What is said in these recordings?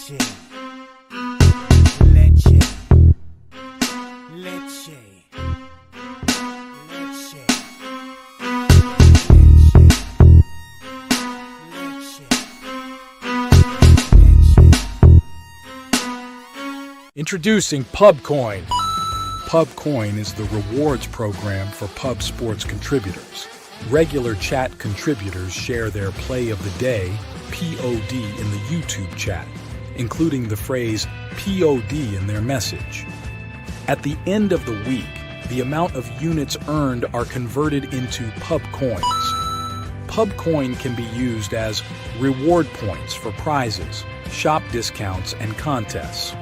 Leche. Leche. Leche. Introducing Pubcoin. Pubcoin is the rewards program for pub sports contributors. Regular chat contributors share their play of the day, POD, in the YouTube chat, including the phrase POD in their message. At the end of the week, the amount of units earned are converted into Pubcoins. Pubcoin can be used as reward points for prizes, shop discounts, and contests.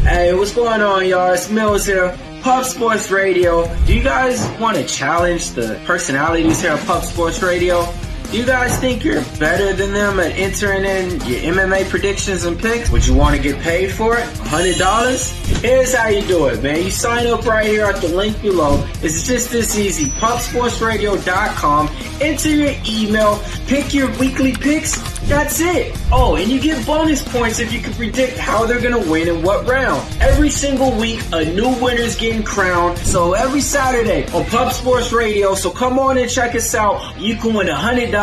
Hey, what's going on, y'all? It's Mills here, Pub Sports Radio. Do you guys want to challenge the personalities here at Pub Sports Radio? Do you guys think you're better than them at entering in your MMA predictions and picks? Would you want to get paid for it? $100? Here's how you do it, man. You sign up right here at the link below. It's just this easy. PubSportsRadio.com. Enter your email. Pick your weekly picks. That's it. Oh, and you get bonus points if you can predict how they're going to win in what round. Every single week, a new winner's getting crowned. So every Saturday on Pub Sports Radio. So come on and check us out. You can win $100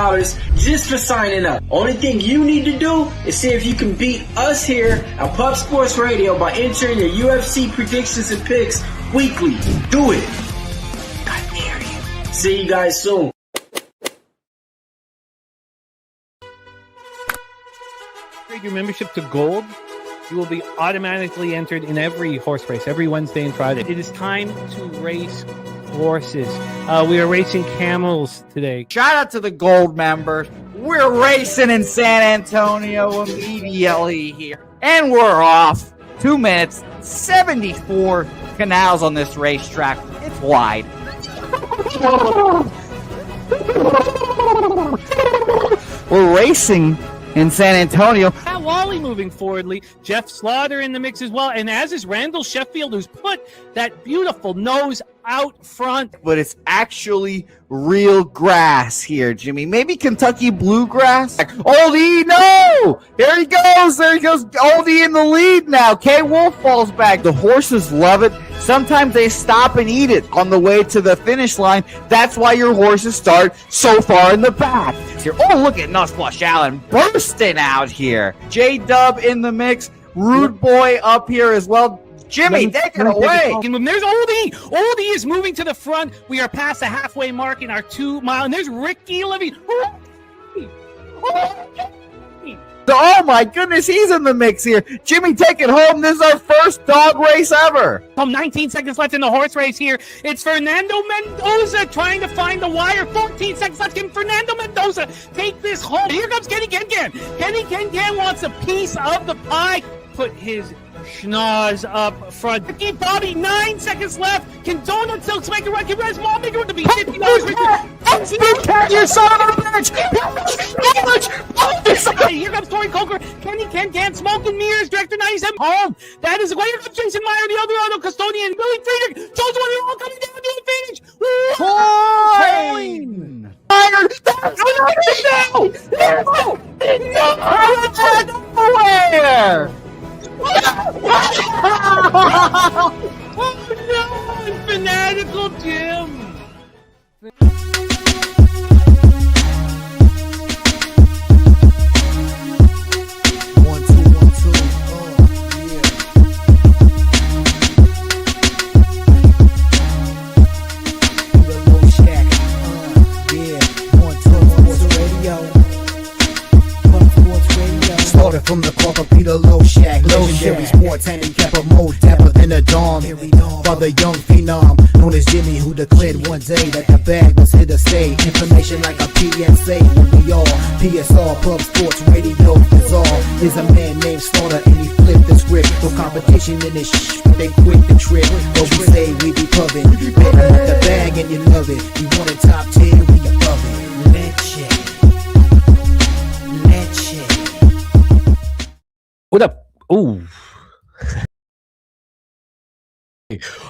just for signing up. Only thing you need to do is see if you can beat us here at Pub Sports Radio by entering your UFC predictions and picks weekly. Do it. I dare you. See you guys soon. Your membership to gold, you will be automatically entered in every horse race, every Wednesday and Friday. It is time to race horses. We are racing camels today. Shout out to the gold members. We're racing in San Antonio immediately here. And we're off. 2 minutes, 74 canals on this racetrack. It's wide. We're racing in San Antonio. Pat Wally moving forwardly. Jeff Slaughter in the mix as well. And as is Randall Sheffield, who's put that beautiful nose out front. But it's actually real grass here, Jimmy. Maybe Kentucky bluegrass. Oldie, no! There he goes. Oldie in the lead now. K. Wolf falls back. The horses love it. Sometimes they stop and eat it on the way to the finish line. That's why your horses start so far in the back. Here. Oh, look at Nussflush Allen bursting out here. J-Dub in the mix. Rude Boy up here as well. Jimmy, take it away. There's Oldie. Oldie is moving to the front. We are past the halfway mark in our 2 mile. And there's Ricky Levy. Oh my goodness, he's in the mix here. Jimmy, take it home. This is our first dog race ever. 19 seconds left in the horse race here. It's Fernando Mendoza trying to find the wire. 14 seconds left. Can Fernando Mendoza take this home? Here comes Kenny Can. Kenny Can wants a piece of the pie. Put his schnoz up front. Ricky Bobby, 9 seconds left. Can Donuts Silks make a run? Can Res Mall make a run to be $50? You son of a bitch! Here comes Tori Coker. Kenny Can Smoke and Mirrors. Director 97 home. That is the way. Here comes Jason Meyer, the Eldorado Custodian. Billy Friedrich. Joe's one all coming down to the finish. Coin! Nowhere! Oh no! Fanatical Jim! From the corporate Peter Low Shack, legendary sports handicapper, more dapper than a dawn. Father young phenom, known as Jimmy, who declared one day that the bag was here to stay. Information like a PSA, we all PSR, Pub Sports Radio is all. There's a man named Slaughter and he flipped the script. No competition in this but they quit the trip. But we say we be pubbing, betting with the bag and you love it. We want a top 10, we above it. Leche. What up? Ooh.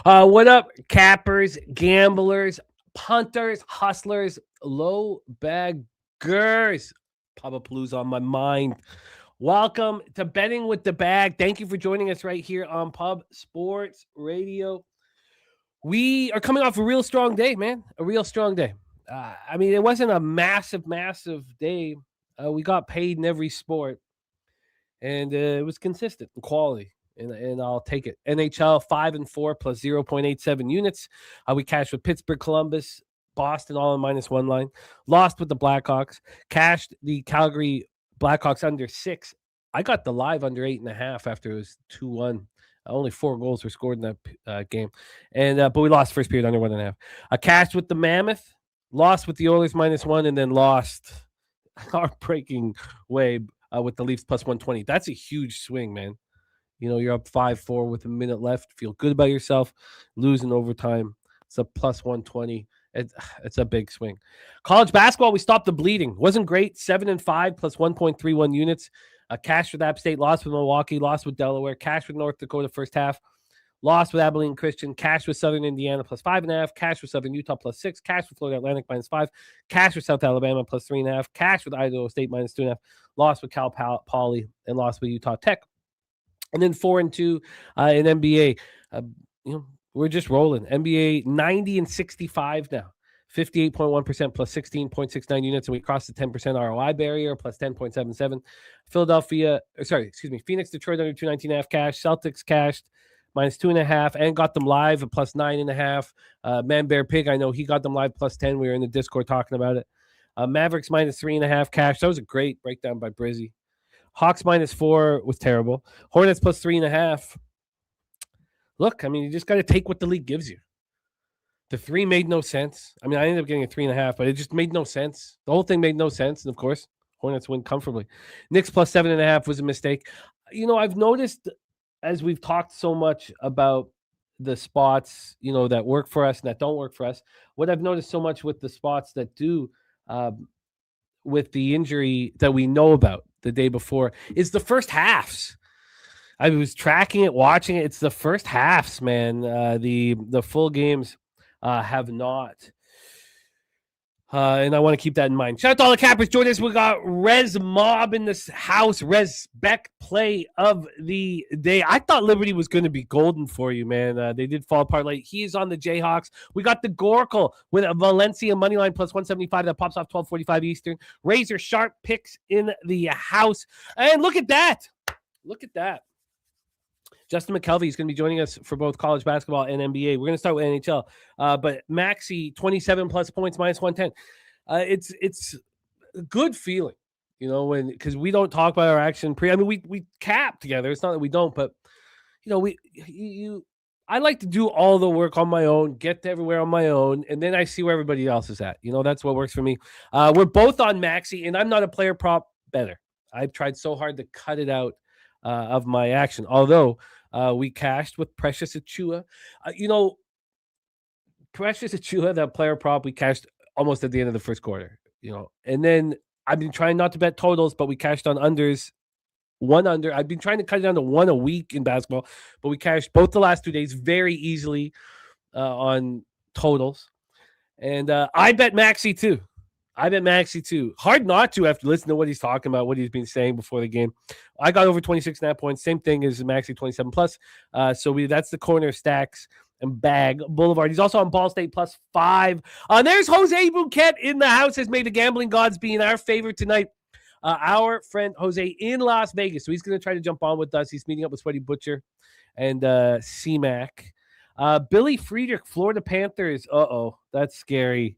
What up, cappers, gamblers, punters, hustlers, low baggers? Pubapalooza on my mind. Welcome to Betting with the Bag. Thank you for joining us right here on Pub Sports Radio. We are coming off a real strong day, man. A real strong day. I mean, it wasn't a massive day. We got paid in every sport, and it was consistent in quality, and I'll take it. NHL 5-4 plus 0.87 units. We cashed with Pittsburgh, Columbus, Boston all in -1 line. Lost with the Blackhawks. Cashed the Calgary Blackhawks under 6. I got the live under 8.5 after it was 2-1. Only 4 goals were scored in that game, and but we lost first period under 1.5. I cashed with the Mammoth, lost with the Oilers -1, and then lost heartbreaking way with the Leafs +120. That's a huge swing, man. You know, you're up 5-4 with a minute left. Feel good about yourself. Losing overtime. It's a +120. It's a big swing. College basketball, we stopped the bleeding. Wasn't great. 7-5 plus 1.31 units. Cash with App State, lost with Milwaukee, lost with Delaware, cash with North Dakota first half, lost with Abilene Christian, cash with Southern Indiana +5.5, cash with Southern Utah +6, cash with Florida Atlantic -5, cash with South Alabama +3.5, cash with Idaho State -2.5, lost with Cal Poly, and lost with Utah Tech. And then 4-2 in NBA. We're just rolling. NBA 90-65 now. 58.1% plus 16.69 units, and we crossed the 10% ROI barrier plus 10.77. Phoenix, Detroit under 219.5 cash. Celtics cashed -2.5 and got them live at plus 9.5. Man Bear Pig, I know he got them live plus 10. We were in the Discord talking about it. Mavericks -3.5 cash. That was a great breakdown by Brizzy. Hawks -4 was terrible. Hornets +3.5. Look, I mean, you just got to take what the league gives you. The 3 made no sense. I mean, I ended up getting a 3.5, but it just made no sense. The whole thing made no sense. And of course, Hornets win comfortably. Knicks +7.5 was a mistake. You know, I've noticed as we've talked so much about the spots, you know, that work for us and that don't work for us, what I've noticed so much with the spots that do with the injury that we know about the day before is the first halves. I was tracking it, watching it. It's the first halves, man. The full games have not. And I want to keep that in mind. Shout out to all the cappers. Join us. We got Res Mob in this house. Res Beck play of the day. I thought Liberty was going to be golden for you, man. They did fall apart late. He's on the Jayhawks. We got the Gorkle with a Valencia money line plus 175 that pops off 12:45 Eastern. Razor sharp picks in the house. And look at that. Look at that. Justin Mcelvy is going to be joining us for both college basketball and NBA. We're going to start with NHL. But Maxey, 27 plus points, -110. It's a good feeling, you know, because we don't talk about our action I mean, we cap together. It's not that we don't, but, you know, I like to do all the work on my own, get to everywhere on my own, and then I see where everybody else is at. You know, that's what works for me. We're both on Maxey, and I'm not a player prop better. I've tried so hard to cut it out of my action, although we cashed with Precious Achua. You know, Precious Achua, that player prop, we cashed almost at the end of the first quarter, you know. And then I've been trying not to bet totals, but we cashed on unders. 1 under. I've been trying to cut it down to 1 a week in basketball, but we cashed both the last 2 days very easily on totals. And I bet Maxey too. Hard not to after listening to what he's talking about, what he's been saying before the game. I got over 26.5 points. Same thing as Maxey, 27 plus. So that's the corner of Stackz and Bag Boulevard. He's also on Ball State +5. There's Jose Bouquet in the house, has made the gambling gods be in our favor tonight. Our friend Jose in Las Vegas. So he's going to try to jump on with us. He's meeting up with Sweaty Butcher and C-Mac. Billy Friedrich, Florida Panthers. Uh-oh, that's scary.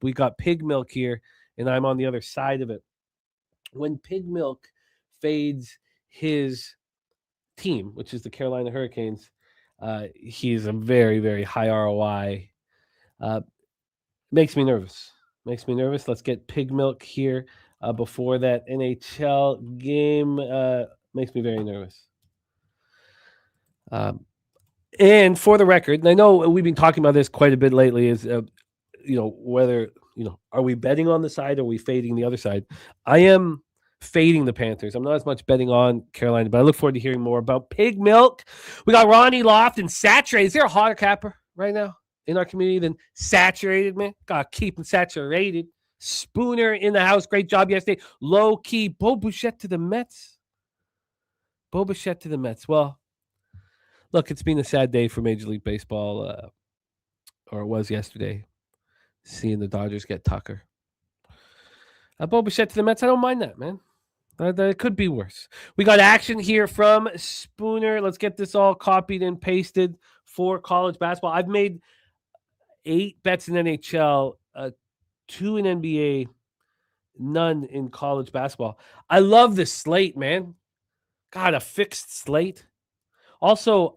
We got Pig Milk here, and I'm on the other side of it. When Pig Milk fades his team, which is the Carolina Hurricanes, he's a very, very high ROI. Makes me nervous. Let's get Pig Milk here before that NHL game. Makes me very nervous. And for the record, and I know we've been talking about this quite a bit lately, is you know, whether, you know, are we betting on the side or are we fading the other side? I am fading the Panthers. I'm not as much betting on Carolina, but I look forward to hearing more about Pig Milk. We got Ronnie Loft and Saturated. Is there a hotter capper right now in our community than Saturated, man? Gotta keep them saturated. Spooner in the house. Great job yesterday. Low key. Bo Bichette to the Mets. Bo Bichette to the Mets. Well, look, it's been a sad day for Major League Baseball, or it was yesterday, seeing the Dodgers get Tucker. Bo Bichette to the Mets, I don't mind that, man. That could be worse. We got action here from Spooner. Let's get this all copied and pasted for college basketball. I've made 8 bets in NHL, 2 in NBA, none in college basketball. I love this slate, man. God, a fixed slate. Also,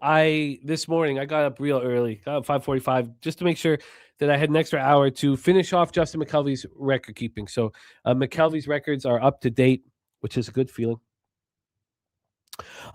this morning I got up real early, got up 5:45, just to make sure that I had an extra hour to finish off Justin McKelvey's record keeping. So McKelvey's records are up to date, which is a good feeling.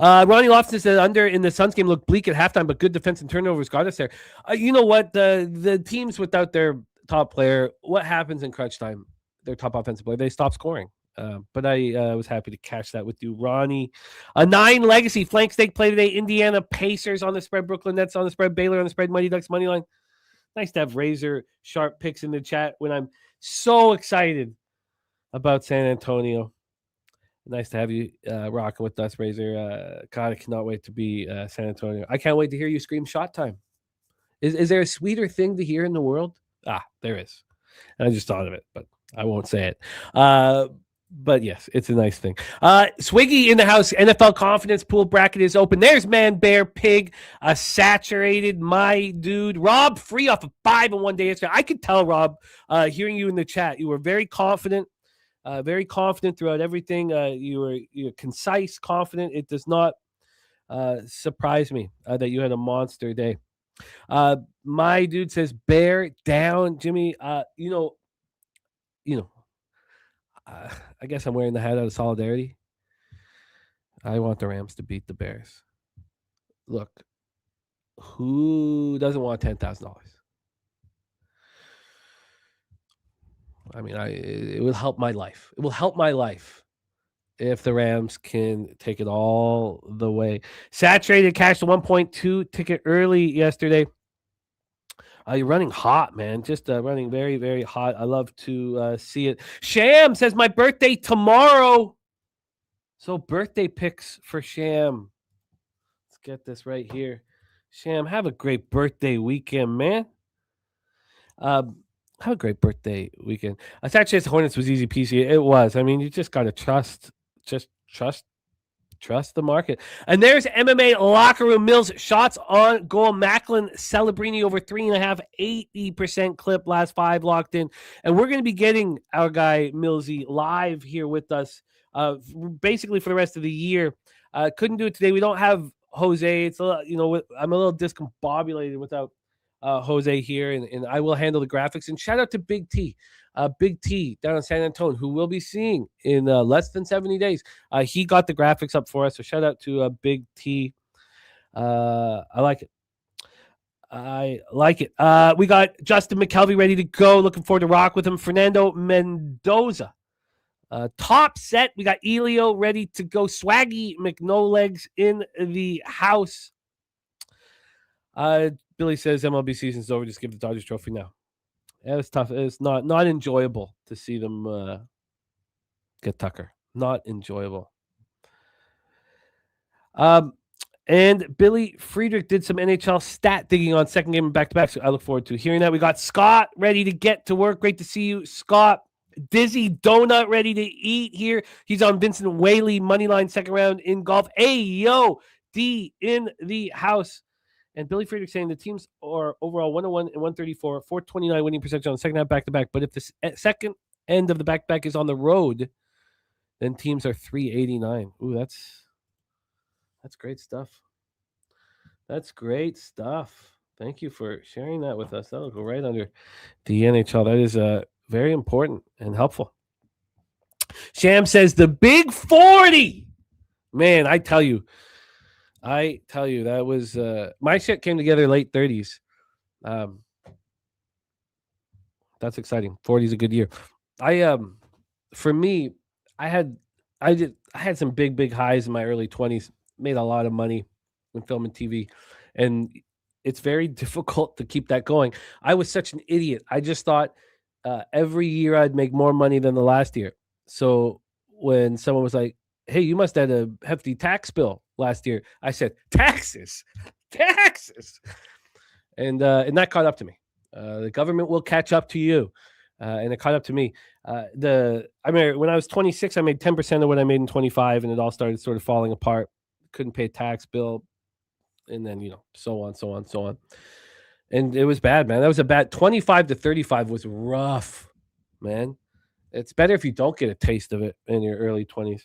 Ronnie Lofton said under in the Suns game looked bleak at halftime, but good defense and turnovers got us there. You know what? The teams without their top player, what happens in crunch time? Their top offensive player, they stop scoring. But I was happy to catch that with you, Ronnie. 9 legacy flank steak play today. Indiana Pacers on the spread. Brooklyn Nets on the spread. Baylor on the spread. Mighty Ducks money line. Nice to have razor sharp picks in the chat when I'm so excited about San Antonio. Nice to have you rocking with us, Razor. God, I cannot wait to be San Antonio. I can't wait to hear you scream shot time. Is there a sweeter thing to hear in the world? There is. And I just thought of it, but I won't say it. But yes, it's a nice thing. Swiggy in the house. NFL confidence pool bracket is open. There's Man, Bear, Pig, saturated, my dude. Rob, free off of 5 in one day. I could tell, Rob, hearing you in the chat, you were very confident throughout everything. You're concise, confident. It does not surprise me that you had a monster day. My dude says bear down, Jimmy. I guess I'm wearing the hat out of solidarity. I want the Rams to beat the Bears. Look, who doesn't want $10,000? I mean, it will help my life. It will help my life if the Rams can take it all the way. Saturated cashed the 1.2 ticket early yesterday. You're running hot, man. Just running very, very hot. I love to see it. Sham says my birthday tomorrow. So birthday picks for Sham. Let's get this right here. Sham, have a great birthday weekend, man. Have a great birthday weekend. Actually, the Hornets was easy peasy. It was. I mean, you just got to trust the market. And there's MMA locker room. Mills shots on goal. Macklin Celebrini over 3.5, 80% clip. Last 5 locked in. And we're going to be getting our guy Millsy live here with us basically for the rest of the year. Couldn't do it today. We don't have Jose. It's I'm a little discombobulated without Jose here, and I will handle the graphics. And shout out to Big T down in San Antonio, who we'll be seeing in less than 70 days. He got the graphics up for us, so shout out to Big T. I like it. We got Justin McKelvey ready to go. Looking forward to rock with him. Fernando Mendoza. Top set. We got Elio ready to go. Swaggy McNolegs in the house. Billy says MLB season's over. Just give the Dodgers trophy now. Yeah, it's tough. It's not enjoyable to see them get Tucker. Not enjoyable. And Billy Friedrich did some NHL stat digging on second game and back-to-back. So I look forward to hearing that. We got Scott ready to get to work. Great to see you, Scott. Dizzy Donut ready to eat here. He's on Vincent Whaley moneyline second round in golf. Hey, yo, D in the house. And Billy Friedrich saying the teams are overall 101 and 134, 429 winning percentage on the second half back-to-back. But if the second end of the back-to-back is on the road, then teams are 389. Ooh, that's great stuff. That's great stuff. Thank you for sharing that with us. That'll go right under the NHL. That is very important and helpful. Sham says the big 40. Man, I tell you, that was my shit came together late 30s. That's exciting. 40 is a good year. For me, I had some big highs in my early 20s. Made a lot of money in film and TV, and it's very difficult to keep that going. I was such an idiot. I just thought every year I'd make more money than the last year. So when someone was like, hey, you must have had a hefty tax bill last year, I said, taxes. And that caught up to me. The government will catch up to you. And it caught up to me. I mean, when I was 26, I made 10% of what I made in 25, and it all started sort of falling apart. Couldn't pay a tax bill. And then, so on. And it was bad, man. That was a bad 25 to 35 was rough, man. It's better if you don't get a taste of it in your early 20s.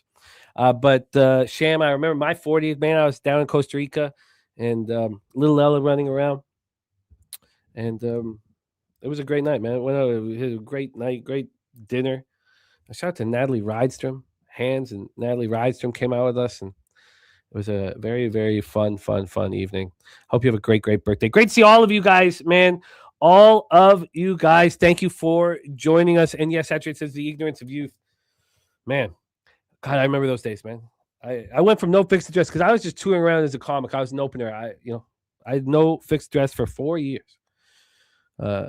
But Sham, I remember my 40th, man. I was down in Costa Rica, and little Ella running around. And it was a great night, man. We had a great night, great dinner. I shout out to Natalie Rydstrom. Hans and Natalie Rydstrom came out with us, and it was a very, very fun evening. Hope you have a great birthday. Great to see all of you guys, man. All of you guys, thank you for joining us. And yes, Saturate says the ignorance of youth. Man, God, I remember those days, man. I went from no fixed address because I was just touring around as a comic. I was an opener. I had no fixed address for 4 years. And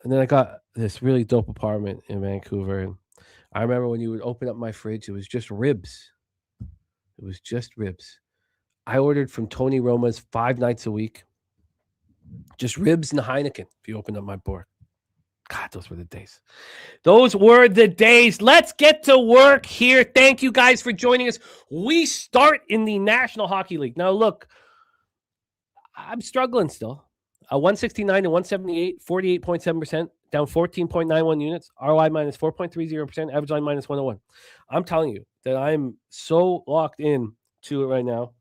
then I got this really dope apartment in Vancouver. And I remember when you would open up my fridge, it was just ribs. It was just ribs. I ordered from Tony Roma's 5 nights a week. Just ribs and Heineken if you open up my board. God, those were the days. Those were the days. Let's get to work here. Thank you guys for joining us. We start in the National Hockey League. Now, look, I'm struggling still. 169 to 178, 48.7%, down 14.91 units, ROI minus 4.30%, average line minus 101. I'm telling you that I'm so locked in to it right now.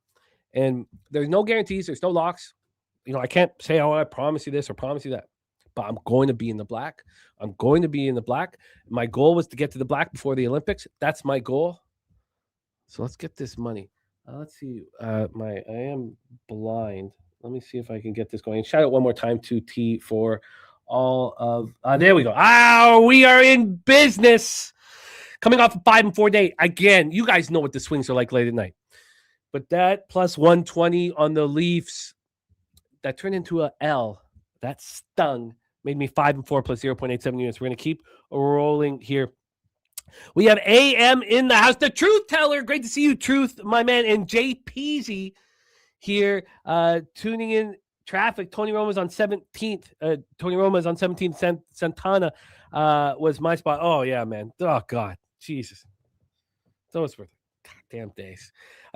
And there's no guarantees. There's no locks. I can't say, oh, I promise you this or promise you that. But I'm going to be in the black. I'm going to be in the black. My goal was to get to the black before the Olympics. That's my goal. So let's get this money. Let's see. I am blind. Let me see if I can get this going. Shout out one more time to T for all of. There we go. We are in business. Coming off a 5 and 4 day. Again, you guys know what the swings are like late at night. But that plus 120 on the Leafs, that turned into a L. That stung. Made me 5 and 4 plus 0.87 units. We're going to keep rolling here. We have AM in the house. The Truth Teller. Great to see you, Truth, my man. And Jay Peasy here tuning in traffic. Tony Roma's on 17th. Tony Roma's on 17th. Santana was my spot. Oh, yeah, man. Oh, God. Jesus. Those were goddamn days.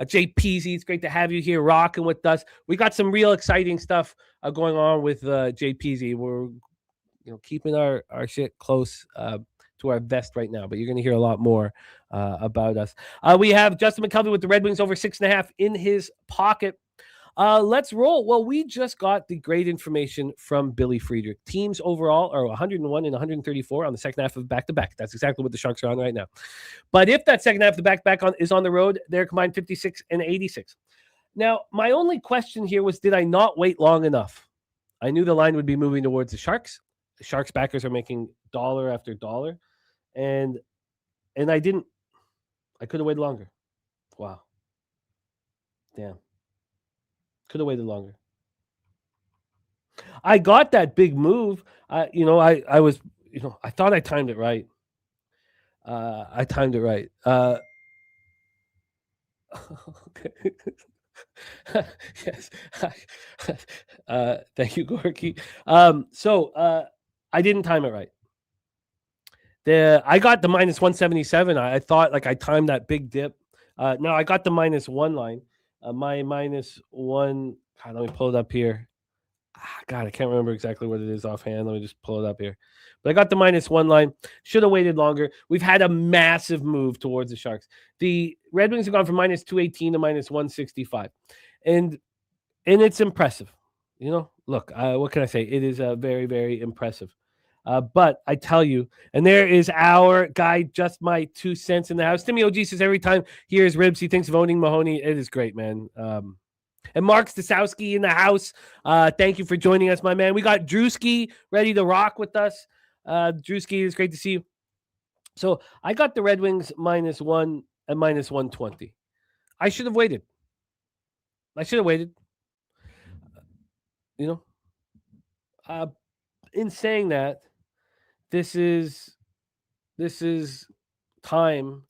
Jay Peasy, it's great to have you here rocking with us. We got some real exciting stuff going on with Jay Peasy. We're keeping our shit close to our vest right now, but you're going to hear a lot more about us. We have Justin Mcelvy with the Red Wings over 6.5 in his pocket. Let's roll. Well, we just got the great information from Billy Friedrich. Teams overall are 101 and 134 on the second half of back-to-back. That's exactly what the Sharks are on right now. But if that second half of the back-to-back is on the road, they're combined 56 and 86. Now, my only question here was, did I not wait long enough? I knew the line would be moving towards the Sharks. The Sharks backers are making dollar after dollar. And I didn't. I could have waited longer. Wow. Damn. Could have waited longer. I got that big move. I was, I thought I timed it right. I timed it right. Okay. Yes. Thank you, Gorky. So I didn't time it right. I got the minus 177. I thought I timed that big dip. Now I got the minus one line. My minus one. God, let me pull it up here. God, I can't remember exactly what it is offhand. Let me just pull it up here. But I got the minus one line. Should have waited longer. We've had a massive move towards the Sharks. The Red Wings have gone from minus 218 to minus 165. And it's impressive. Look, what can I say? It is very, very impressive. But I tell you, and there is our guy, just my 2 cents in the house. Timmy OG says every time he hears ribs, he thinks of owning Mahoney. It is great, man. And Mark Stasowski in the house. Thank you for joining us, my man. We got Drewski ready to rock with us. Drewski, it's great to see you. So I got the Red Wings minus 1 and minus 120. I should have waited. In saying that, this is time,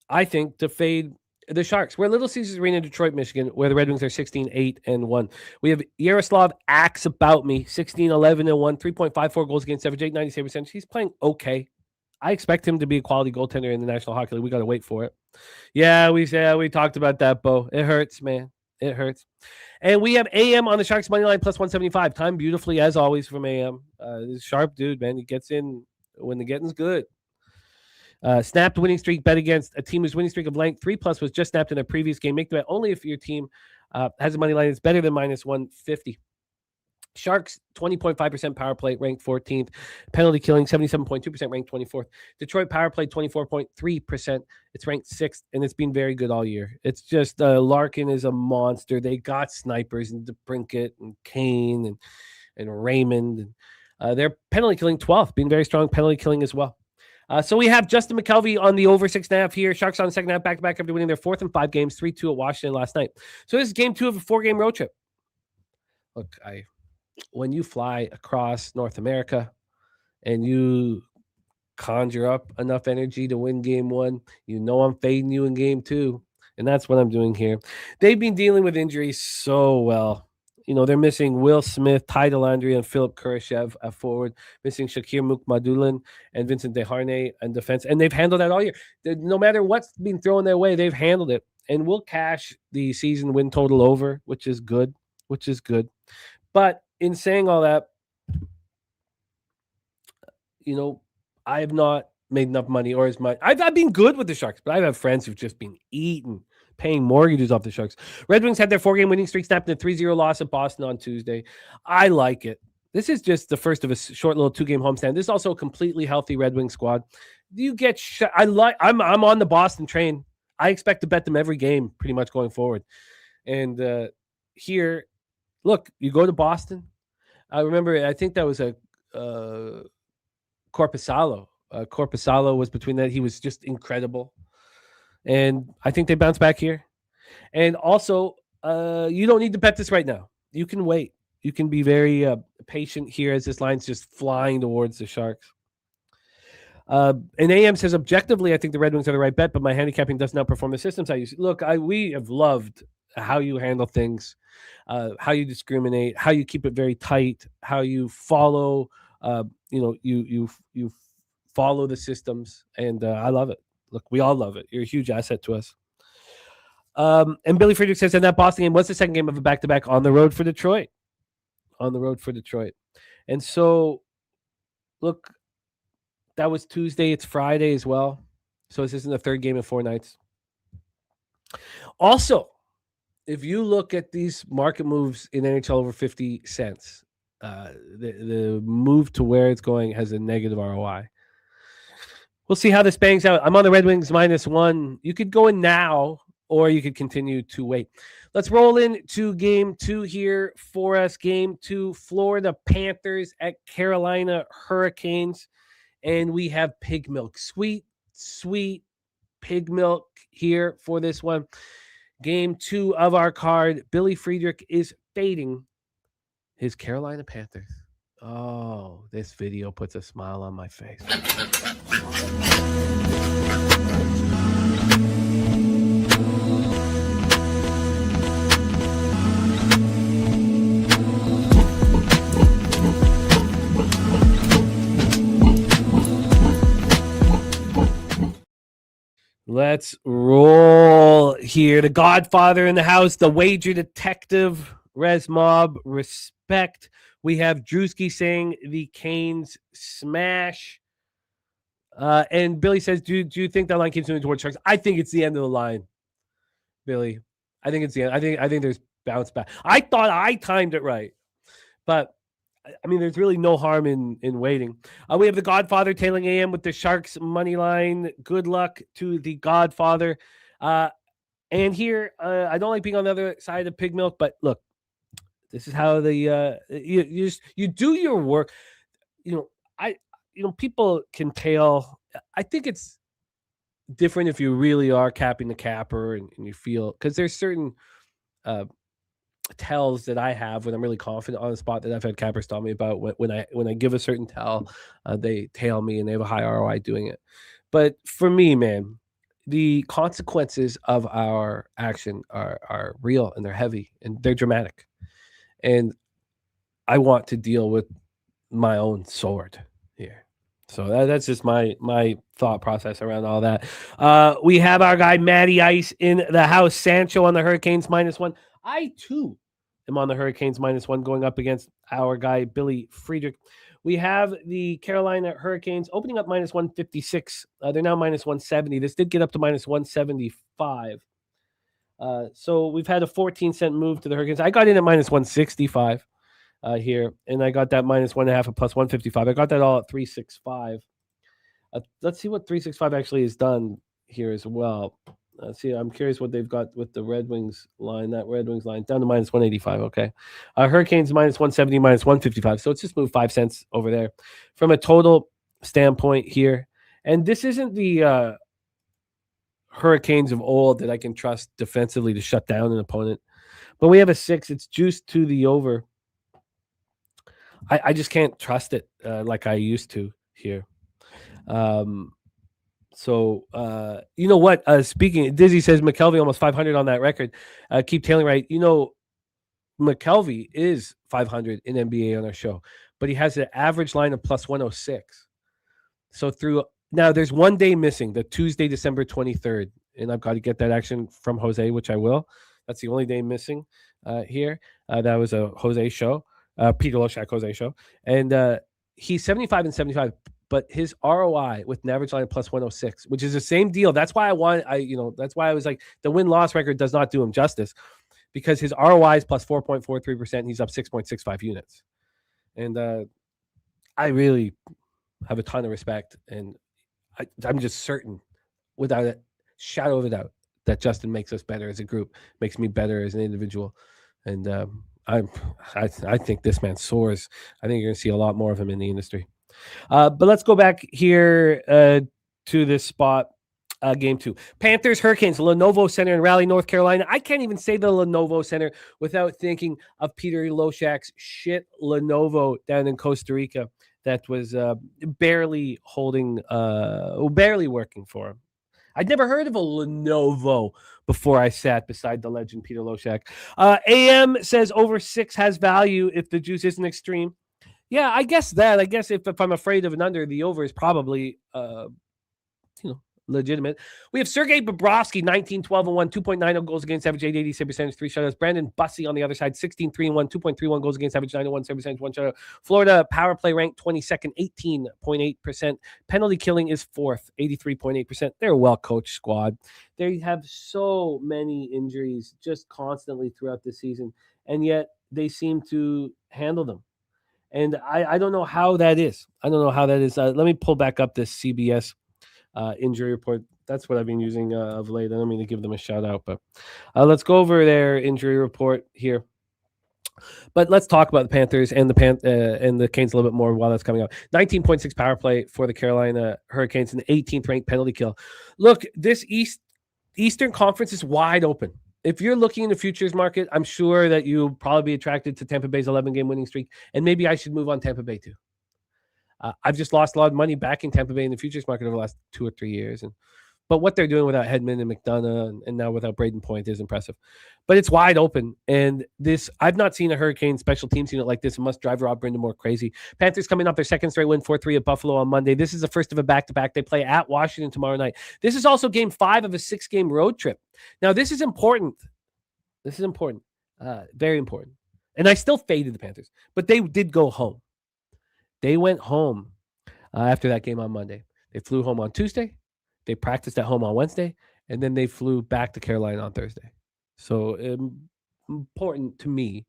I think, to fade the Sharks. We're at Little Caesars Arena in Detroit, Michigan, where the Red Wings are 16-8-1. We have Yaroslav Axe about me, 16-11-1, 3.54 goals against average, 8.97%. He's playing okay. I expect him to be a quality goaltender in the National Hockey League. We got to wait for it. Yeah, we talked about that, Bo. It hurts, man. It hurts. And we have AM on the Sharks money line plus 175. Timed beautifully as always from AM. This sharp dude, man. He gets in when the getting's good. Snapped winning streak bet against a team whose winning streak of length 3+ was just snapped in a previous game. Make the bet only if your team has a money line that's better than minus 150. Sharks 20.5% power play ranked 14th. Penalty killing 77.2% ranked 24th. Detroit power play 24.3%. It's ranked 6th, and it's been very good all year. It's just Larkin is a monster. They got snipers and DeBrincat and Kane and Raymond. And they're penalty killing 12th, being very strong penalty killing as well. So we have Justin Mcelvy on the over 6.5 here. Sharks on the second half, back-to-back after winning their 4th in 5 games, 3-2 at Washington last night. So this is game 2 of a 4-game road trip. Look, when you fly across North America and you conjure up enough energy to win game 1, you know I'm fading you in game 2, and that's what I'm doing here. They've been dealing with injuries so well. You know, they're missing Will Smith, Ty Dellandrea, and Philip Kurashev at forward, missing Shakir Mukmadulin and Vincent Desharnais in defense, and they've handled that all year. No matter what's been thrown their way, they've handled it, and we'll cash the season win total over, which is good. But in saying all that, you know, I have not made enough money or as much. I've been good with the Sharks, but I have friends who've just been paying mortgages off the Sharks. Red Wings had their 4-game winning streak snapped in a 3-0 loss at Boston on Tuesday. I like it. This is just the first of a short little 2-game homestand. This is also a completely healthy Red Wings squad. You get I'm on the Boston train. I expect to bet them every game pretty much going forward. And here, look, you go to Boston. I remember, I think that was a Korpisalo. Korpisalo was between that. He was just incredible. And I think they bounce back here. And also, you don't need to bet this right now. You can wait. You can be very patient here as this line's just flying towards the Sharks. And AM says, objectively, I think the Red Wings are the right bet, but my handicapping does not perform the systems I use. Look, we have loved how you handle things, how you discriminate, how you keep it very tight, how you follow, you follow the systems, and I love it. Look, we all love it. You're a huge asset to us. And Billy Friedrich says, in that Boston game was the second game of a back-to-back on the road for Detroit. And so, look, that was Tuesday. It's Friday as well. So this isn't the third game in 4 nights. Also, if you look at these market moves in NHL over 50 cents, the move to where it's going has a negative ROI. We'll see how this bangs out. I'm on the Red Wings -1. You could go in now, or you could continue to wait. Let's roll into game 2 here for us. Game 2, Florida Panthers at Carolina Hurricanes. And we have pig milk. Sweet, sweet pig milk here for this one. Game 2 of our card. Billy Friedrich is fading his Carolina Panthers. Oh, this video puts a smile on my face. Let's roll here. The Godfather in the house, the wager detective, Res Mob, respect. We have Drewski saying the Canes smash. And Billy says, do you think that line keeps moving towards Sharks? I think it's the end of the line, Billy. I think it's the end. I think there's bounce back. I thought I timed it right. But, I mean, there's really no harm in waiting. We have the Godfather tailing AM with the Sharks money line. Good luck to the Godfather. And here, I don't like being on the other side of pig milk, but look, this is how you do your work. People can tail. I think it's different if you really are capping the capper and you feel, because there's certain tells that I have when I'm really confident on the spot that I've had cappers tell me about. When I give a certain tell, they tail me and they have a high ROI doing it. But for me, man, the consequences of our action are real and they're heavy and they're dramatic. And I want to deal with my own sword here. So that's just my thought process around all that. We have our guy Matty Ice in the house. Sancho on the Hurricanes -1. I too am on the Hurricanes -1 going up against our guy Billy Friedrich. We have the Carolina Hurricanes opening up -156. They're now -170. This did get up to -175. So we've had a 14-cent move to the Hurricanes. I got in at -165 here, and I got that -1.5 at +155. I got that all at 365. Let's see what 365 actually has done here as well. See, I'm curious what they've got with the Red Wings line. That Red Wings line down to -185. Okay, Hurricanes -170, -155. So it's just moved 5 cents over there from a total standpoint here. And this isn't the Hurricanes of old that I can trust defensively to shut down an opponent. But we have a 6. It's juiced to the over. I just can't trust it like I used to here. So you know what? Speaking, Dizzy says McKelvey almost 500 on that record. Keep tailing right. You know, McKelvey is 500 in NBA on our show, but he has an average line of +106. So through now, there's one day missing, the Tuesday, December 23rd, and I've got to get that action from Jose, which I will. That's the only day missing here. That was a Jose show. Peter Loshak Jose show, and he's 75 and 75, but his ROI with an average line of +106, which is the same deal. That's why that's why I was like, the win-loss record does not do him justice, because his ROI is +4.43%. He's up 6.65 units, and I really have a ton of respect, and I'm just certain, without a shadow of a doubt, that Justin makes us better as a group, makes me better as an individual, and I think this man soars. I think you're going to see a lot more of him in the industry. But let's go back here to this spot. Game 2. Panthers, Hurricanes, Lenovo Center in Raleigh, North Carolina. I can't even say the Lenovo Center without thinking of Peter Loshak's shit Lenovo down in Costa Rica that was barely working for him. I'd never heard of a Lenovo before I sat beside the legend Peter Loshak. AM says over 6 has value if the juice isn't extreme. Yeah, I guess if I'm afraid of an under, the over is probably legitimate. We have Sergei Bobrovsky, 19-12-1, 2.90 goals against average, 880 percentage, 3 shutouts. Brandon Bussey on the other side, 16-3-1, 2.31 goals against average, 901 percentage, 1 shutout. Florida power play ranked 22nd, 18.8%. Penalty killing is 4th, 83.8%. They're a well-coached squad. They have so many injuries just constantly throughout the season, and yet they seem to handle them. And I don't know how that is. Let me pull back up this CBS injury report. That's what I've been using of late. I don't mean to give them a shout out, but let's go over their injury report here. But let's talk about the Panthers and the Canes a little bit more while that's coming up. 19.6 power play for the Carolina Hurricanes and the 18th ranked penalty kill. Look, this Eastern Conference is wide open. If you're looking in the futures market, I'm sure that you'll probably be attracted to Tampa Bay's 11-game winning streak, and maybe I should move on Tampa Bay too. I've just lost a lot of money back in Tampa Bay in the futures market over the last 2 or 3 years. But what they're doing without Hedman and McDonough and now without Braden Point is impressive. But it's wide open. And I've not seen a Hurricane special teams unit like this. It must drive Rob Brindamore crazy. Panthers coming off their second straight win, 4-3 at Buffalo on Monday. This is the first of a back-to-back. They play at Washington tomorrow night. This is also game 5 of a 6-game road trip. Now, this is important. Very important. And I still faded the Panthers. But they did go home. They went home after that game on Monday. They flew home on Tuesday. They practiced at home on Wednesday. And then they flew back to Carolina on Thursday. So important to me.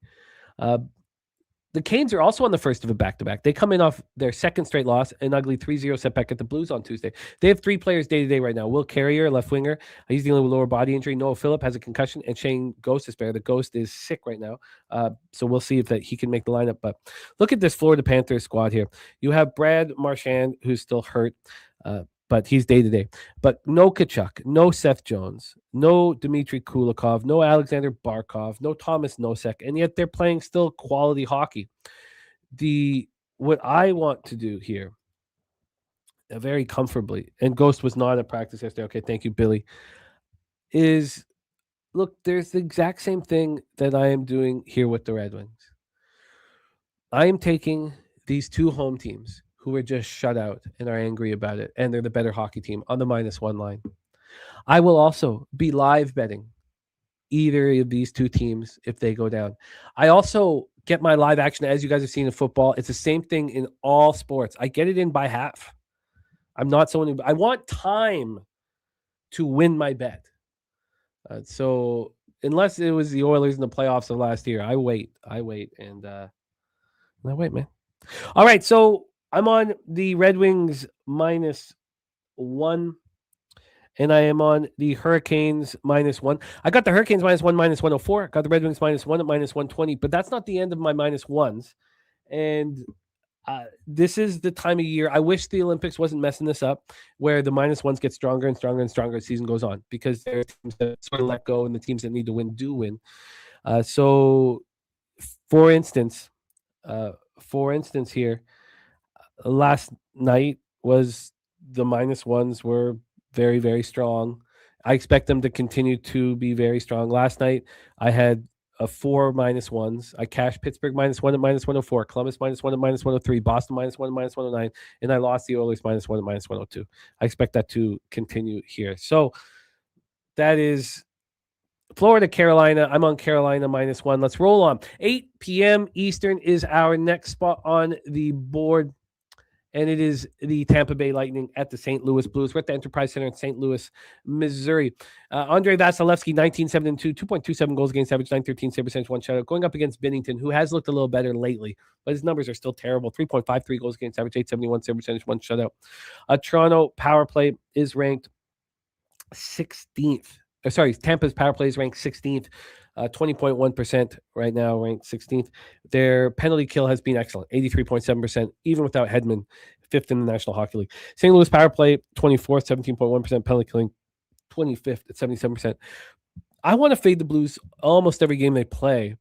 The Canes are also on the first of a back-to-back. They come in off their second straight loss, an ugly 3-0 setback at the Blues on Tuesday. They have 3 players day-to-day right now. Will Carrier, left winger. He's dealing with lower body injury. Noah Phillip has a concussion, and Shane Ghost is there. The Ghost is sick right now. So we'll see if he can make the lineup. But look at this Florida Panthers squad here. You have Brad Marchand, who's still hurt. But but he's day-to-day. But no Kachuk, no Seth Jones, no Dmitry Kulikov, no Alexander Barkov, no Thomas Nosek, and yet they're playing still quality hockey. What I want to do here, very comfortably, and Ghost was not at practice yesterday. Okay, thank you, Billy. Is look, there's the exact same thing that I am doing here with the Red Wings. I am taking these two home teams who are just shut out and are angry about it, and they're the better hockey team on the -1 line. I will also be live betting either of these two teams if they go down. I also get my live action, as you guys have seen in football. It's the same thing in all sports. I get it in by half. I'm not someone who, I want time to win my bet. So unless it was the Oilers in the playoffs of last year, I wait, and I wait, man. All right, so I'm on the Red Wings -1, and I am on the Hurricanes -1. I got the Hurricanes -1, -104. Got the Red Wings -1 at -120, but that's not the end of my -1s. And this is the time of year. I wish the Olympics wasn't messing this up, where the -1s get stronger and stronger and stronger as the season goes on, because there are teams that sort of let go, and the teams that need to win do win. So, for instance here, last night was the -1s were very, very strong. I expect them to continue to be very strong. Last night, I had 4 -1s. I cashed Pittsburgh -1 at -104, Columbus -1 at -103, Boston -1 at -109, and I lost the Oilers -1 at -102. I expect that to continue here. So that is Florida, Carolina. I'm on Carolina -1. Let's roll on. 8 p.m. Eastern is our next spot on the board, and it is the Tampa Bay Lightning at the St. Louis Blues. We're at the Enterprise Center in St. Louis, Missouri. Andrei Vasilevsky, 19-7-2, 2.27 goals against average, 913 save percentage, 1 shutout. Going up against Binnington, who has looked a little better lately, but his numbers are still terrible. 3.53 goals against average, 871 save percentage, 1 shutout. Toronto power play is ranked 16th. Tampa's power play is ranked 16th. 20.1% right now, ranked 16th. Their penalty kill has been excellent, 83.7%, even without Hedman, 5th in the National Hockey League. St. Louis power play, 24th, 17.1%, penalty killing, 25th at 77%. I want to fade the Blues almost every game they play.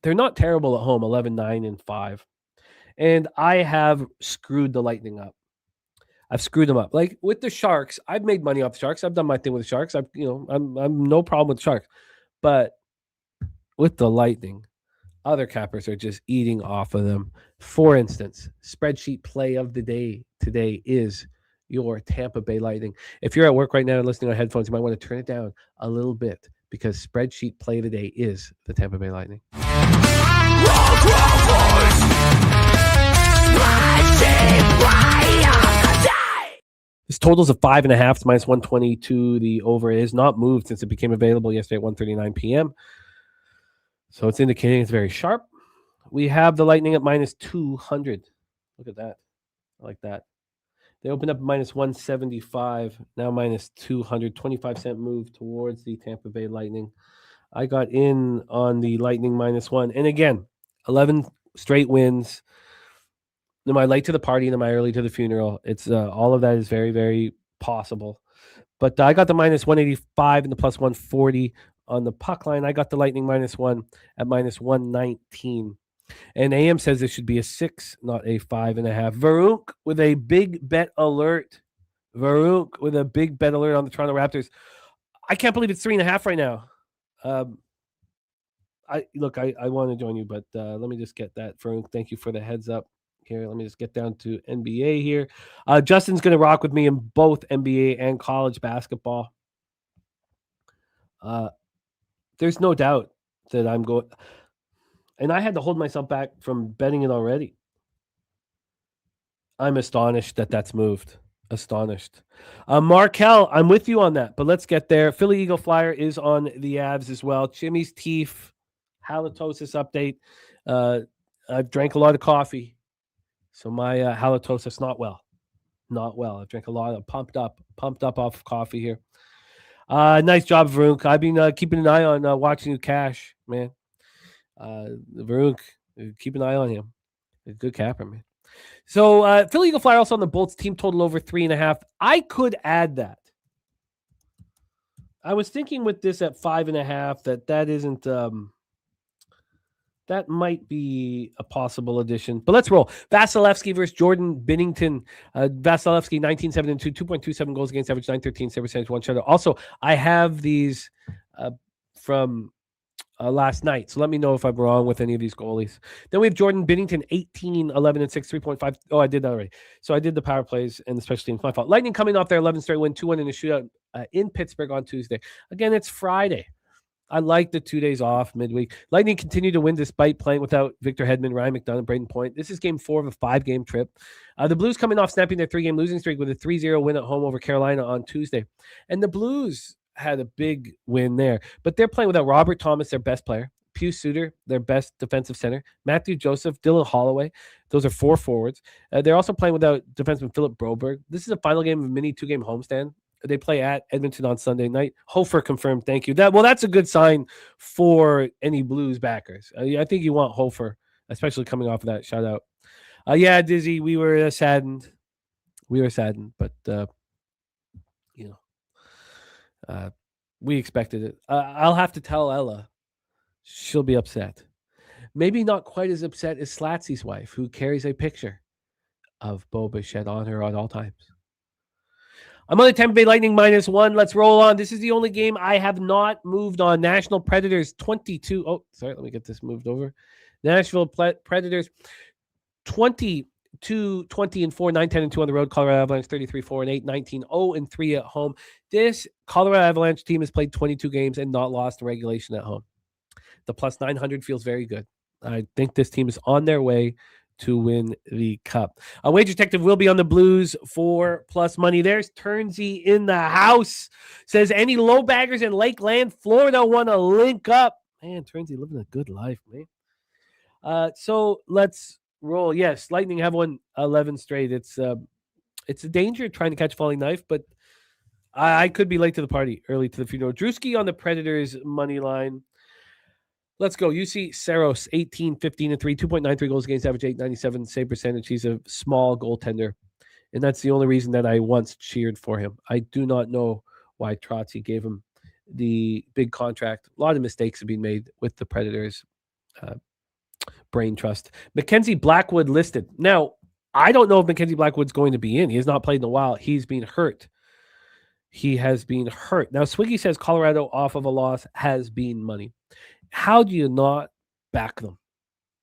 They're not terrible at home, 11-9-5. And I have screwed the Lightning up. I've screwed them up. Like with the Sharks, I've made money off the Sharks. I've done my thing with the Sharks. I'm no problem with the Sharks. But with the Lightning, other cappers are just eating off of them. For instance, spreadsheet play of the day today is your Tampa Bay Lightning. If you're at work right now and listening on headphones, you might want to turn it down a little bit, because spreadsheet play of the day is the Tampa Bay Lightning. This totals of 5.5. It's -122. The over is not moved since it became available yesterday at 1:39 p.m. So it's indicating it's very sharp. We have the Lightning at -200. Look at that. I like that. They opened up at -175. Now -200. 25-cent move towards the Tampa Bay Lightning. I got in on the Lightning -1. And again, 11 straight wins. Am I late to the party and am I early to the funeral? It's all of that is very, very possible. But I got the -185 and the +140 on the puck line. I got the Lightning -1 at -119. And AM says it should be a 6, not a 5.5. Varunk with a big bet alert. Varunk with a big bet alert on the Toronto Raptors. I can't believe it's 3.5 right now. I want to join you, but let me just get that. Varunk, thank you for the heads up. Here, let me just get down to NBA here. Justin's going to rock with me in both NBA and college basketball. There's no doubt that I'm going, and I had to hold myself back from betting it already. I'm astonished that that's moved. Astonished. Markel, I'm with you on that, but let's get there. Philly Eagle Flyer is on the Avs as well. Jimmy's teeth, halitosis update. I've drank a lot of coffee. So my halitosis not well. I drank a lot of pumped up off of coffee here. Nice job, Varunk. I've been keeping an eye on watching you cash, man. Varunk, keep an eye on him. A good capper, man. So Philly Eagle Flyer also on the Bolts team total over 3.5. I could add that. I was thinking with this at 5.5 that isn't that might be a possible addition. But let's roll. Vasilevsky versus Jordan Binnington. Vasilevsky 19-7-2, 2.27 goals against average, 913 save percentage, 1 shutout. Also, I have these from last night. So let me know if I'm wrong with any of these goalies. Then we have Jordan Binnington, 18, 11, and 6, 3.5. Oh, I did that already. So I did the power plays and the special teams. My fault. Lightning coming off their 11 straight win, 2-1 in a shootout in Pittsburgh on Tuesday. Again, it's Friday. I like the 2 days off midweek. Lightning continue to win despite playing without Victor Hedman, Ryan McDonough, and Braden Point. This is game 4 of a 5-game trip. The Blues coming off snapping their 3-game losing streak with a 3-0 win at home over Carolina on Tuesday. And the Blues had a big win there, but they're playing without Robert Thomas, their best player, Pius Suter, their best defensive center, Matthew Joseph, Dylan Holloway. Those are 4 forwards. They're also playing without defenseman Philip Broberg. This is a final game of a mini 2-game homestand. They play at Edmonton on Sunday night. Hofer confirmed. Thank you. That's a good sign for any Blues backers. I think you want Hofer, especially coming off of that shutout. Yeah, Dizzy, we were saddened. But we expected it. I'll have to tell Ella. She'll be upset. Maybe not quite as upset as Slatsy's wife, who carries a picture of Bo Bichette on her at all times. I'm on the Tampa Bay Lightning -1. Let's roll on. This is the only game I have not moved on. National Predators 22. Oh, sorry. Let me get this moved over. Nashville Predators 22, 20-4, 9-10-2 on the road. Colorado Avalanche 33-4-8, 19-0-3 at home. This Colorado Avalanche team has played 22 games and not lost regulation at home. The plus 900 feels very good. I think this team is on their way to win the cup. A Wager Detective will be on the Blues for plus money. There's Turnsey in the house. Says any low baggers in Lakeland, Florida want to link up. Man, Turnsey living a good life, man. So let's roll. Yes, Lightning have won 11 straight. It's a danger trying to catch a falling knife, but I could be late to the party, early to the funeral. Drewski on the Predators money line. Let's go. UC Saros, 18, 15, and 3, 2.93 goals against average, 897 save percentage. He's a small goaltender, and that's the only reason that I once cheered for him. I do not know why Trotzy gave him the big contract. A lot of mistakes have been made with the Predators' brain trust. Mackenzie Blackwood listed. Now, I don't know if Mackenzie Blackwood's going to be in. He has not played in a while. He's been hurt. He has been hurt. Now, Swiggy says Colorado off of a loss has been money. How do you not back them?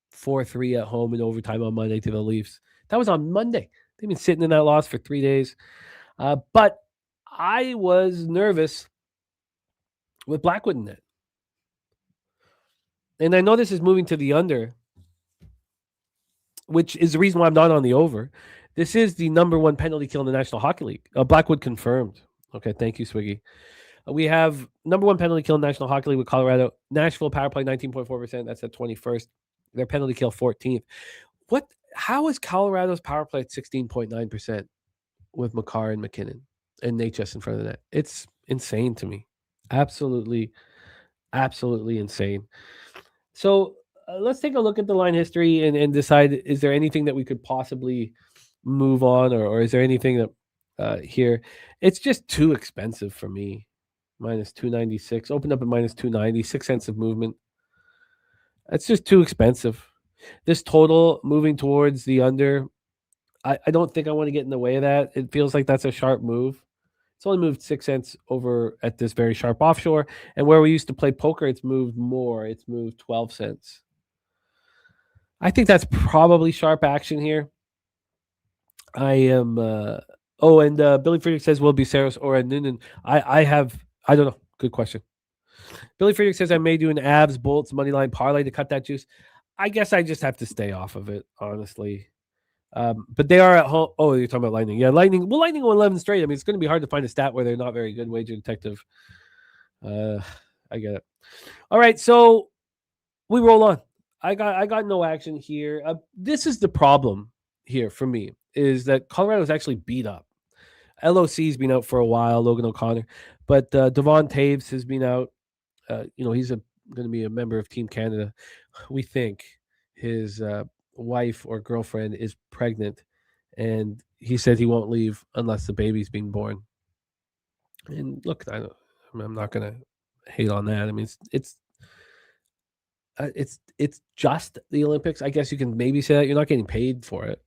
4-3 at home in overtime on Monday to the Leafs. That was on Monday. They've been sitting in that loss for 3 days. But I was nervous with Blackwood in it. And I know this is moving to the under, which is the reason why I'm not on the over. This is the number 1 penalty kill in the National Hockey League. Blackwood confirmed. Okay, thank you, Swiggy. We have number 1 penalty kill in National Hockey League with Colorado. Nashville power play 19.4%. That's at 21st. Their penalty kill 14th. How is Colorado's power play at 16.9% with Makar and McKinnon and Nate just in front of the net? It's insane to me. Absolutely, absolutely insane. So let's take a look at the line history and decide, is there anything that we could possibly move on, or is there anything that here? It's just too expensive for me. Minus 296. Opened up at minus 290. 6 cents of movement. That's just too expensive. This total moving towards the under, I don't think I want to get in the way of that. It feels like that's a sharp move. It's only moved 6 cents over at this very sharp offshore. And where we used to play poker, it's moved more. It's moved 12 cents. I think that's probably sharp action here. I am... Billy Friedrich says, will it be Saros or a Noonan? I don't know. Good question. Billy Friedrich says, I may do an Avs Bolts moneyline parlay to cut that juice. I guess I just have to stay off of it, honestly. But they are at home. Oh, you're talking about Lightning. Yeah, Lightning. Well, Lightning won 11 straight. I mean, it's going to be hard to find a stat where they're not very good. Wager Detective. I get it. All right, so we roll on. I got no action here. This is the problem here for me, is that Colorado's actually beat up. LOC's been out for a while, Logan O'Connor, but Devon Taves has been out. He's going to be a member of Team Canada. We think his wife or girlfriend is pregnant, and he said he won't leave unless the baby's being born. And look, I'm not going to hate on that. I mean, it's just the Olympics. I guess you can maybe say that you're not getting paid for it.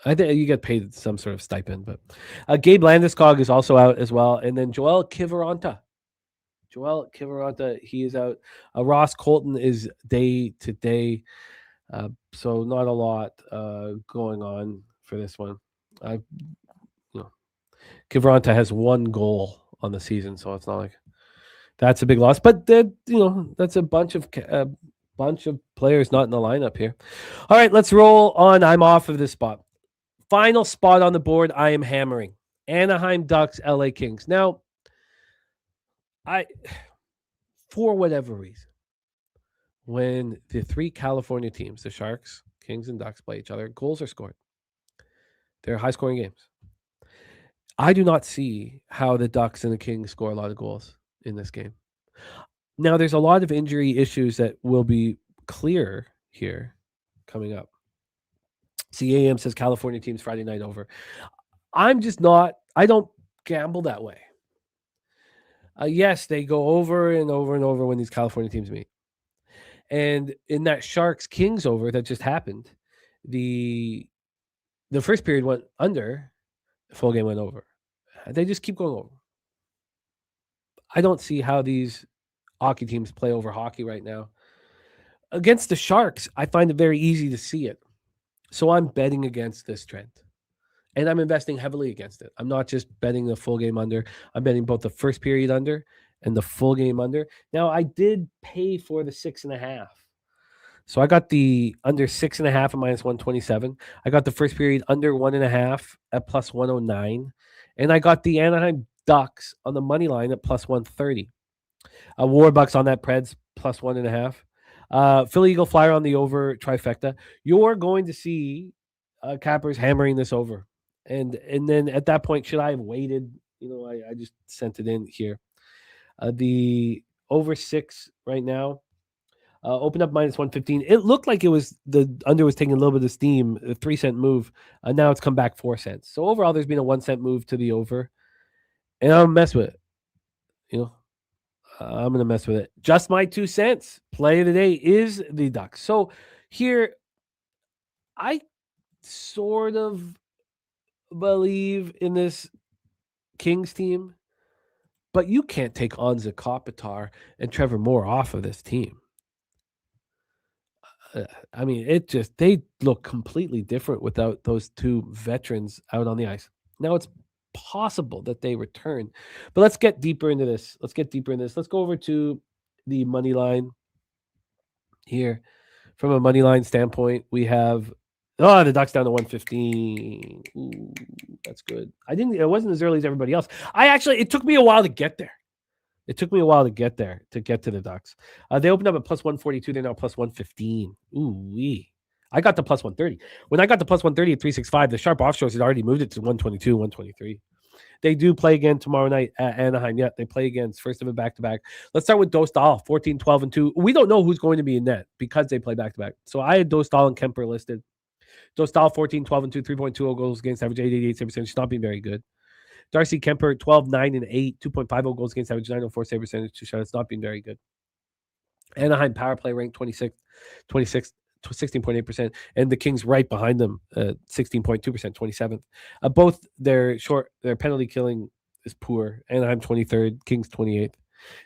I think you get paid some sort of stipend, but Gabe Landeskog is also out as well. And then Joel Kiviranta, he is out. Ross Colton is day to day. So not a lot going on for this one. Kiviranta has 1 goal on the season, so it's not like that's a big loss. But that's a bunch of players not in the lineup here. All right, let's roll on. I'm off of this spot. Final spot on the board, I am hammering. Anaheim Ducks, LA Kings. Now, for whatever reason, when the 3 California teams, the Sharks, Kings, and Ducks play each other, goals are scored. They're high-scoring games. I do not see how the Ducks and the Kings score a lot of goals in this game. Now, there's a lot of injury issues that will be clear here coming up. CAM says California teams Friday night over. I don't gamble that way. Yes, they go over and over and over when these California teams meet. And in that Sharks-Kings over that just happened, the first period went under, the full game went over. They just keep going over. I don't see how these hockey teams play over hockey right now. Against the Sharks, I find it very easy to see it. So I'm betting against this trend. And I'm investing heavily against it. I'm not just betting the full game under. I'm betting both the first period under and the full game under. Now, I did pay for the 6.5. So I got the under 6.5 at -127. I got the first period under 1.5 at +109. And I got the Anaheim Ducks on the money line at +130. Warbucks on that Preds +1.5. Philly Eagle Flyer on the over trifecta. You're going to see cappers hammering this over. And then at that point, should I have waited? I just sent it in here. The over 6 right now. Opened up -115. It looked like the under was taking a little bit of steam, a 3-cent move. Now it's come back 4 cents. So overall, there's been a 1-cent move to the over. And I'm going to mess with it. I'm going to mess with it. Just my 2 cents. Play of the day is the Ducks. So here, I sort of believe in this Kings team, but you can't take Anze Kopitar and Trevor Moore off of this team. I mean, they look completely different without those 2 veterans out on the ice. Now, it's possible that they return, but let's get deeper into this. Let's go over to the money line here. From a money line standpoint, we have the Ducks down to 115. Ooh, that's good. It wasn't as early as everybody else. It took me a while to get there. To get to the Ducks. They opened up at +142. They're now +115. Ooh-wee. I got the +130. When I got the +130 at 365, the sharp offshores had already moved it to 122, 123. They do play again tomorrow night at Anaheim. Yeah, they play again. It's first of a back-to-back. Let's start with Dostal, 14, 12, and 2. We don't know who's going to be in net because they play back-to-back. So I had Dostal and Kemper listed. Dostal, 14, 12, and 2, 3.20 goals against average, 88 save percentage. Not being very good. Darcy Kemper, 12, 9, and 8, 2.50 goals against average, 904 save percentage, 2 shots. Not being very good. Anaheim power play ranked 16.8%, and the Kings right behind them, 16.2%, 27th. Both their penalty killing is poor. Anaheim 23rd, Kings 28th.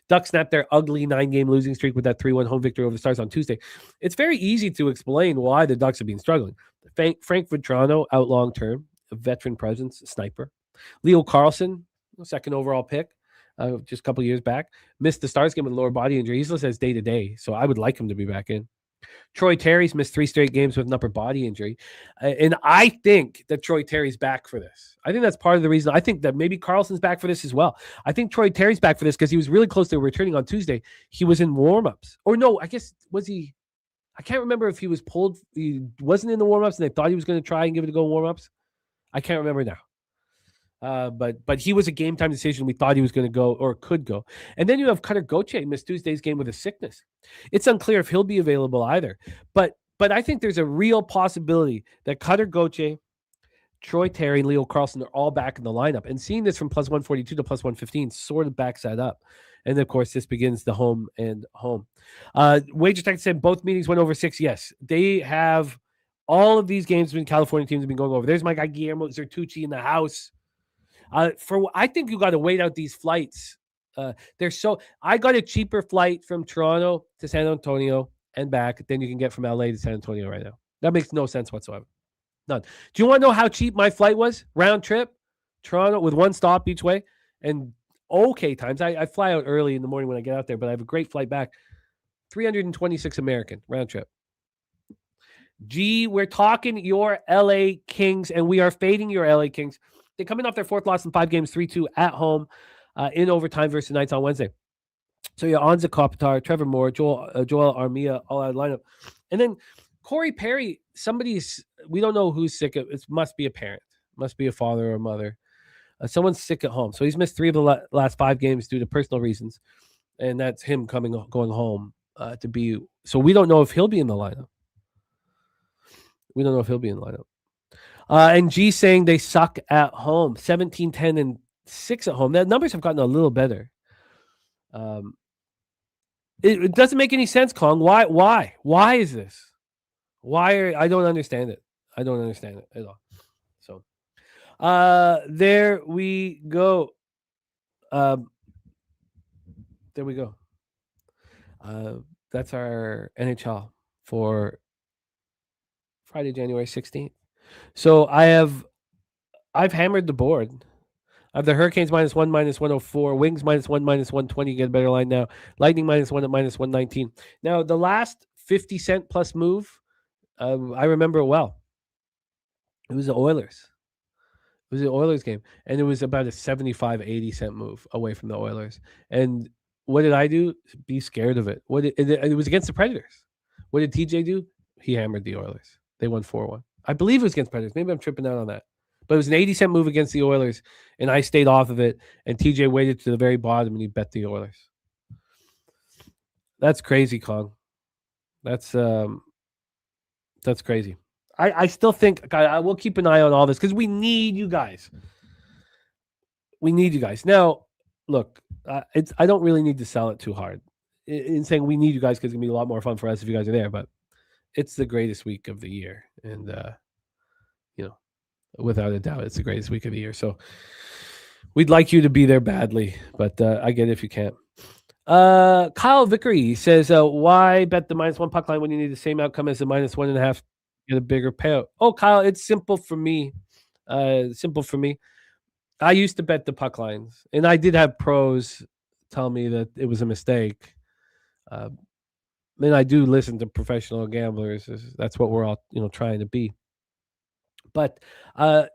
Ducks snapped their ugly 9-game losing streak with that 3-1 home victory over the Stars on Tuesday. It's very easy to explain why the Ducks have been struggling. Frank Vetrano out long term, a veteran presence, a sniper. Leo Carlson, second overall pick, just a couple years back, missed the Stars game with a lower body injury. He's listed as day-to-day, so I would like him to be back in. Troy Terry's missed 3 straight games with an upper body injury. And I think that Troy Terry's back for this. I think that's part of the reason. I think that maybe Carlson's back for this as well. I think Troy Terry's back for this because he was really close to returning on Tuesday. He was in warm-ups. Or no, I guess, was he? I can't remember if he was pulled. He wasn't in the warm-ups and they thought he was going to try and give it a go in warm-ups. I can't remember now. But he was a game time decision. We thought he was going to go or could go. And then you have Cutter Gauthier missed Tuesday's game with a sickness. It's unclear if he'll be available either. But But I think there's a real possibility that Cutter Gauthier, Troy Terry, and Leo Carlson are all back in the lineup. And seeing this from plus 142 to plus 115 sort of backs that up. And of course, this begins the home and home. Wager Tech said both meetings went over 6. Yes, they have all of these games between California teams have been going over. There's my guy Guillermo Zertucci in the house. I think you got to wait out these flights. I got a cheaper flight from Toronto to San Antonio and back than you can get from LA to San Antonio right now. That makes no sense whatsoever. None. Do you want to know how cheap my flight was? Round trip, Toronto with one stop each way, and okay times. I fly out early in the morning when I get out there, but I have a great flight back. 326 American round trip. Gee, we're talking your LA Kings, and we are fading your LA Kings. They're coming off their 4th loss in 5 games, 3-2 at home in overtime versus the Knights on Wednesday. So you're Anza Kopitar, Trevor Moore, Joel Armia, all out of lineup. And then Corey Perry, we don't know who's sick. It must be a parent, must be a father or a mother. Someone's sick at home. So he's missed 3 of the last 5 games due to personal reasons. And that's him going home to be. So we don't know if he'll be in the lineup. And G saying they suck at home. 17, 10, and 6 at home. The numbers have gotten a little better. It doesn't make any sense, Kong. Why is this? I don't understand it. I don't understand it at all. So there we go. There we go. That's our NHL for Friday, January 16th. So I've hammered the board. I have the Hurricanes -1, -104, Wings -1, -120. Get a better line now. Lightning -1 at -119. Now the last 50-cent plus move, I remember it well. It was the Oilers. It was the Oilers game, and it was about a 75-80 cent move away from the Oilers. And what did I do? Be scared of it. It was against the Predators. What did TJ do? He hammered the Oilers. They won 4-1. I believe it was against Predators. Maybe I'm tripping out on that. But it was an 80-cent move against the Oilers, and I stayed off of it, and TJ waited to the very bottom, and he bet the Oilers. That's crazy, Kong. That's crazy. I still think I will keep an eye on all this because we need you guys. We need you guys. Now, look, I don't really need to sell it too hard in saying we need you guys because it's going to be a lot more fun for us if you guys are there, but it's the greatest week of the year. And, without a doubt, it's the greatest week of the year. So we'd like you to be there badly, but I get it if you can't. Kyle Vickery says, why bet the -1 puck line when you need the same outcome as the -1.5 get a bigger payout? Oh, Kyle, it's simple for me. I used to bet the puck lines, and I did have pros tell me that it was a mistake. And I do listen to professional gamblers. That's what we're all, trying to be. But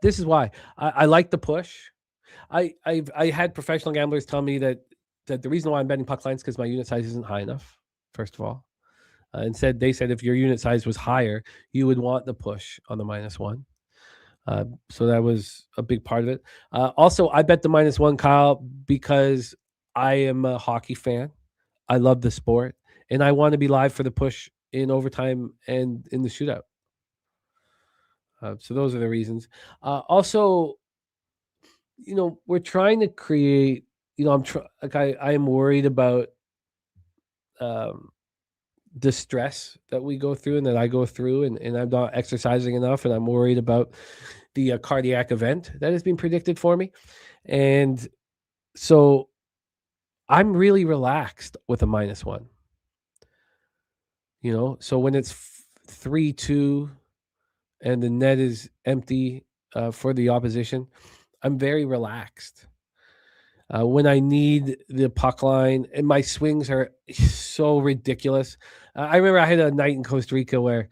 this is why I like the push. I had professional gamblers tell me that the reason why I'm betting puck lines is because my unit size isn't high enough, first of all. They said if your unit size was higher, you would want the push on the -1. So that was a big part of it. Also, I bet the -1, Kyle, because I am a hockey fan. I love the sport, and I want to be live for the push in overtime and in the shootout. So those are the reasons. Also, we're trying to create. I am worried about the stress that we go through and that I go through, and I'm not exercising enough, and I'm worried about the cardiac event that has been predicted for me. And so I'm really relaxed with a -1. So when it's 3-2 and the net is empty for the opposition, I'm very relaxed. When I need the puck line, and my swings are so ridiculous. I remember I had a night in Costa Rica where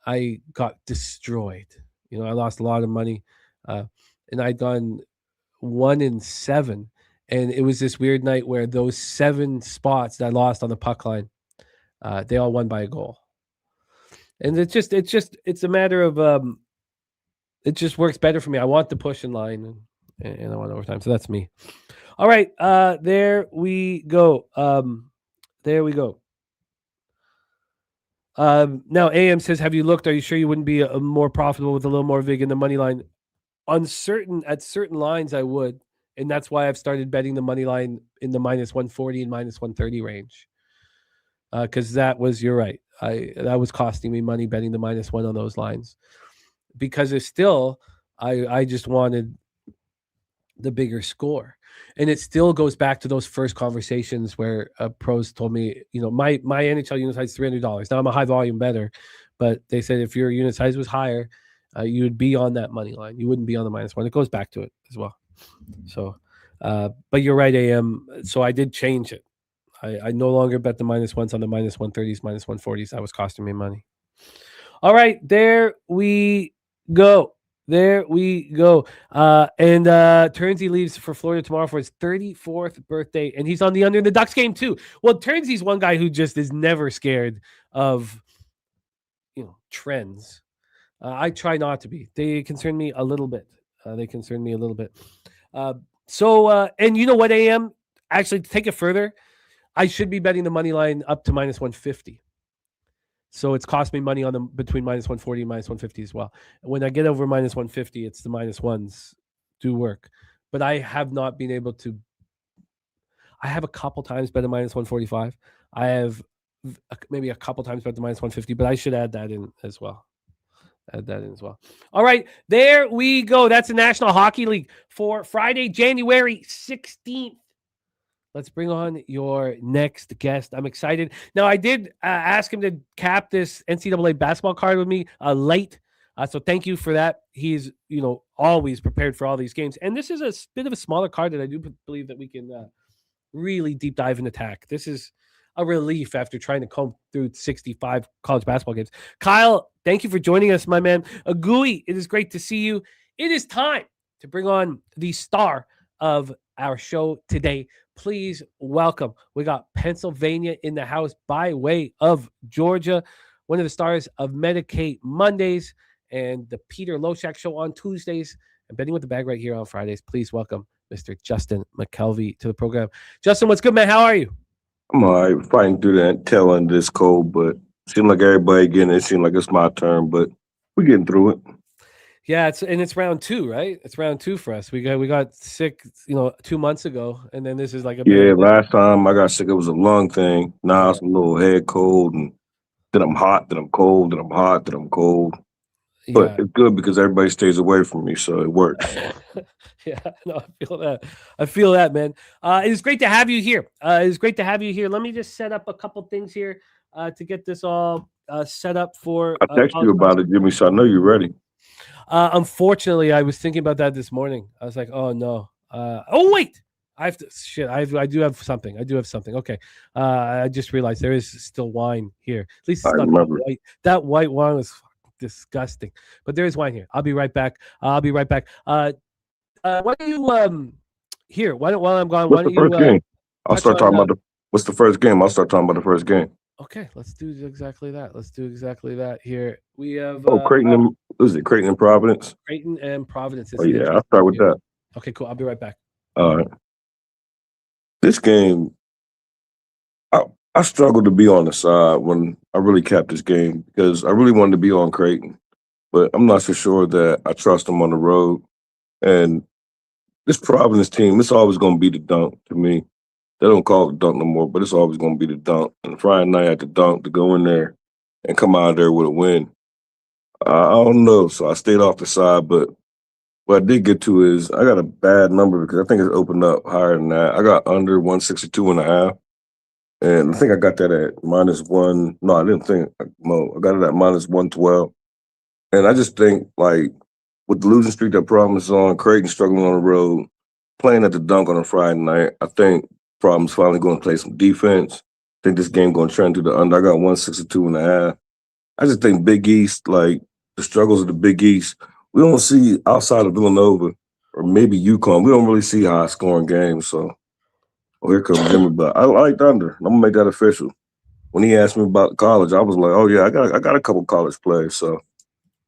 I got destroyed. I lost a lot of money, and I'd gone 1-7, and it was this weird night where those 7 spots that I lost on the puck line, they all won by a goal. And it's a matter of it just works better for me. I want the push in line, and I want overtime. So that's me. All right, there we go. Now AM says, have you looked? Are you sure you wouldn't be more profitable with a little more vig in the money line? At certain lines, I would, and that's why I've started betting the money line in the minus 140 and minus 130 range. Because you're right. That was costing me money betting the minus one on those lines, because it's still, I just wanted the bigger score. And it still goes back to those first conversations where pros told me, my NHL unit size is $300. Now I'm a high volume bettor, but they said if your unit size was higher, you would be on that money line. You wouldn't be on the minus one. It goes back to it as well. So, but you're right, AM. So I did change it. I no longer bet the minus ones on the minus 130s, minus 140s. That was costing me money. All right, there we go. And Turnsey leaves for Florida tomorrow for his 34th birthday, and he's on the under in the Ducks game too. Well, Turnsey's one guy who just is never scared of, trends. I try not to be. They concern me a little bit. And you know what, AM? Actually, to take it further, I should be betting the money line up to minus 150. So it's cost me money on them between minus 140 and minus 150 as well. When I get over minus 150, it's the minus ones do work. But I have not been able to. I have a couple times bet a minus 145. I have maybe a couple times bet the minus 150, but I should add that in as well. All right, there we go. That's the National Hockey League for Friday, January 16th. Let's bring on your next guest. I'm excited. Now, I did ask him to cap this NCAA basketball card with me late. So thank you for that. He's, always prepared for all these games. And this is a bit of a smaller card that I do believe that we can really deep dive and attack. This is a relief after trying to comb through 65 college basketball games. Kyle, thank you for joining us, my man. Agui, it is great to see you. It is time to bring on the star of our show today. Please welcome. We got Pennsylvania in the house by way of Georgia, one of the stars of Medicaid Mondays and the Peter Loshak Show on Tuesdays, and Betting with the Bag right here on Fridays. Please welcome Mr. Justin Mcelvy to the program. Justin, what's good, man? How are you? I'm all right, fighting through that tail end of this cold, but it seems like everybody getting it. It seems like it's my turn, but we're getting through it. Yeah, it's round 2, right? It's round 2 for us. We got sick, 2 months ago, and then this is like last time I got sick, it was a lung thing. Now it's a little head cold, and then I'm hot, then I'm cold, then I'm hot, then I'm cold. But it's good because everybody stays away from me, so it works. Yeah, no, I feel that, man. It is great to have you here. Let me just set up a couple things here to get this all set up for. I texted you about it, Jimmy, so I know you're ready. Unfortunately, I was thinking about that this morning. I was like, oh no. Oh wait, I do have something. Okay. I just realized there is still wine here. At least it's not white. That white wine was disgusting, but there is wine here. I'll be right back. Why don't you here? While I'm gone, what's the first game? I'll start talking about what's the first game? I'll start talking about the first game. Okay, let's do exactly that. Here we have. Creighton and Providence? Creighton and Providence. Oh yeah, I'll start with that. Okay, cool. I'll be right back. All right. This game, I struggled to be on the side when I really capped this game because I really wanted to be on Creighton, but I'm not so sure that I trust them on the road. And this Providence team, it's always going to be the dunk to me. They don't call it the dunk no more, but it's always going to be the dunk. And Friday night at the dunk to go in there and come out of there with a win. I don't know, so I stayed off the side. But what I did get to is I got a bad number because I think it's opened up higher than that. I got under 162.5. And I think I got that at -1. No, I didn't think. No, I got it at -112. And I just think, like, with the losing streak that Providence is on, Creighton struggling on the road, playing at the dunk on a Friday night, I think Providence finally going to play some defense. I think this game going to trend to the under. I got 162.5. I just think Big East, like, the struggles of the Big East, we don't see outside of Villanova or maybe UConn. We don't really see high-scoring games, so. Oh, here comes Jimmy, but I like Thunder. I'm gonna make that official. When he asked me about college, I was like, "Oh yeah, I got a couple college players." So,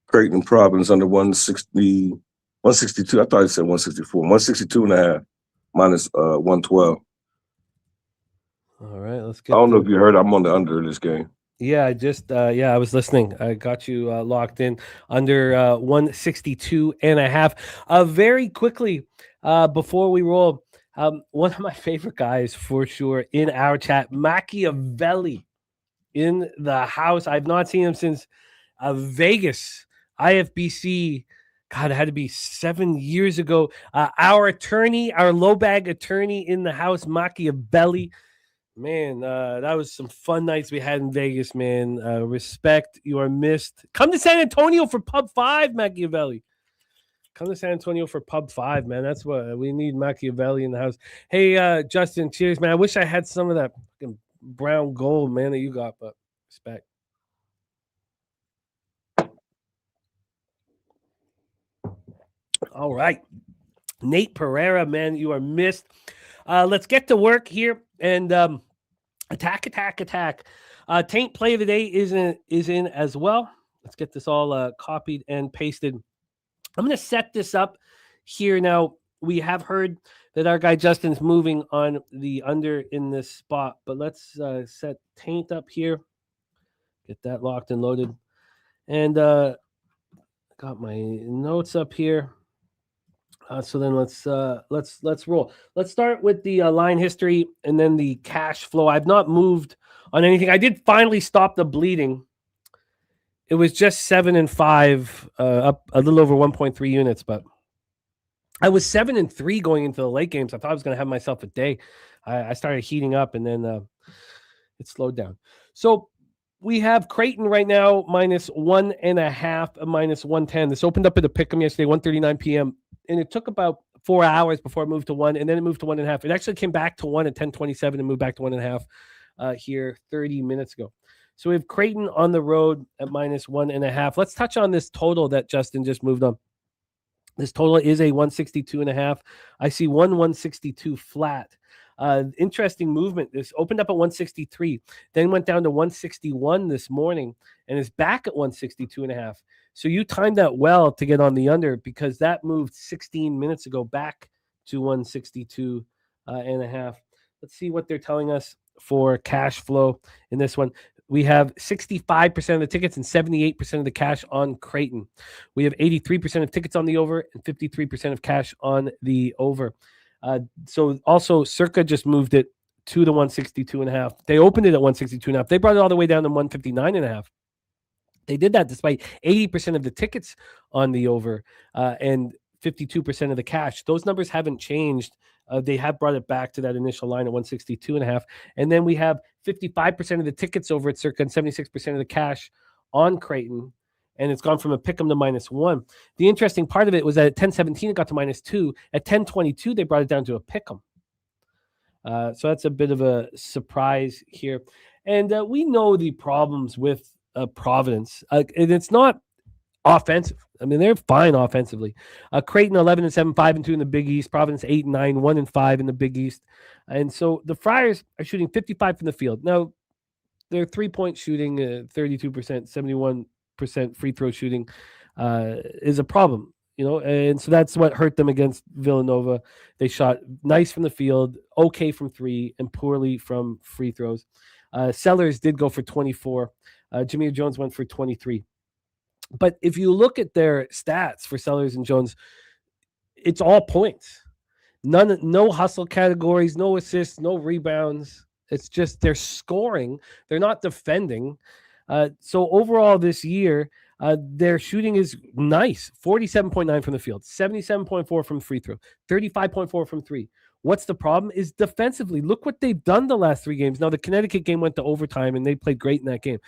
Creighton and Providence under 160, 162. I thought he said 164, 162.5 minus 112. All right, let's get. I don't know if you heard. I'm on the under in this game. Yeah, I just I was listening. I got you locked in under 162.5. Very quickly, before we roll, one of my favorite guys for sure in our chat, Machiavelli, in the house. I've not seen him since Vegas IFBC. God, it had to be 7 years ago. Our attorney, our low bag attorney in the house, Machiavelli. Man, that was some fun nights we had in Vegas, man. Respect, you are missed. Come to San Antonio for Pub 5, Machiavelli. Come to San Antonio for Pub 5, man. That's what we need, Machiavelli in the house. Hey, Justin, cheers, man. I wish I had some of that fucking brown gold, man, that you got, but respect. All right. Nate Pereira, man, you are missed. Let's get to work here and attack. Taint play of the day is in as well. Let's get this all copied and pasted. I'm going to set this up here now. We have heard that our guy Justin's moving on the under in this spot, but let's set Taint up here. Get that locked and loaded. And got my notes up here. So then let's roll. Let's start with the line history and then the cash flow. I've not moved on anything. I did finally stop the bleeding. It was just 7 and 5, up a little over 1.3 units, but I was 7 and 3 going into the late games. I thought I was going to have myself a day. I started heating up and then it slowed down. So we have Creighton right now -1.5, -110. This opened up at a pick'em yesterday, 1:39 p.m. And it took about 4 hours before it moved to 1, and then it moved to 1.5. It actually came back to 1 at 10:27 and moved back to 1.5 here 30 minutes ago. So we have Creighton on the road at -1.5. Let's touch on this total that Justin just moved on. This total is a 162.5. I see 162 flat. Interesting movement. This opened up at 163, then went down to 161 this morning, and is back at 162.5. So you timed that well to get on the under because that moved 16 minutes ago back to 162.5. Let's see what they're telling us for cash flow in this one. We have 65% of the tickets and 78% of the cash on Creighton. We have 83% of tickets on the over and 53% of cash on the over. So also Circa just moved it to the 162.5. They opened it at 162.5. They brought it all the way down to 159.5. They did that despite 80% of the tickets on the over and 52% of the cash. Those numbers haven't changed. They have brought it back to that initial line at 162.5. And then we have 55% of the tickets over at Circa and 76% of the cash on Creighton. And it's gone from a pick'em to -1. The interesting part of it was that at 10:17, it got to -2. At 10:22, they brought it down to a pick'em. So that's a bit of a surprise here. And we know the problems with Providence. And it's not offensive. I mean, they're fine offensively. Creighton 11 and 7, 5 and 2 in the Big East. Providence 8 and 9, 1 and 5 in the Big East. And so the Friars are shooting 55 from the field. Now, their 3-point shooting, 32%, 71% free throw shooting is a problem, you know, and so that's what hurt them against Villanova. They shot nice from the field, okay from 3, and poorly from free throws. Sellers did go for 24. Jameer Jones went for 23. But if you look at their stats for Sellers and Jones, it's all points. No hustle categories, no assists, no rebounds. It's just they're scoring. They're not defending. So overall this year, their shooting is nice. 47.9 from the field, 77.4 from free throw, 35.4 from 3. What's the problem is defensively. Look what they've done the last 3 games. Now, the Connecticut game went to overtime, and they played great in that game.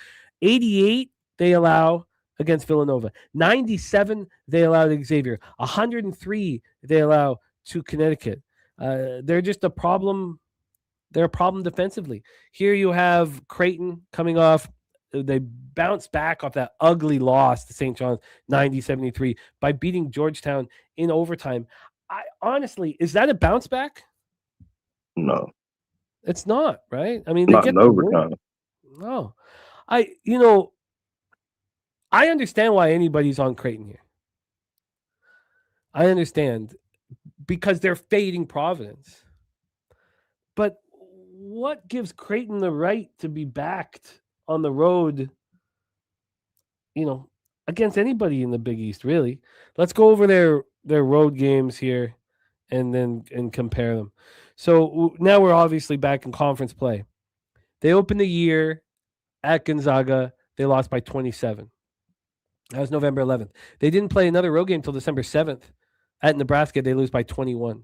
88 they allow against Villanova. 97 they allow to Xavier. 103 they allow to Connecticut. They're just a problem. They're a problem defensively. Here you have Creighton coming off. They bounced back off that ugly loss to St. John's, 90-73, by beating Georgetown in overtime. Honestly, is that a bounce back? No. It's not, right? I mean, not in overtime. No. I understand why anybody's on Creighton here. I understand because they're fading Providence. But what gives Creighton the right to be backed on the road, against anybody in the Big East, really. Let's go over their road games here and compare them. So now we're obviously back in conference play. They opened the year at Gonzaga. They lost by 27. That was November 11th. They didn't play another road game until December 7th. At Nebraska, they lose by 21.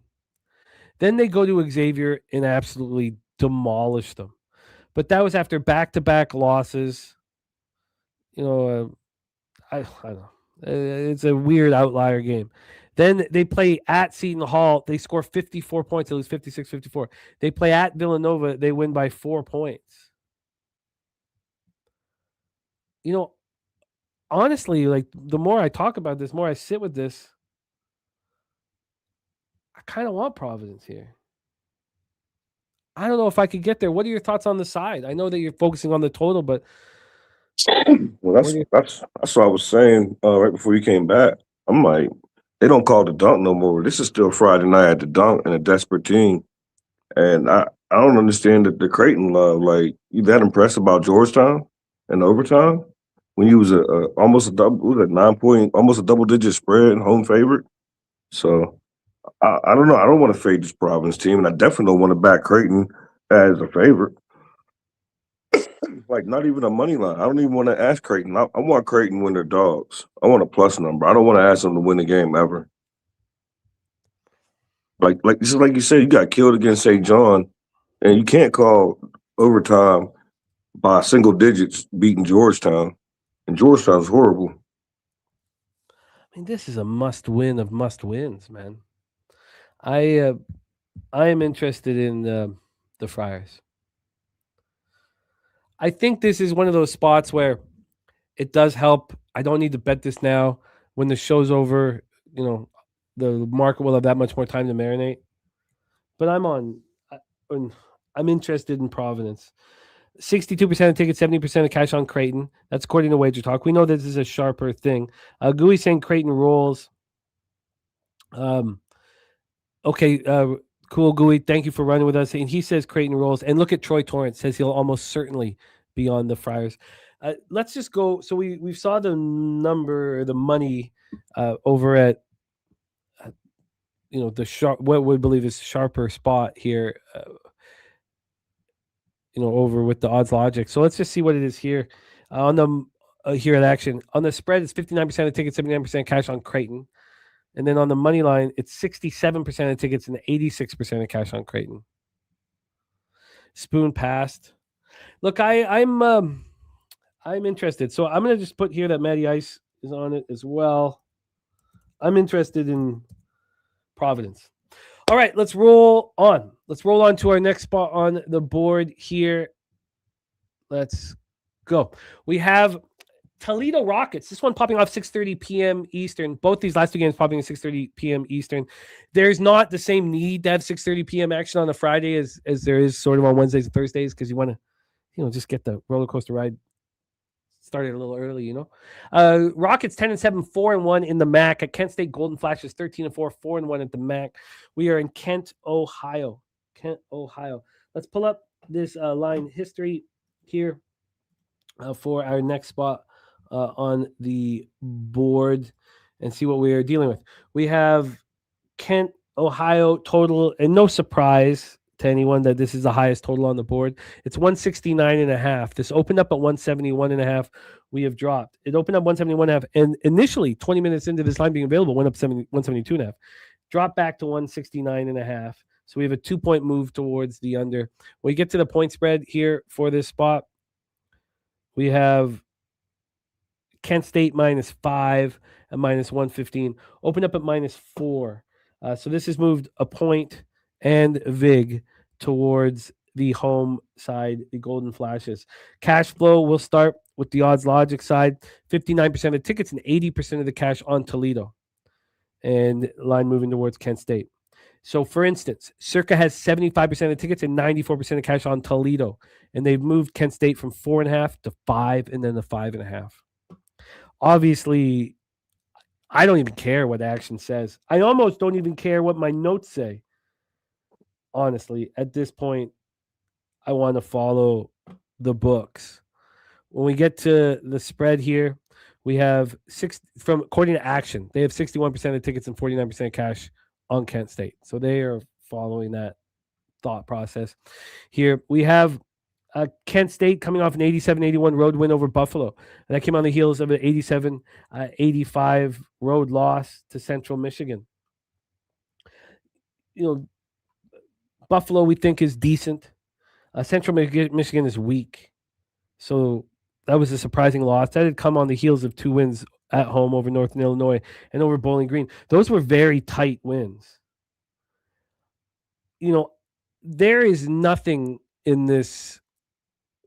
Then they go to Xavier and absolutely demolish them. But that was after back-to-back losses. I don't know. It's a weird outlier game. Then they play at Seton Hall. They score 54 points. They lose 56-54. They play at Villanova. They win by 4 points. Honestly, like the more I talk about this, the more I sit with this, I kind of want Providence here. I don't know if I could get there. What are your thoughts on the side? I know that you're focusing on the total, but Well, that's what I was saying right before you came back. I'm like, they don't call the dunk no more. This is still Friday night at the dunk and a desperate team. And I don't understand the Creighton love. Like, you that impressed about Georgetown in overtime when you was almost a double, 9-point, almost a double-digit spread and home favorite. So I don't know. I don't want to fade this Providence team, and I definitely don't want to back Creighton as a favorite. Like, not even a money line. I don't even want to ask Creighton. I want Creighton when they're dogs. I want a plus number. I don't want to ask them to win the game ever. Like just like you said, you got killed against St. John, and you can't call overtime by single digits beating Georgetown, and Georgetown's horrible. I mean, this is a must-win of must-wins, man. I am interested in the Friars. I think this is one of those spots where it does help. I don't need to bet this now. When the show's over, the market will have that much more time to marinate. But I'm interested in Providence. 62% of tickets, 70% of cash on Creighton. That's according to Wager Talk. We know this is a sharper thing. Gooey saying Creighton rolls. Okay, cool, Gooey. Thank you for running with us. And he says Creighton rolls. And look at Troy Torrance, says he'll almost certainly be on the Friars. Let's just go. So we saw the number, the money over at the sharp, what we believe is sharper spot here. Over with the odds logic. So let's just see what it is here on the here at action. On the spread, it's 59% of tickets, 79% cash on Creighton. And then on the money line, it's 67% of tickets and 86% of cash on Creighton. Spoon passed. Look, I'm interested. So I'm going to just put here that Matty Ice is on it as well. I'm interested in Providence. All right, let's roll on. Let's roll on to our next spot on the board here. Let's go. We have Toledo Rockets. This one popping off 6:30 p.m. Eastern. Both these last two games popping at 6:30 p.m. Eastern. There's not the same need to have 6:30 p.m. action on a Friday as there is sort of on Wednesdays and Thursdays because you want to, just get the roller coaster ride started a little early, Rockets 10-7, 4-1 in the MAC. At Kent State, Golden Flashes 13-4, 4-1 at the MAC. We are in Kent, Ohio. Let's pull up this line history here for our next spot on the board and see what we are dealing with. We have Kent, Ohio total, and no surprise to anyone that this is the highest total on the board. It's 169.5. This opened up at 171.5. We have dropped. It opened up 171.5, and initially 20 minutes into this line being available, went up 172.5. Dropped back to 169.5. So we have a 2-point move towards the under. When we get to the point spread here for this spot, we have Kent State -5 and -115. Opened up at -4. So this has moved a point and VIG towards the home side, the Golden Flashes. Cash flow, we'll start with the odds logic side. 59% of tickets and 80% of the cash on Toledo. And line moving towards Kent State. So, for instance, Circa has 75% of tickets and 94% of cash on Toledo. And they've moved Kent State from 4.5 to 5 and then to 5.5. Obviously, I don't even care what action says. I almost don't even care what my notes say. Honestly, at this point, I want to follow the books. when we get to the spread here, we have according to Action, they have 61% of tickets and 49% of cash on Kent State. So they are following that thought process. Here we have Kent State coming off an 87-81 road win over Buffalo. And that came on the heels of an 87-85 road loss to Central Michigan. Buffalo we think is decent. Central Michigan is weak. So that was a surprising loss. That had come on the heels of 2 wins at home over Northern Illinois and over Bowling Green. Those were very tight wins. There is nothing in this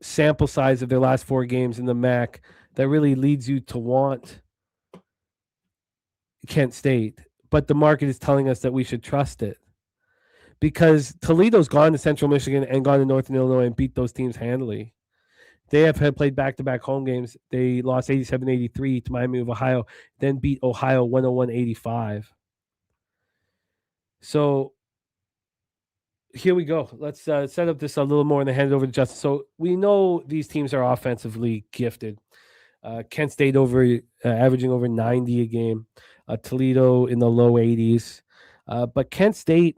sample size of their last 4 games in the MAC that really leads you to want Kent State. But the market is telling us that we should trust it. Because Toledo's gone to Central Michigan and gone to Northern Illinois and beat those teams handily. They have played back-to-back home games. They lost 87-83 to Miami of Ohio, then beat Ohio 101-85. So here we go. Let's set up this a little more and then hand it over to Justin. So we know these teams are offensively gifted. Kent State averaging over 90 a game. Toledo in the low 80s. But Kent State,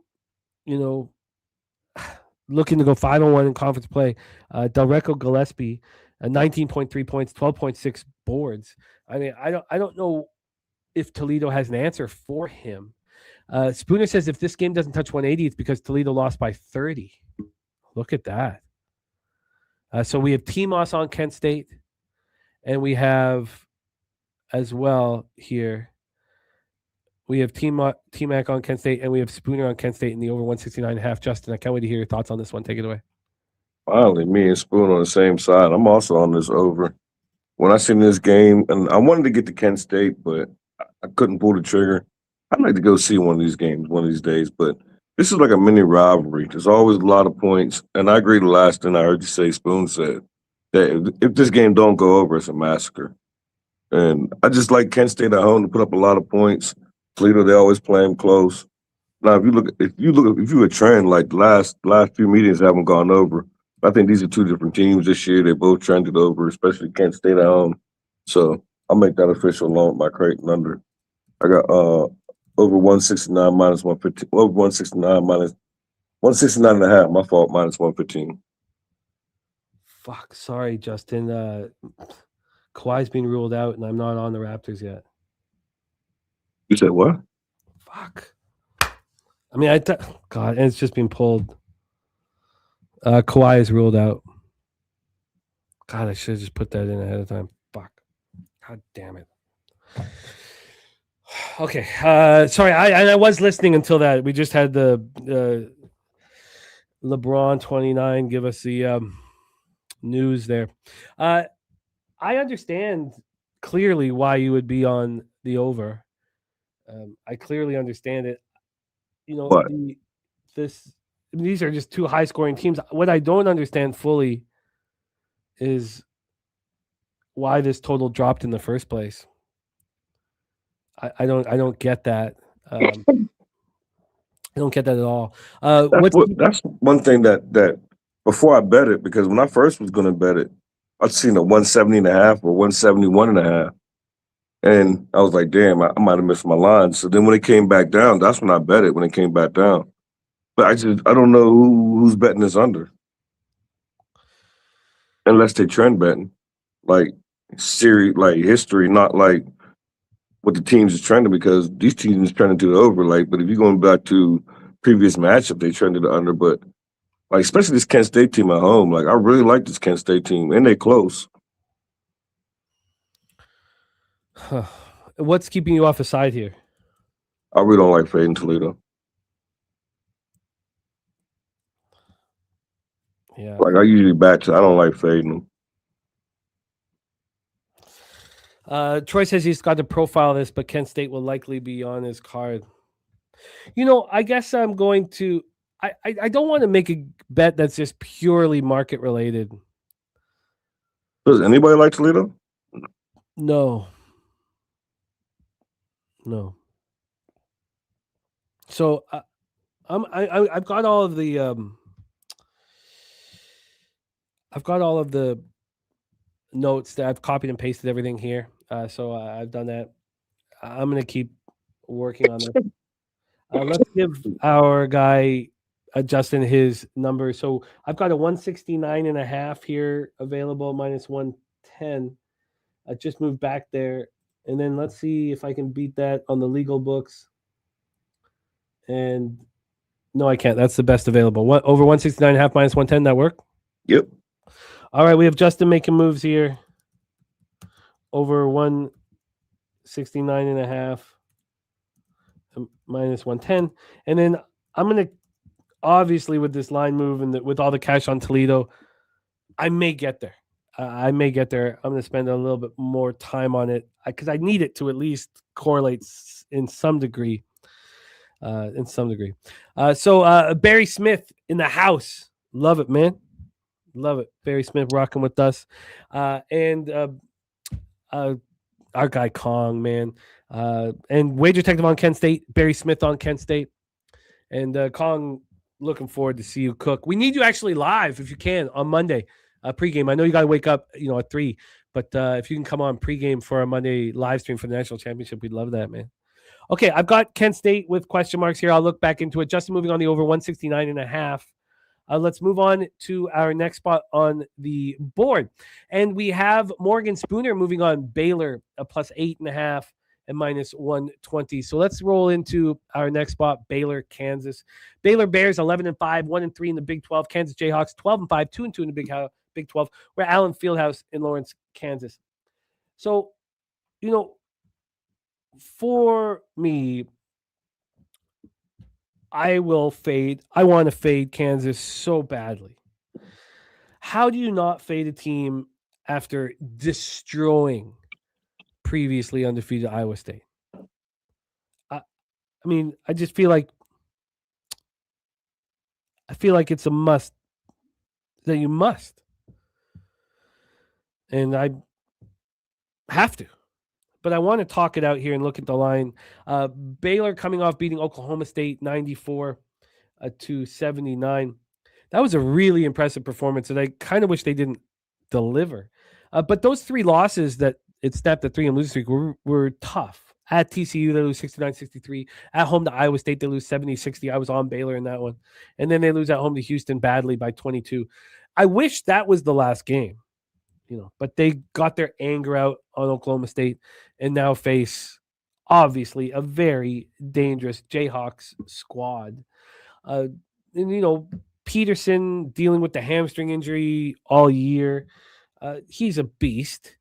looking to go 5-1 in conference play. Delreco Gillespie, 19.3 points, 12.6 boards. I mean, I don't know if Toledo has an answer for him. Spooner says if this game doesn't touch 180, it's because Toledo lost by 30. Look at that. So we have T-Moss on Kent State, and we have as well here. We have T-Mac on Kent State, and we have Spooner on Kent State in the over 169.5. Justin, I can't wait to hear your thoughts on this one. Take it away. Finally, me and Spoon on the same side. I'm also on this over. When I seen this game, and I wanted to get to Kent State, but I couldn't pull the trigger. I'd like to go see one of these games one of these days, but this is like a mini rivalry. There's always a lot of points, and I agree the last thing I heard you say, Spoon said, that if this game don't go over, it's a massacre. And I just like Kent State at home to put up a lot of points. Toledo, they always play them close. Now, if you a trend, like the last few meetings haven't gone over. I think these are 2 different teams this year. They both trended over, especially Kent State at home. So I'll make that official along with my Creighton under. I got over 169 minus 115. Over 169 minus 169.5. My fault, minus 115. Fuck, sorry, Justin. Kawhi's been ruled out, and I'm not on the Raptors yet. You said what? Fuck. I mean, God, and it's just been pulled. Kawhi is ruled out. God, I should have just put that in ahead of time. Fuck. God damn it. Okay. Sorry, I was listening until that. We just had the LeBron 29 give us the news there. I understand clearly why you would be on the over. I clearly understand it. These are just 2 high-scoring teams. What I don't understand fully is why this total dropped in the first place. I don't get that. I don't get that at all. That's one thing that before I bet it, because when I first was going to bet it, I'd seen a 170.5 or 171.5. And I was like, damn, I might have missed my line. So then when it came back down, that's when I bet it, when it came back down. But I don't know who's betting this under. Unless they trend betting. Like history, not like what the teams is trending, because these teams trending to the over. But if you're going back to previous matchup, they trended the under. But especially this Kent State team at home, I really like this Kent State team, and they close. What's keeping you off the side here? I really don't like fading Toledo. Yeah. I usually back to, I don't like fading them. Troy says he's got to profile this, but Kent State will likely be on his card. I guess I'm going to. I don't want to make a bet that's just purely market related. Does anybody like Toledo? No. So I've got all of the notes that I've copied and pasted everything here. So I've done that. I'm going to keep working on this. Let's give our guy Justin his number. So I've got a 169.5 here available, minus 110. I just moved back there. And then let's see if I can beat that on the legal books. And no, I can't. That's the best available. What, over 169.5 minus 110, that work? Yep. All right, we have Justin making moves here. Over 169.5 minus 110. And then I'm going to, obviously, with this line move and with all the cash on Toledo, I may get there. I'm going to spend a little bit more time on it because I need it to at least correlate in some degree. So Barry Smith in the house. Love it, man. Love it. Barry Smith rocking with us. And our guy Kong, man. And Wager Detective on Kent State. Barry Smith on Kent State. And Kong, looking forward to see you cook. We need you actually live if you can on Monday. Pregame. I know you got to wake up, at 3, but if you can come on pregame for a Monday live stream for the national championship, we'd love that, man. Okay, I've got Kent State with question marks here. I'll look back into it. Justin moving on the over 169.5. Let's move on to our next spot on the board. And we have Morgan Spooner moving on Baylor, a plus 8.5 and minus 120. So let's roll into our next spot, Baylor, Kansas. Baylor Bears 11-5, 1-3 in the Big 12. Kansas Jayhawks 12-5, 2-2 in the Big 12. We're at Allen Fieldhouse in Lawrence, Kansas. So, for me, I want to fade Kansas so badly. How do you not fade a team after destroying previously undefeated Iowa State? I just feel like it's a must that you must. And I have to. But I want to talk it out here and look at the line. Baylor coming off beating Oklahoma State 94-79. That was a really impressive performance, and I kind of wish they didn't deliver. But those 3 losses that it snapped at 3 and losing streak were tough. At TCU, they lose 69-63. At home to Iowa State, they lose 70-60. I was on Baylor in that one. And then they lose at home to Houston badly by 22. I wish that was the last game. But they got their anger out on Oklahoma State and now face, obviously, a very dangerous Jayhawks squad. And, Peterson dealing with the hamstring injury all year. He's a beast.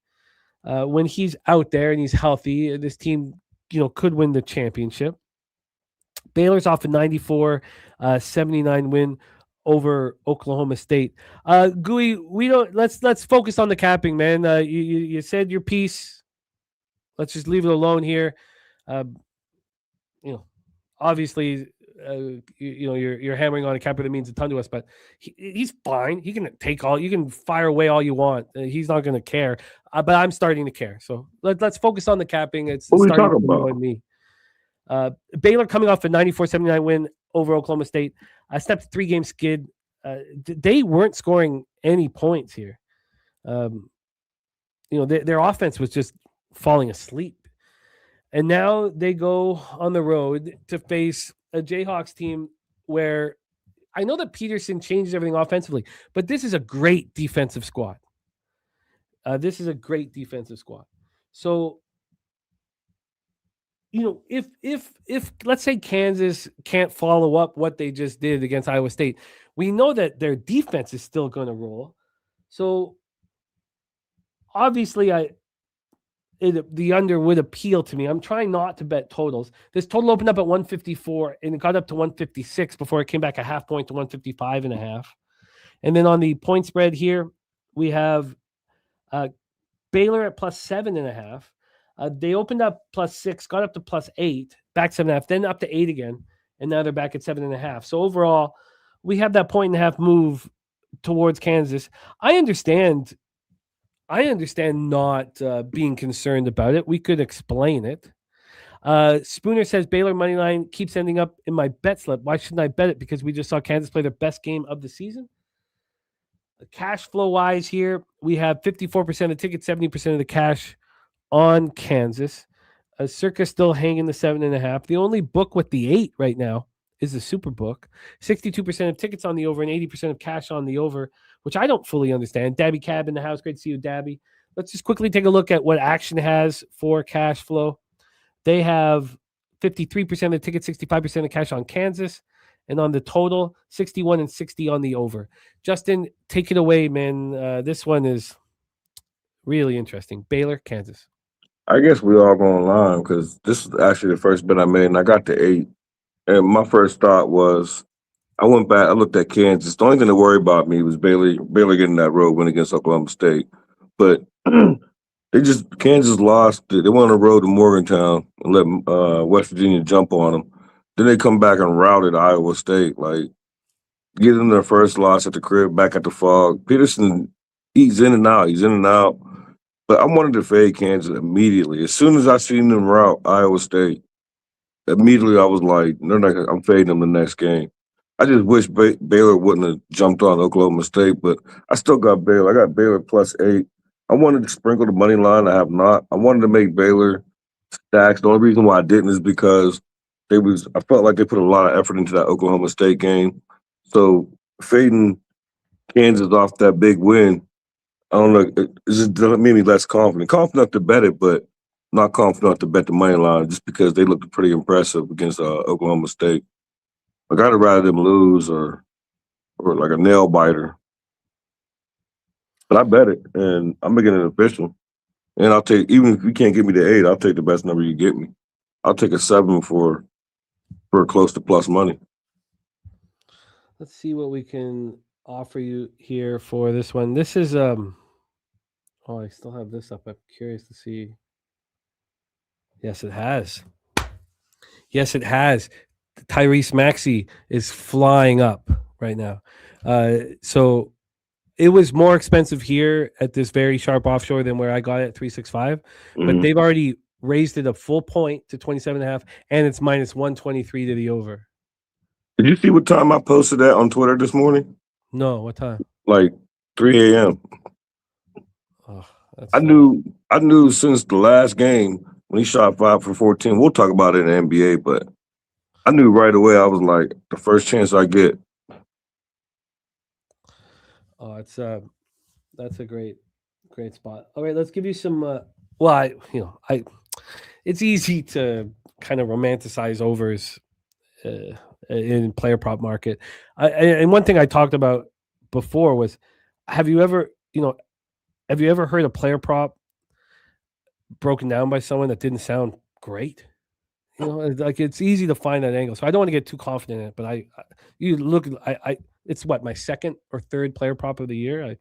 When he's out there and he's healthy, this team, could win the championship. Baylor's off a 94-79 win over Oklahoma State. Gooey, let's focus on the capping, man. You said your piece. Let's just leave it alone here. Obviously, you're hammering on a capper that means a ton to us, but he's fine. You can fire away all you want. He's not going to care. But I'm starting to care. So let's focus on the capping. It's what starting are we to talking annoy me. Baylor coming off a 94-79 win over Oklahoma State. Stepped 3-game skid. They weren't scoring any points here. Their offense was just falling asleep. And now they go on the road to face a Jayhawks team where I know that Peterson changes everything offensively, but this is a great defensive squad. So, if let's say Kansas can't follow up what they just did against Iowa State, we know that their defense is still going to roll. So obviously the under would appeal to me. I'm trying not to bet totals. This total opened up at 154 and it got up to 156 before it came back a half point to 155.5. And then on the point spread here, we have Baylor at plus 7.5. They opened up plus 6, got up to plus 8, back 7.5, then up to 8 again, and now they're back at 7.5. So overall, we have that 1.5 move towards Kansas. I understand not being concerned about it. We could explain it. Spooner says Baylor money line keeps ending up in my bet slip. Why shouldn't I bet it? Because we just saw Kansas play their best game of the season. Cash flow wise here, we have 54% of tickets, 70% of the cash on Kansas. Circa still hanging the 7.5. The only book with the 8 right now is the Super Book. 62% of tickets on the over and 80% of cash on the over, which I don't fully understand. Dabby Cab in the house. Great to see you, Dabby. Let's just quickly take a look at what Action has for cash flow. They have 53% of tickets, 65% of cash on Kansas. And on the total, 61 and 60 on the over. Justin, take it away, man. This one is really interesting. Baylor, Kansas. I guess we all going line because this is actually the first bet I made, and I got the 8. And my first thought was, I went back, I looked at Kansas. The only thing to worry about me was Baylor getting that road win against Oklahoma State. But Kansas lost. They went on the road to Morgantown and let West Virginia jump on them. Then they come back and routed Iowa State. Like, get them their first loss at the crib, back at the Fog. Peterson, he's in and out. He's in and out. But I wanted to fade Kansas immediately. As soon as I seen them route Iowa State, immediately I was like, I'm fading them the next game. I just wish Baylor wouldn't have jumped on Oklahoma State, but I still got Baylor. I got Baylor +8. I wanted to sprinkle the money line. I have not. I wanted to make Baylor Stackz. The only reason why I didn't is because I felt like they put a lot of effort into that Oklahoma State game. So fading Kansas off that big win, I don't know. It just doesn't make me less confident. Confident to bet it, but not confident to bet the money line just because they looked pretty impressive against Oklahoma State. Like, I'd rather them lose or like a nail biter. But I bet it, and I'm making it official. And I'll take, even if you can't get me the 8, I'll take the best number you get me. I'll take a 7 for close to plus money. Let's see what we can offer you here for this one. This is I still have this up. I'm curious to see. Yes, it has. Yes, it has. Tyrese Maxey is flying up right now. So it was more expensive here at this very sharp offshore than where I got it at 365, but they've already raised it a full point to 27.5, and it's -123 to the over. Did you see what time I posted that on Twitter this morning? No, what time? Like 3 a.m. Oh, I knew since the last game when he shot 5 for 14. We'll talk about it in the NBA, but I knew right away. I was like, the first chance I get. Oh, that's a great spot. All right, let's give you some. It's easy to kind of romanticize overs in player prop market. And one thing I talked about before was, have you ever heard a player prop broken down by someone that didn't sound great? Like, it's easy to find that angle. So I don't want to get too confident in it, but it's what, my second or third player prop of the year.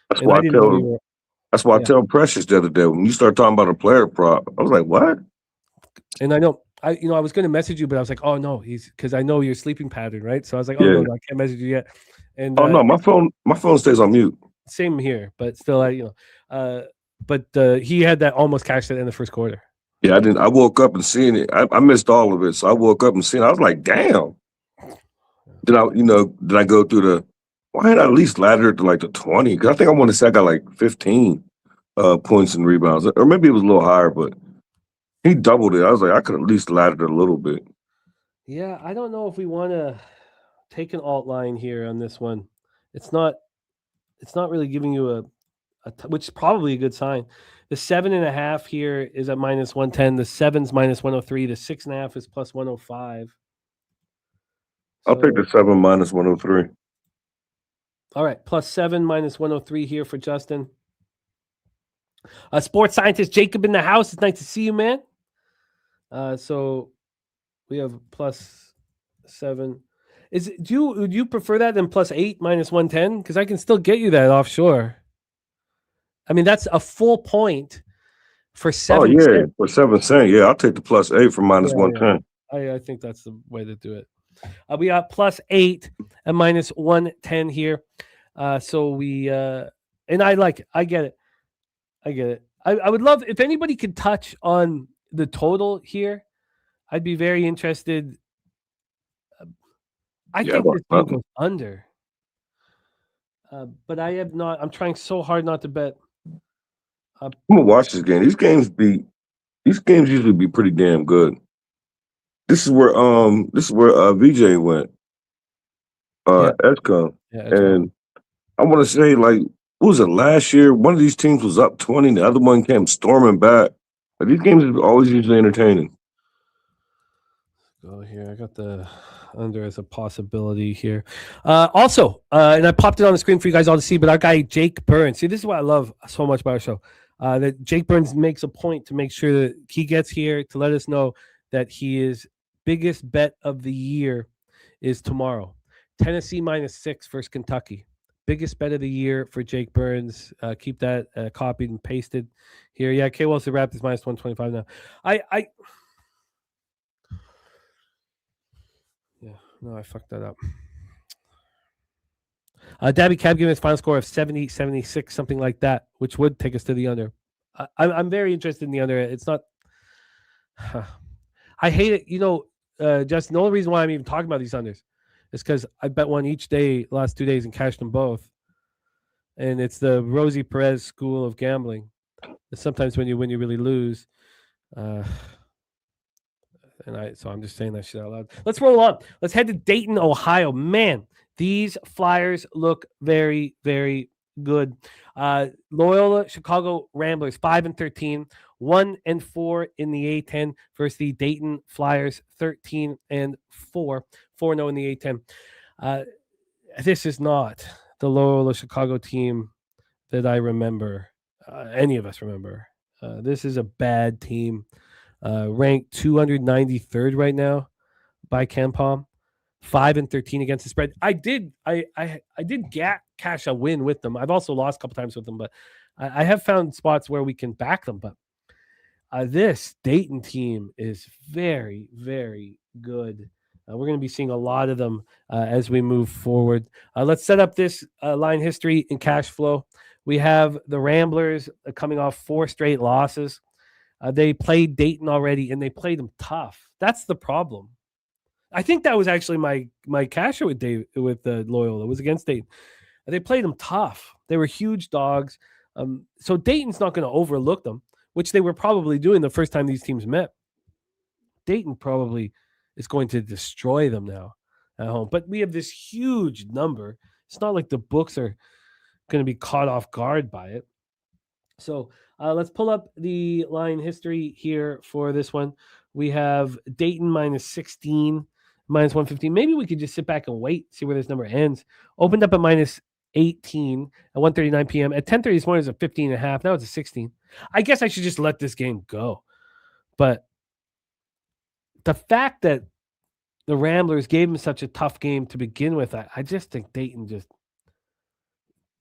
That's why I tell Precious the other day, when you start talking about a player prop, I was like, what? And I know, I was going to message you, but I was like, oh no, because I know your sleeping pattern, right? So I was like, no, I can't message you yet. And no, my phone stays on mute. Same here, but still, he had that almost cashed it in the first quarter. Yeah, I didn't. I woke up and seeing it. I missed all of it, so I woke up and seeing it. I was like, damn. Then I go through the, why didn't I at least ladder it to like the 20? Because I think I want to say I got like 15 points and rebounds, or maybe it was a little higher, but he doubled it. I was like, I could at least ladder it a little bit. Yeah, I don't know if we want to take an alt line here on this one. It's not really giving you which is probably a good sign. The 7.5 here is at -110. The 7's -103. The 6.5 is +105. I'll take the 7 -103. All right, +7 -103 here for Justin. Sports scientist Jacob in the house. It's nice to see you, man. So we have +7. Would you prefer that than +8 -110? Because I can still get you that offshore. I mean, that's a full point for 7 cents. Oh, yeah, cents. for 7 cents. Yeah, I'll take the +8 for -110. I think that's the way to do it. We got +8 and -110 here. So we and I get it. I would love if anybody could touch on the total here. I'd be very interested. I think this game goes under. but I have not. I'm trying so hard not to bet. I'm gonna watch this game. These games usually be pretty damn good. This is where VJ went, Edcom. Yeah, that's right. And I want to say, like, what was it last year? One of these teams was up 20, the other one came storming back. Like, these games are always usually entertaining. Go here. I got the under as a possibility here. Also, and I popped it on the screen for you guys all to see, but our guy Jake Burns. See, this is what I love so much about our show. That Jake Burns makes a point to make sure that he gets here to let us know that his biggest bet of the year is tomorrow. Tennessee -6 versus Kentucky. Biggest bet of the year for Jake Burns. Keep that copied and pasted here. Yeah, K. Wells the Raptors -125 now. No, I fucked that up. Dabby Cab giving us final score of 70, 76, something like that, which would take us to the under. I'm very interested in the under. It's not. I hate it. Justin, the only reason why I'm even talking about these unders is because I bet one each day last 2 days and cashed them both. And it's the Rosie Perez school of gambling. Sometimes when you win, you really lose. So I'm just saying that shit out loud. Let's roll on. Let's head to Dayton, Ohio. Man, these Flyers look very, very good. Loyola, Chicago Ramblers, 5-13, 1-4 in the A10 versus the Dayton Flyers, 13-4, 4-0 in the A10. This is not the Loyola Chicago team that I remember. Any of us remember. This is a bad team. Ranked 293rd right now by KenPom, 5-13 against the spread. I did cash a win with them. I've also lost a couple times with them, but I have found spots where we can back them. But this Dayton team is very, very good. We're going to be seeing a lot of them as we move forward. Let's set up this line history and cash flow. We have the Ramblers coming off 4 straight losses. They played Dayton already, and they played them tough. That's the problem. I think that was actually my casher with Loyola. It was against Dayton. They played them tough. They were huge dogs. So Dayton's not going to overlook them, which they were probably doing the first time these teams met. Dayton probably is going to destroy them now at home. But we have this huge number. It's not like the books are going to be caught off guard by it. So let's pull up the line history here for this one. We have Dayton -16, -115. Maybe we could just sit back and wait, see where this number ends. Opened up at -18 at 1:39 p.m. At 10:30 this morning, it was a 15.5. Now it's a 16. I guess I should just let this game go. But the fact that the Ramblers gave him such a tough game to begin with, I just think Dayton just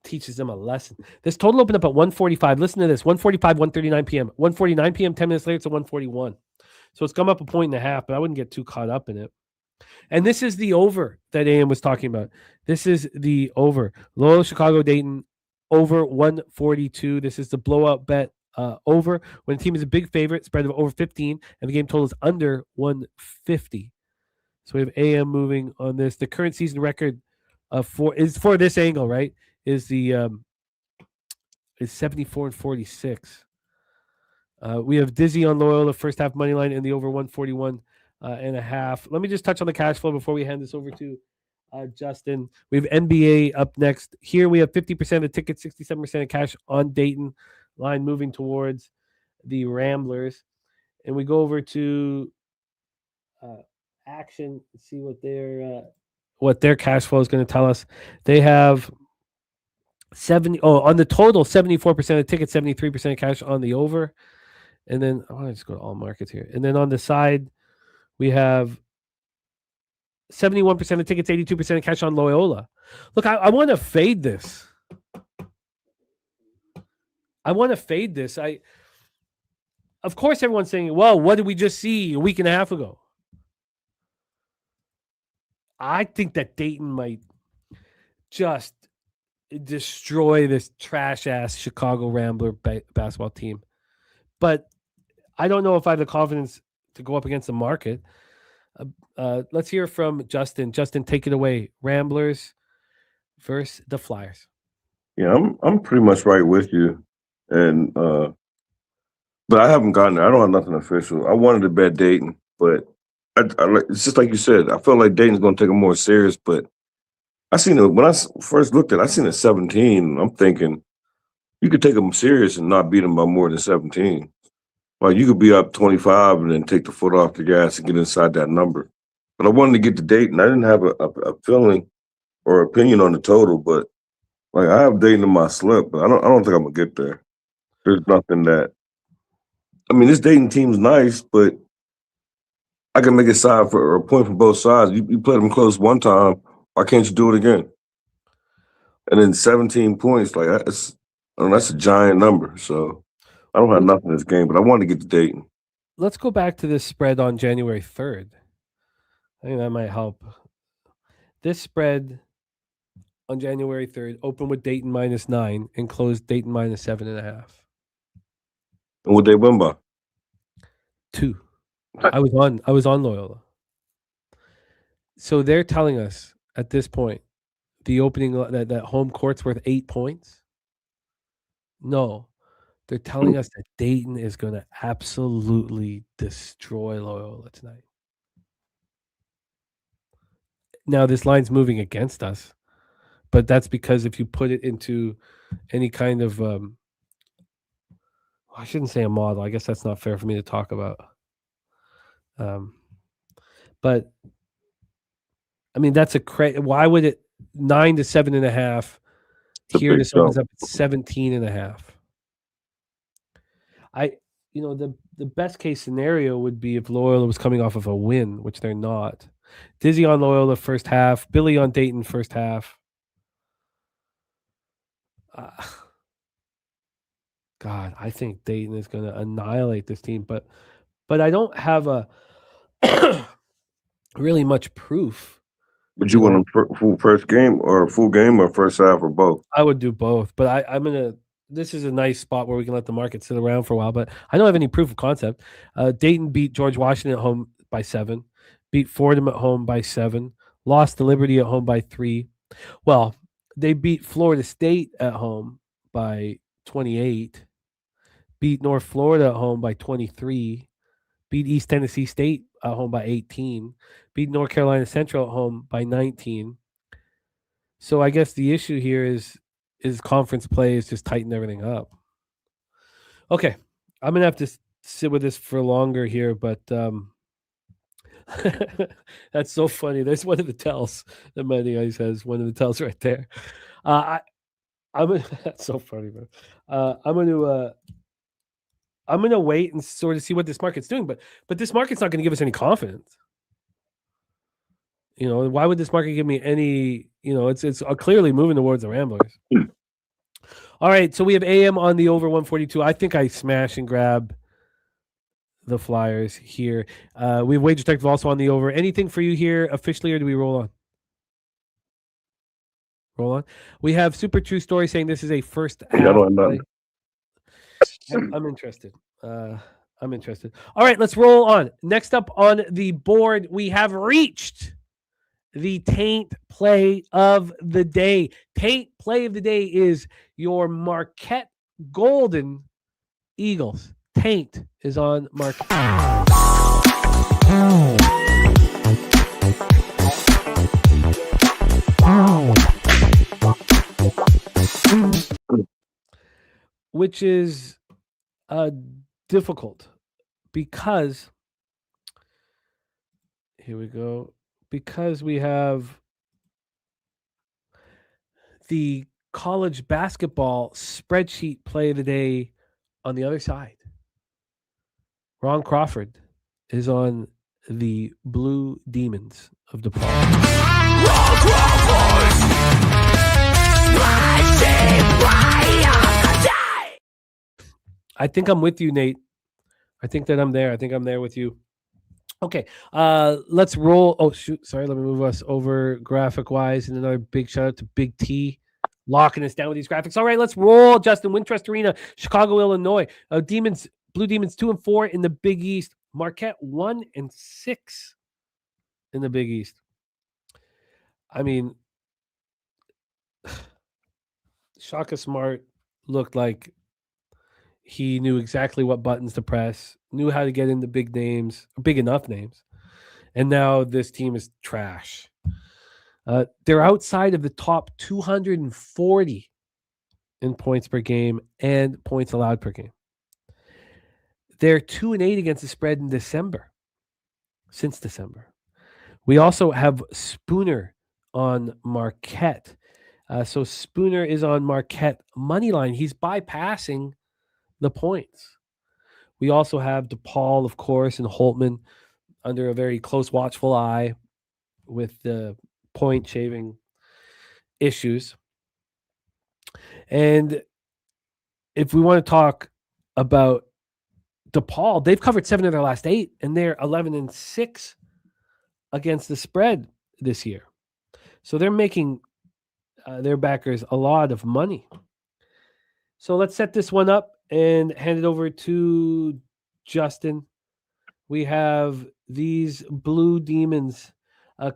teaches them a lesson. This total opened up at 1:45. Listen to this: 1:45, 1:39 p.m. 1:49 p.m. 10 minutes later, it's a 1:41. So it's come up a 1.5, but I wouldn't get too caught up in it. And this is the over that AM was talking about. This is the over. Loyola Chicago Dayton over 142. This is the blowout bet over when the team is a big favorite, spread of over 15, and the game total is under 150. So we have AM moving on this. The current season record for this angle, right? Is 74-46. We have Dizzy on Loyola first half money line and the over 141 and a half. Let me just touch on the cash flow before we hand this over to Justin. We have NBA up next. Here we have 50% of the tickets, 67% of cash on Dayton. Line moving towards the Ramblers. And we go over to Action, see what their cash flow is going to tell us. They have on the total, 74% of the tickets, 73% of cash on the over. And then I want to just go to all markets here. And then on the side, we have 71% of tickets, 82% of cash on Loyola. Look, I want to fade this. Of course, everyone's saying, well, what did we just see a week and a half ago? I think that Dayton might just destroy this trash-ass Chicago Rambler basketball team. But I don't know if I have the confidence to go up against the market. Let's hear from Justin. Justin, take it away. Ramblers versus the Flyers. Yeah, I'm pretty much right with you, and but I haven't gotten there. I don't have nothing official. I wanted to bet Dayton, but it's just like you said. I felt like Dayton's going to take it more serious, but I seen it when first looked at it. I seen it 17. I'm thinking you could take them serious and not beat them by more than 17. Like you could be up 25 and then take the foot off the gas and get inside that number. But I wanted to get to Dayton. I didn't have a feeling or opinion on the total, but like I have Dayton in my slip, but I don't think I'm gonna get there. There's nothing that I mean, this Dayton team's nice, but I can make a side for a point for both sides. You played them close one time. Why can't you do it again? And then 17 points, like that's a giant number. So I don't have nothing in this game, but I wanted to get to Dayton. Let's go back to this spread on January 3rd. I think that might help. This spread on January 3rd opened with Dayton -9 and closed Dayton -7.5. And what they win by? 2. I was on Loyola. So they're telling us at this point the opening that home court's worth 8 points. No, they're telling us that Dayton is going to absolutely destroy Loyola tonight. Now this line's moving against us, but that's because if you put it into any kind of I shouldn't say a model. I guess that's not fair for me to talk about. But I mean, that's why would it 9 to 7.5 here? This opens up at 17.5. The best case scenario would be if Loyola was coming off of a win, which they're not. Dizzy on Loyola first half, Billy on Dayton first half. God, I think Dayton is going to annihilate this team, but I don't have a really much proof. Would you want a full first game or a full game or first half or both? I would do both, but I'm going to. This is a nice spot where we can let the market sit around for a while, but I don't have any proof of concept. Dayton beat George Washington at home by 7, beat Fordham at home by 7, lost to Liberty at home by 3. Well, they beat Florida State at home by 28, beat North Florida at home by 23, beat East Tennessee State at home by 18, beat North Carolina Central at home by 19. So I guess the issue here is conference play is just tighten everything up. Okay, I'm going to have to sit with this for longer here, but that's so funny. There's one of the tells that Money Ice has, one of the tells right there. That's so funny, man. I'm gonna wait and sort of see what this market's doing, but this market's not going to give us any confidence. Why would this market give me any? It's clearly moving towards the Ramblers. All right, so we have AM on the over 142. I think I smash and grab the Flyers here. We have Wager Detective also on the over. Anything for you here officially, or do we roll on? Roll on. We have Super True Story saying this is a first half play. I'm interested. I'm interested. All right, let's roll on. Next up on the board, we have reached the Taint play of the day. Taint play of the day is your Marquette Golden Eagles. Taint is on Marquette. Which is difficult because here we go. Because we have the college basketball spreadsheet play of the day on the other side. Ron Crawford is on the Blue Demons of DePaul. Ron Crawford! I think I'm with you, Nate. I think that I'm there. I think I'm there with you. Okay, let's roll. Oh, shoot. Sorry, let me move us over graphic-wise. And another big shout-out to Big T locking us down with these graphics. All right, let's roll. Justin, Wintrust Arena, Chicago, Illinois. Blue Demons 2-4 in the Big East. Marquette 1-6 in the Big East. I mean, Shaka Smart looked like he knew exactly what buttons to press, knew how to get into big names, big enough names. And now this team is trash. They're outside of the top 240 in points per game and points allowed per game. They're 2-8 against the spread in December, since December. We also have Spooner on Marquette. So Spooner is on Marquette money line. He's bypassing the points. We also have DePaul, of course, and Holtman under a very close, watchful eye with the point shaving issues. And if we want to talk about DePaul, they've covered 7 of their last 8, and they're 11-6 against the spread this year. So they're making their backers a lot of money. So let's set this one up and hand it over to Justin. We have these Blue Demons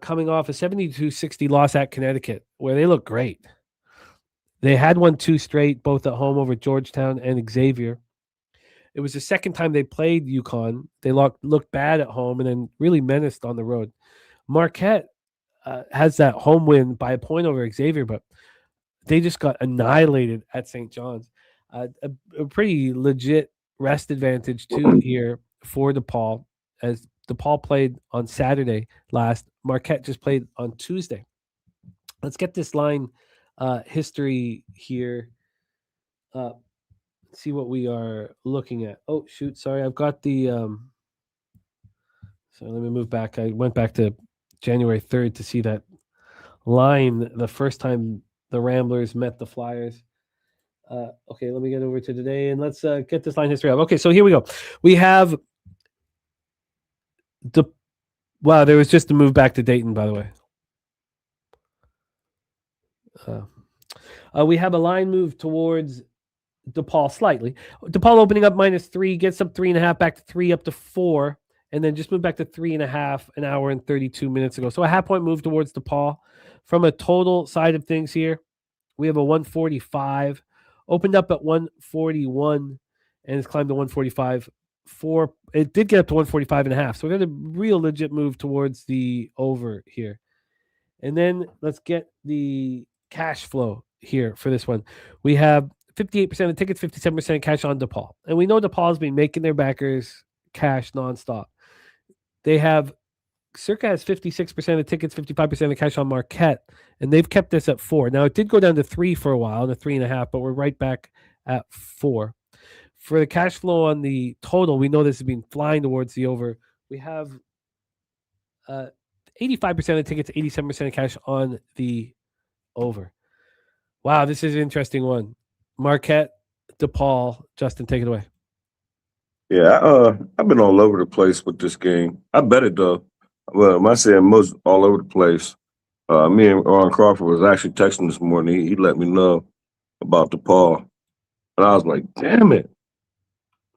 coming off a 72-60 loss at Connecticut, where they look great. They had won 2 straight, both at home over Georgetown and Xavier. It was the second time they played UConn. They looked bad at home and then really menaced on the road. Marquette has that home win by a point over Xavier, but they just got annihilated at St. John's. A pretty legit rest advantage, too, here for DePaul, as DePaul played on Saturday last. Marquette just played on Tuesday. Let's get this line history here. See what we are looking at. Oh, shoot. Sorry. I've got the so let me move back. I went back to January 3rd to see that line the first time the Ramblers met the Flyers. Okay, let me get over to today and let's get this line history up. Okay, so here we go. We have wow, there was just a move back to Dayton, by the way. We have a line move towards DePaul slightly. DePaul opening up -3, gets up 3.5, back to 3, up to 4, and then just moved back to 3.5 an hour and 32 minutes ago. So a half-point move towards DePaul. From a total side of things here, we have a 145, opened up at 141, and it's climbed to 145. It did get up to 145.5, so we got a real legit move towards the over here. And then let's get the cash flow here for this one. We have 58% of tickets, 57% cash on DePaul. And we know DePaul's been making their backers cash nonstop. They have Circa has 56% of tickets, 55% of cash on Marquette, and they've kept this at 4. Now, it did go down to 3 for a while, and a 3.5, but we're right back at 4. For the cash flow on the total, we know this has been flying towards the over. We have 85% of tickets, 87% of cash on the over. Wow, this is an interesting one. Marquette, DePaul, Justin, take it away. Yeah, I've been all over the place with this game. I bet it, though. Well, am I saying most all over the place? Me and Ron Crawford was actually texting this morning. He let me know about DePaul, and I was like, "Damn it!"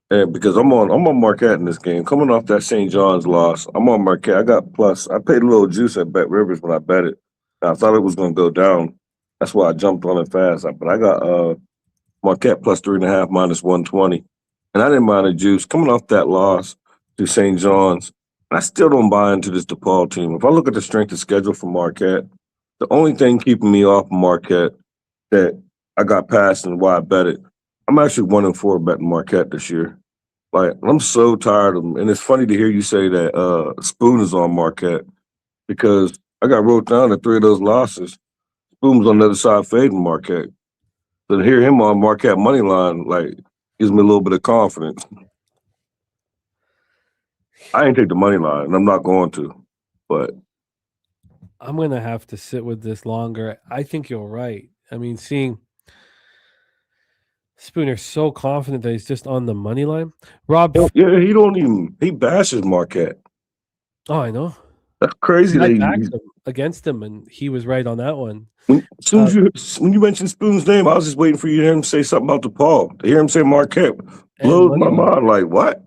And because I'm on Marquette in this game, coming off that St. John's loss, I'm on Marquette. I got plus. I paid a little juice at Bet Rivers when I bet it. I thought it was going to go down. That's why I jumped on it fast. But I got Marquette plus 3.5 minus 120, and I didn't mind the juice coming off that loss to St. John's. I still don't buy into this DePaul team. If I look at the strength of schedule for Marquette, the only thing keeping me off Marquette that I got past and why I bet it, I'm actually 1-4 betting Marquette this year. Like, I'm so tired of them. And it's funny to hear you say that Spoon is on Marquette because I got wrote down that 3 of those losses, Spoon was on the other side fading Marquette. So to hear him on Marquette money line, like, gives me a little bit of confidence. I ain't take the money line, and I'm not going to, but I'm going to have to sit with this longer. I think you're right. I mean, seeing Spooner so confident that he's just on the money line. Rob, yeah, he bashes Marquette. Oh, I know. That's crazy. I backed him against him, and he was right on that one. When you mentioned Spoon's name, I was just waiting for you to hear him say something about DePaul. To hear him say Marquette blows my mind. Like, what?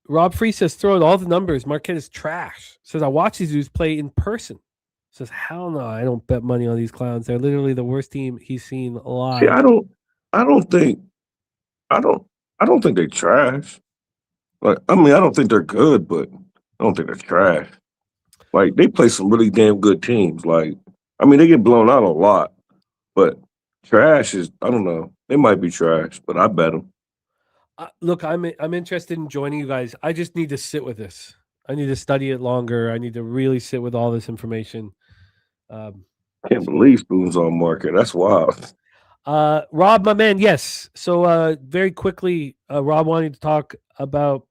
Rob Free says, throw out all the numbers. Marquette is trash. Says, I watch these dudes play in person. Says, hell no, I don't bet money on these clowns. They're literally the worst team he's seen live. See, I don't think they're trash. Like, I mean, I don't think they're good, but I don't think they're trash. Like, they play some really damn good teams. Like, I mean, they get blown out a lot, but trash is, I don't know. They might be trash, but I bet them. Look, I'm interested in joining you guys. I just need to sit with this. I need to study it longer. I need to really sit with all this information. Can't believe Spoon's on market. That's wild. Rob, my man, yes. So very quickly, Rob wanted to talk about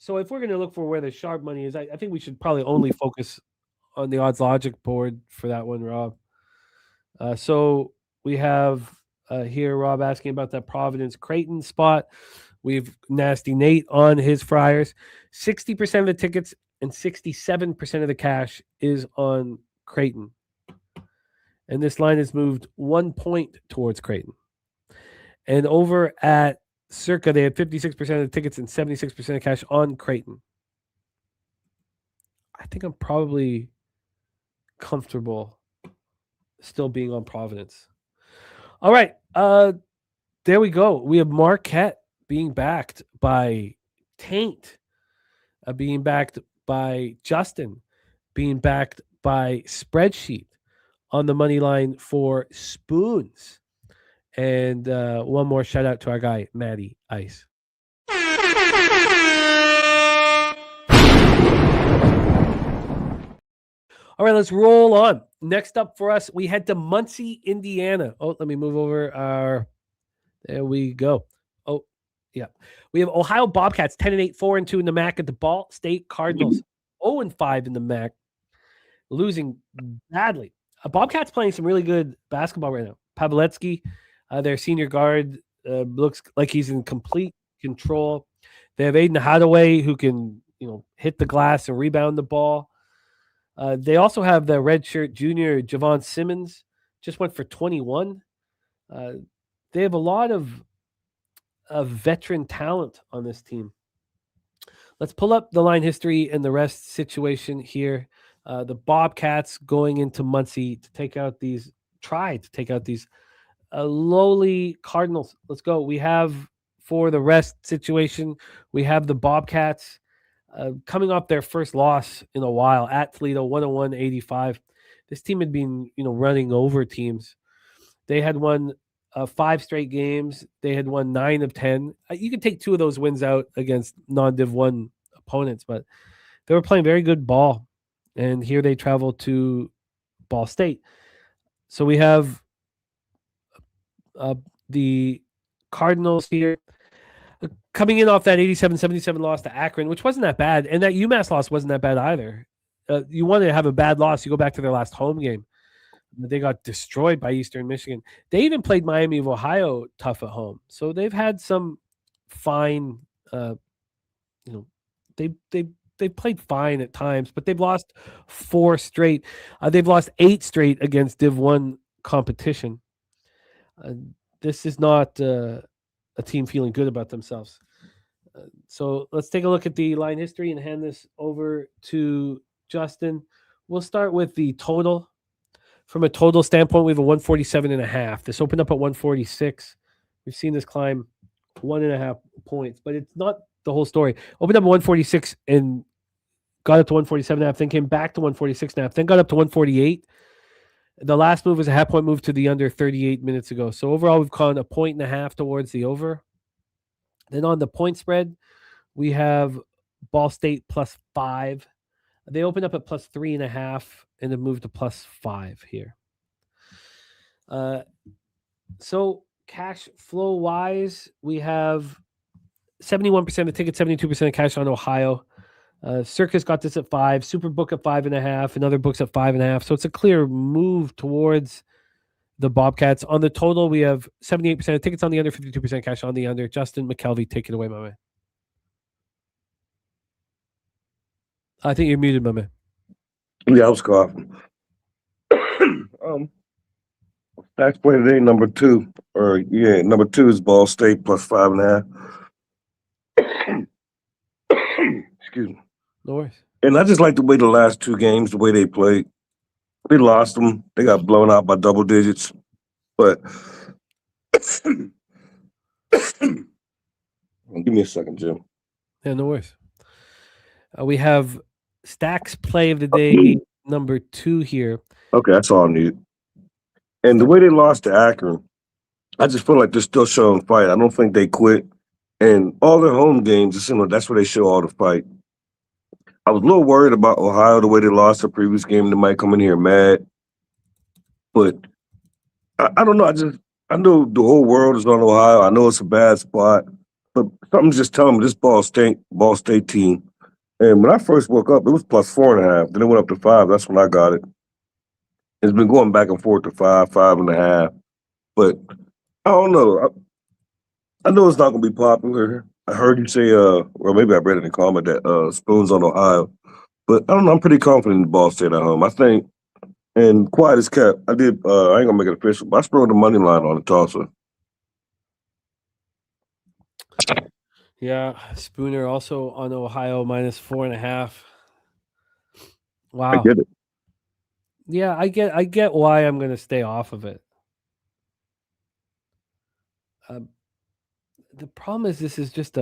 so if we're going to look for where the sharp money is, I think we should probably only focus on the odds logic board for that one, Rob. So we have here Rob asking about that Providence Creighton spot. We've Nasty Nate on his Friars. 60% of the tickets and 67% of the cash is on Creighton. And this line has moved 1 point towards Creighton. And over at Circa, they had 56% of the tickets and 76% of cash on Creighton. I think I'm probably comfortable still being on Providence. All right. There we go. We have Marquette being backed by Taint, being backed by Justin, being backed by Spreadsheet on the money line for Spoons. And one more shout out to our guy, Matty Ice. All right, let's roll on. Next up for us, we head to Muncie, Indiana. Oh, let me move over there we go. Oh, yeah. We have Ohio Bobcats 10-8, 4-2 in the MAC at the Ball State Cardinals 0-5 in the MAC, losing badly. Bobcats playing some really good basketball right now. Pavletsky, their senior guard, looks like he's in complete control. They have Aiden Hadaway who can, hit the glass and rebound the ball. They also have the redshirt junior Javon Simmons, just went for 21. They have a lot of veteran talent on this team. Let's pull up the line history and the rest situation here. The Bobcats going into Muncie to try to take out these lowly Cardinals. Let's go. We have, for the rest situation, we have the Bobcats coming off their first loss in a while at Toledo, 101-85. This team had been, running over teams. They had won 5 straight games. They had won 9 of 10. You could take 2 of those wins out against non-Div 1 opponents, but they were playing very good ball. And here they travel to Ball State. So we have the Cardinals here coming in off that 87-77 loss to Akron, which wasn't that bad. And that UMass loss wasn't that bad either. You want to have a bad loss, you go back to their last home game. They got destroyed by Eastern Michigan. They even played Miami of Ohio tough at home. So they've had some fine, they've played fine at times, but they've lost 4 straight. They've lost 8 straight against Div 1 competition. This is not a team feeling good about themselves. So let's take a look at the line history and hand this over to Justin. We'll start with the total. From a total standpoint, we have a 147.5. This opened up at 146. We've seen this climb 1.5 points, but it's not the whole story. Opened up at 146 and got up to 147.5, then came back to 146.5, then got up to 148. The last move was a half point move to the under 38 minutes ago. So overall, we've gone 1.5 points towards the over. Then on the point spread, we have Ball State +5. They opened up at +3.5 and then moved to +5 here. So cash flow wise, we have 71% of tickets, 72% of cash on Ohio. Circus got this at 5. Superbook at 5.5. Another book's at 5.5. So it's a clear move towards the Bobcats. On the total, we have 78% of tickets on the under, 52% cash on the under. Justin McKelvey, take it away, my man. I think you're muted, my man. Yeah, I was coughing. Stackz play today, number 2. Number 2 is Ball State +5.5. Excuse me. No worries. And I just like the way the last two games, the way they played. They lost them. They got blown out by double digits. But give me a second, Jim. Yeah, no worries. We have Stackz play of the day number 2 here. Okay, that's all I need. And the way they lost to Akron, I just feel like they're still showing fight. I don't think they quit. And all their home games, that's where they show all the fight. I was a little worried about Ohio, the way they lost the previous game. They might come in here mad. But I don't know. I know the whole world is on Ohio. I know it's a bad spot. But something's just telling me this Ball State team. And when I first woke up, it was plus 4.5. Then it went up to 5. That's when I got it. It's been going back and forth to 5, 5.5. But I don't know. I know it's not going to be popular. I heard you say, or maybe I read it in a comment that Spoon's on Ohio. But I don't know. I'm pretty confident in Ball State at home. I think, and quiet as kept, I ain't going to make it official, but I scored the money line on the tosser. Yeah, Spooner also on Ohio minus 4.5. Wow. I get it. Yeah, I get why I'm going to stay off of it. The problem is this is just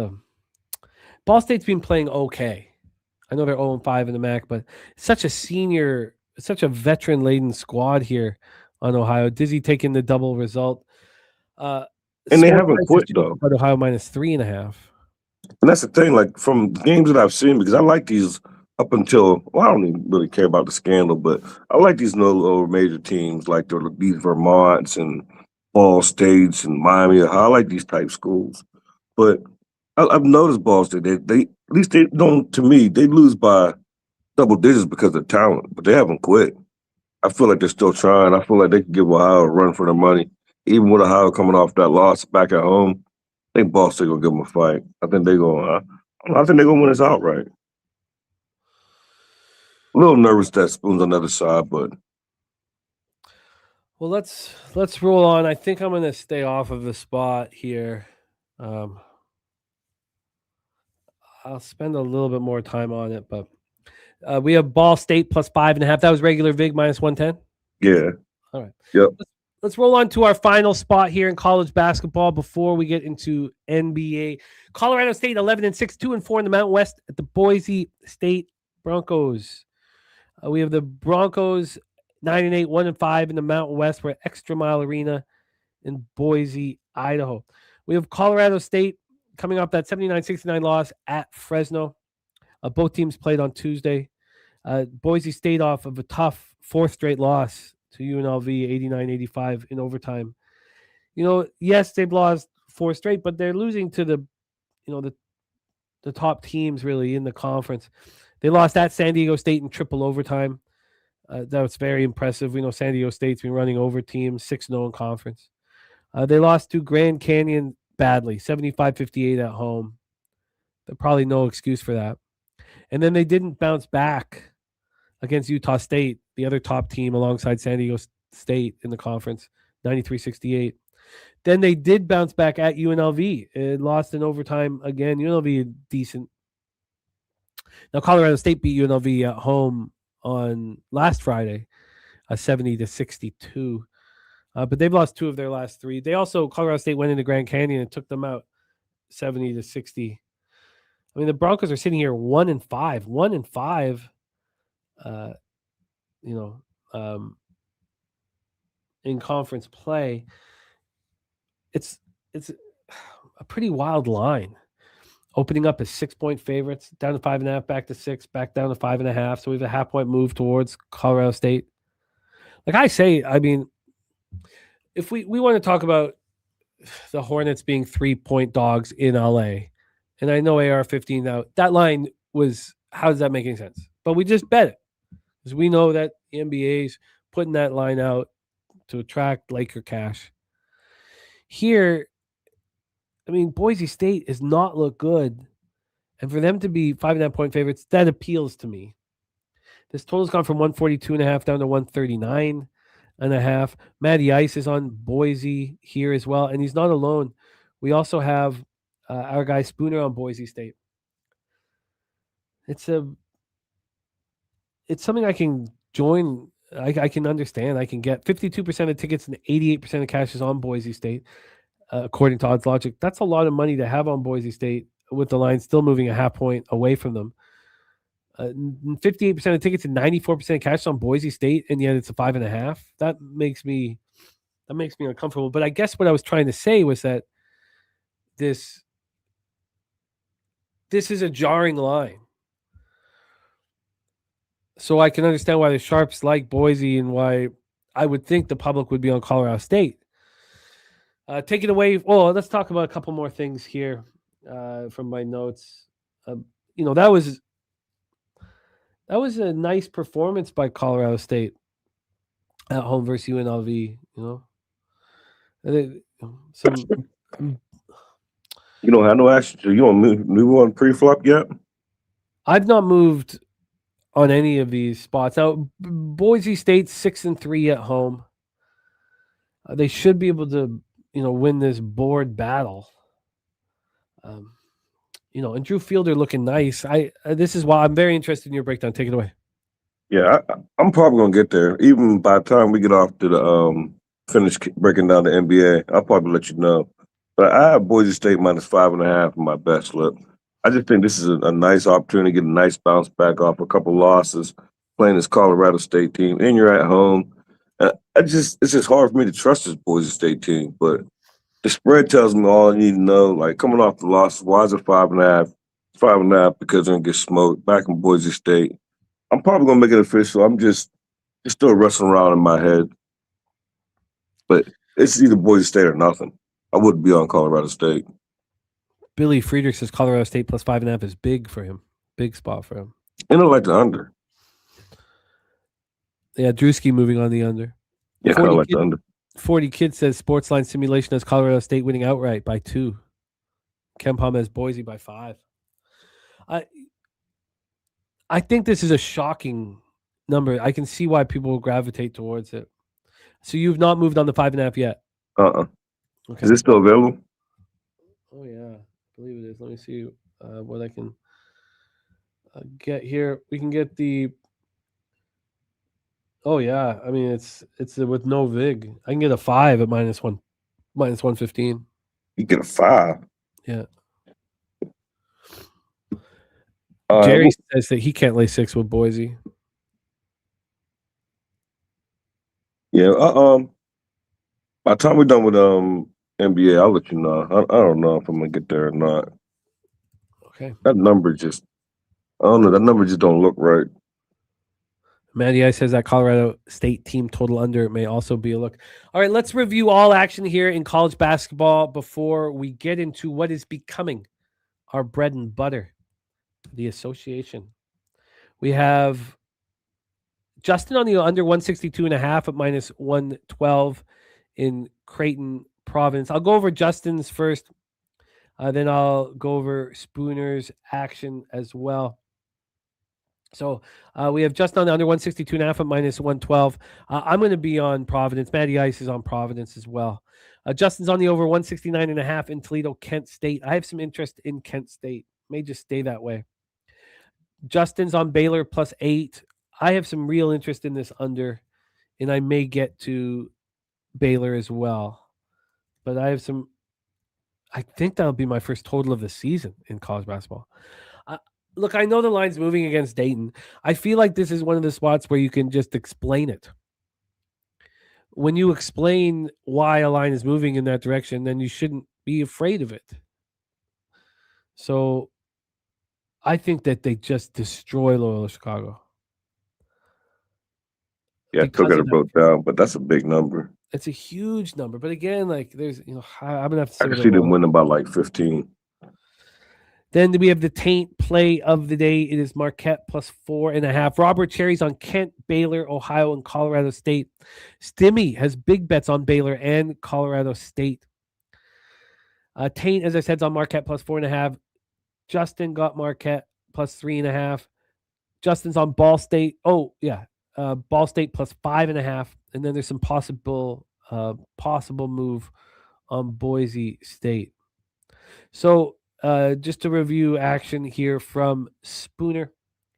Ball State's been playing okay. I know they're 0-5 in the MAC, but such a veteran-laden squad here on Ohio. Dizzy taking the double result. And they haven't quit, though. But Ohio minus 3.5. And that's the thing, like, from games that I've seen, because I like these up until, I don't even really care about the scandal, but I like these no major teams, like these Vermonts and Ball States and Miami. I like these type schools. But I've noticed Ball State, they at least they don't, to me, they lose by double digits because of talent, but they haven't quit. I feel like they're still trying. I feel like they can give Ohio a run for their money. Even with Ohio coming off that loss back at home, I think Ball State gonna give them a fight. I think they're gonna win this outright. A little nervous that Spoon's on the other side, but well, let's roll on. I think I'm gonna stay off of the spot here. I'll spend a little bit more time on it, but we have Ball State plus 5.5. That was regular VIG minus 110. yeah. All right. Yep. Let's roll on to our final spot here in college basketball before we get into NBA. Colorado State 11-6, 2-4 in the Mountain West at the Boise State Broncos. We have the Broncos 9-8, 1-5 in the Mountain West. We're at Extra Mile Arena in Boise, Idaho. We have Colorado State coming off that 79-69 loss at Fresno. Both teams played on Tuesday. Boise State off of a tough fourth straight loss to UNLV, 89-85 in overtime. Yes, they've lost 4 straight, but they're losing to the top teams really in the conference. They lost at San Diego State in triple overtime. That was very impressive. We know San Diego State's been running over teams, 6-0 in conference. They lost to Grand Canyon badly, 75-58 at home. There's probably no excuse for that. And then they didn't bounce back against Utah State, the other top team alongside San Diego State in the conference, 93-68. Then they did bounce back at UNLV. It lost in overtime again. UNLV decent. Now Colorado State beat UNLV at home on last Friday, 70-62. But they've lost 2 of their last 3. Colorado State went into Grand Canyon and took them out 70-60. I mean, the Broncos are sitting here 1-5, 1-5. In conference play, it's a pretty wild line. Opening up as 6-point favorites, down to 5.5, back to 6, back down to 5.5. So we have a half-point move towards Colorado State. Like I say, I mean, if we want to talk about the Hornets being 3-point dogs in LA, and I know AR-15 now, that line was, how does that make any sense? But we just bet it because we know that the NBA's putting that line out to attract Laker cash. Here, I mean, Boise State has not looked good. And for them to be 5.5-point favorites, that appeals to me. This total's gone from 142.5 down to 139.5. Matty Ice is on Boise here as well, and he's not alone. We also have our guy Spooner on Boise State. It's a it's something I can join. I can understand. I can get 52% of tickets and 88% of cash is on Boise State, according to Odds Logic. That's a lot of money to have on Boise State with the line still moving a half point away from them. 58% of tickets and 94% cash on Boise State, and yet it's a 5.5. That makes me uncomfortable. But I guess what I was trying to say was that this is a jarring line. So I can understand why the Sharps like Boise and why I would think the public would be on Colorado State. Take it away. Oh, let's talk about a couple more things here from my notes. That was a nice performance by Colorado State at home versus UNLV. Some. You don't have no action. You don't move on pre-flop yet? I've not moved on any of these spots. Now, Boise State's 6-3 at home. They should be able to, win this board battle. And Drew Fielder looking nice. This is why I'm very interested in your breakdown. Take it away. Yeah, I'm probably gonna get there. Even by the time we get off to the finish breaking down the NBA, I'll probably let you know. But I have Boise State minus 5.5 in my best slip. I just think this is a nice opportunity to get a nice bounce back off a couple losses, playing this Colorado State team, and you're at home. It's just hard for me to trust this Boise State team. But the spread tells me all I need to know. Like coming off the losses, why is it 5.5? 5.5 because they're gonna get smoked back in Boise State. I'm probably gonna make it official. I'm just still wrestling around in my head. But it's either Boise State or nothing. I wouldn't be on Colorado State. Billy Friedrich says Colorado State plus 5.5 is big for him. Big spot for him. And I like the under. Yeah, Drewski moving on the under. Yeah, I like the under. 40 Kid says Sportsline Simulation has Colorado State winning outright by 2. KenPom has Boise by 5. I think this is a shocking number. I can see why people will gravitate towards it. So you've not moved on the 5.5 yet? Okay. Is it still available? Oh, yeah. I believe it is. Let me see what I can get here. We can get the... Oh, yeah. I mean, it's with no VIG. I can get a 5 at minus 115. You get a 5? Yeah. Jerry says that he can't lay 6 with Boise. Yeah. By the time we're done with NBA, I'll let you know. I don't know if I'm gonna get there or not. Okay. That number just, I don't know. That number just don't look right. Matty I says that Colorado State team total under may also be a look. All right, let's review all action here in college basketball before we get into what is becoming our bread and butter, the association. We have Justin on the under 162.5 at minus 112 in Creighton, Providence. I'll go over Justin's first. Then I'll go over Spooner's action as well. So we have Justin on the under 162.5 at minus 112. I'm going to be on Providence. Matty Ice is on Providence as well. Justin's on the over 169.5 in Toledo, Kent State. I have some interest in Kent State. May just stay that way. Justin's on Baylor plus 8. I have some real interest in this under, and I may get to Baylor as well. But I think that'll be my first total of the season in college basketball. Look, I know the line's moving against Dayton. I feel like this is one of the spots where you can just explain it. When you explain why a line is moving in that direction, then you shouldn't be afraid of it. So I think that they just destroy Loyola Chicago. Yeah, I took it broke down, but that's a big number. It's a huge number. But again, like there's, I'm going to have to say I can see them winning by like 15. Then we have the taint play of the day. It is Marquette plus 4.5. Robert Cherry's on Kent, Baylor, Ohio, and Colorado State. Stimmy has big bets on Baylor and Colorado State. Taint, as I said, is on Marquette plus 4.5. Justin got Marquette plus 3.5. Justin's on Ball State. Oh, yeah. Ball State plus 5.5. And then there's some possible move on Boise State. So, just to review action here from Spooner.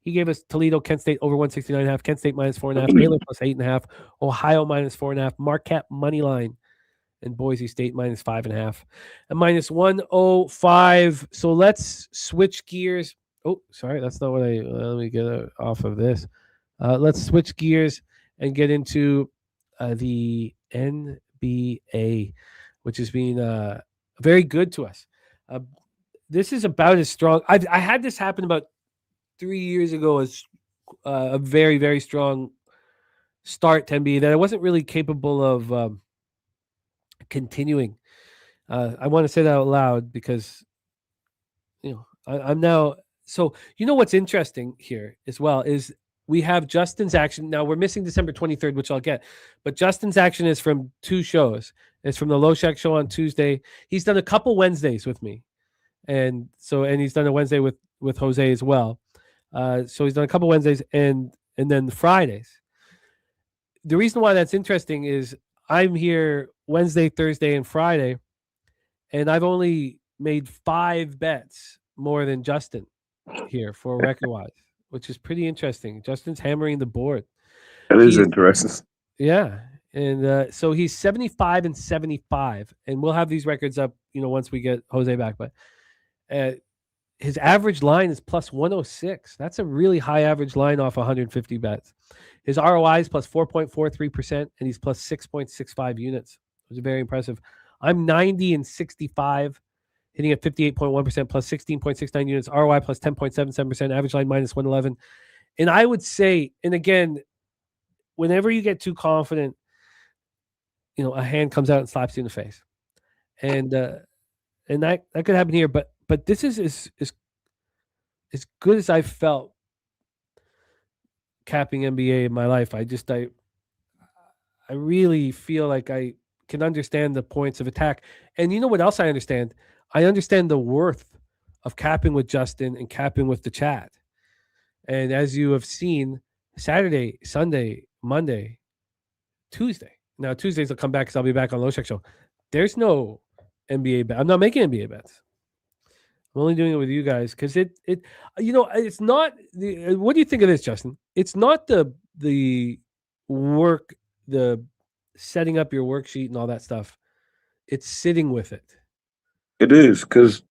He gave us Toledo, Kent State over 169.5, Kent State minus 4.5, Baylor plus 8.5, Ohio minus 4.5, Marquette money line, and Boise State minus 5.5, and minus 105. So let's switch gears. Oh, sorry, that's not what let me get off of this. Let's switch gears and get into the NBA, which has been very good to us. This is about as strong. I had this happen about 3 years ago as a very, very strong start to NBA that I wasn't really capable of continuing. I want to say that out loud because, I'm now. So, what's interesting here as well is we have Justin's action. Now, we're missing December 23rd, which I'll get. But Justin's action is from 2 shows. It's from the Low Shack show on Tuesday. He's done a couple Wednesdays with me. And he's done a Wednesday with Jose as well. So he's done a couple Wednesdays and then the Fridays. The reason why that's interesting is I'm here Wednesday, Thursday, and Friday, and I've only made 5 bets more than Justin here for record-wise, which is pretty interesting. Justin's hammering the board. That is interesting. Yeah. And so he's 75 and 75, and we'll have these records up, once we get Jose back. But his average line is plus 106. That's a really high average line off 150 bets. His ROI is plus 4.43%, and he's plus 6.65 units, which is very impressive. I'm 90 and 65, hitting at 58.1%, plus 16.69 units, ROI plus 10.77%, average line minus 111. And I would say, and again, whenever you get too confident, a hand comes out and slaps you in the face. And that could happen here, but this is as good as I've felt capping NBA in my life. I really feel like I can understand the points of attack. And you know what else I understand? I understand the worth of capping with Justin and capping with the chat. And as you have seen, Saturday, Sunday, Monday, Tuesday. Now Tuesdays will come back because I'll be back on Low Shack Show. There's no NBA bet. I'm not making NBA bets. I'm only doing it with you guys because it's not the. What do you think of this, Justin? It's not the work, the setting up your worksheet and all that stuff. It's sitting with it. It is, because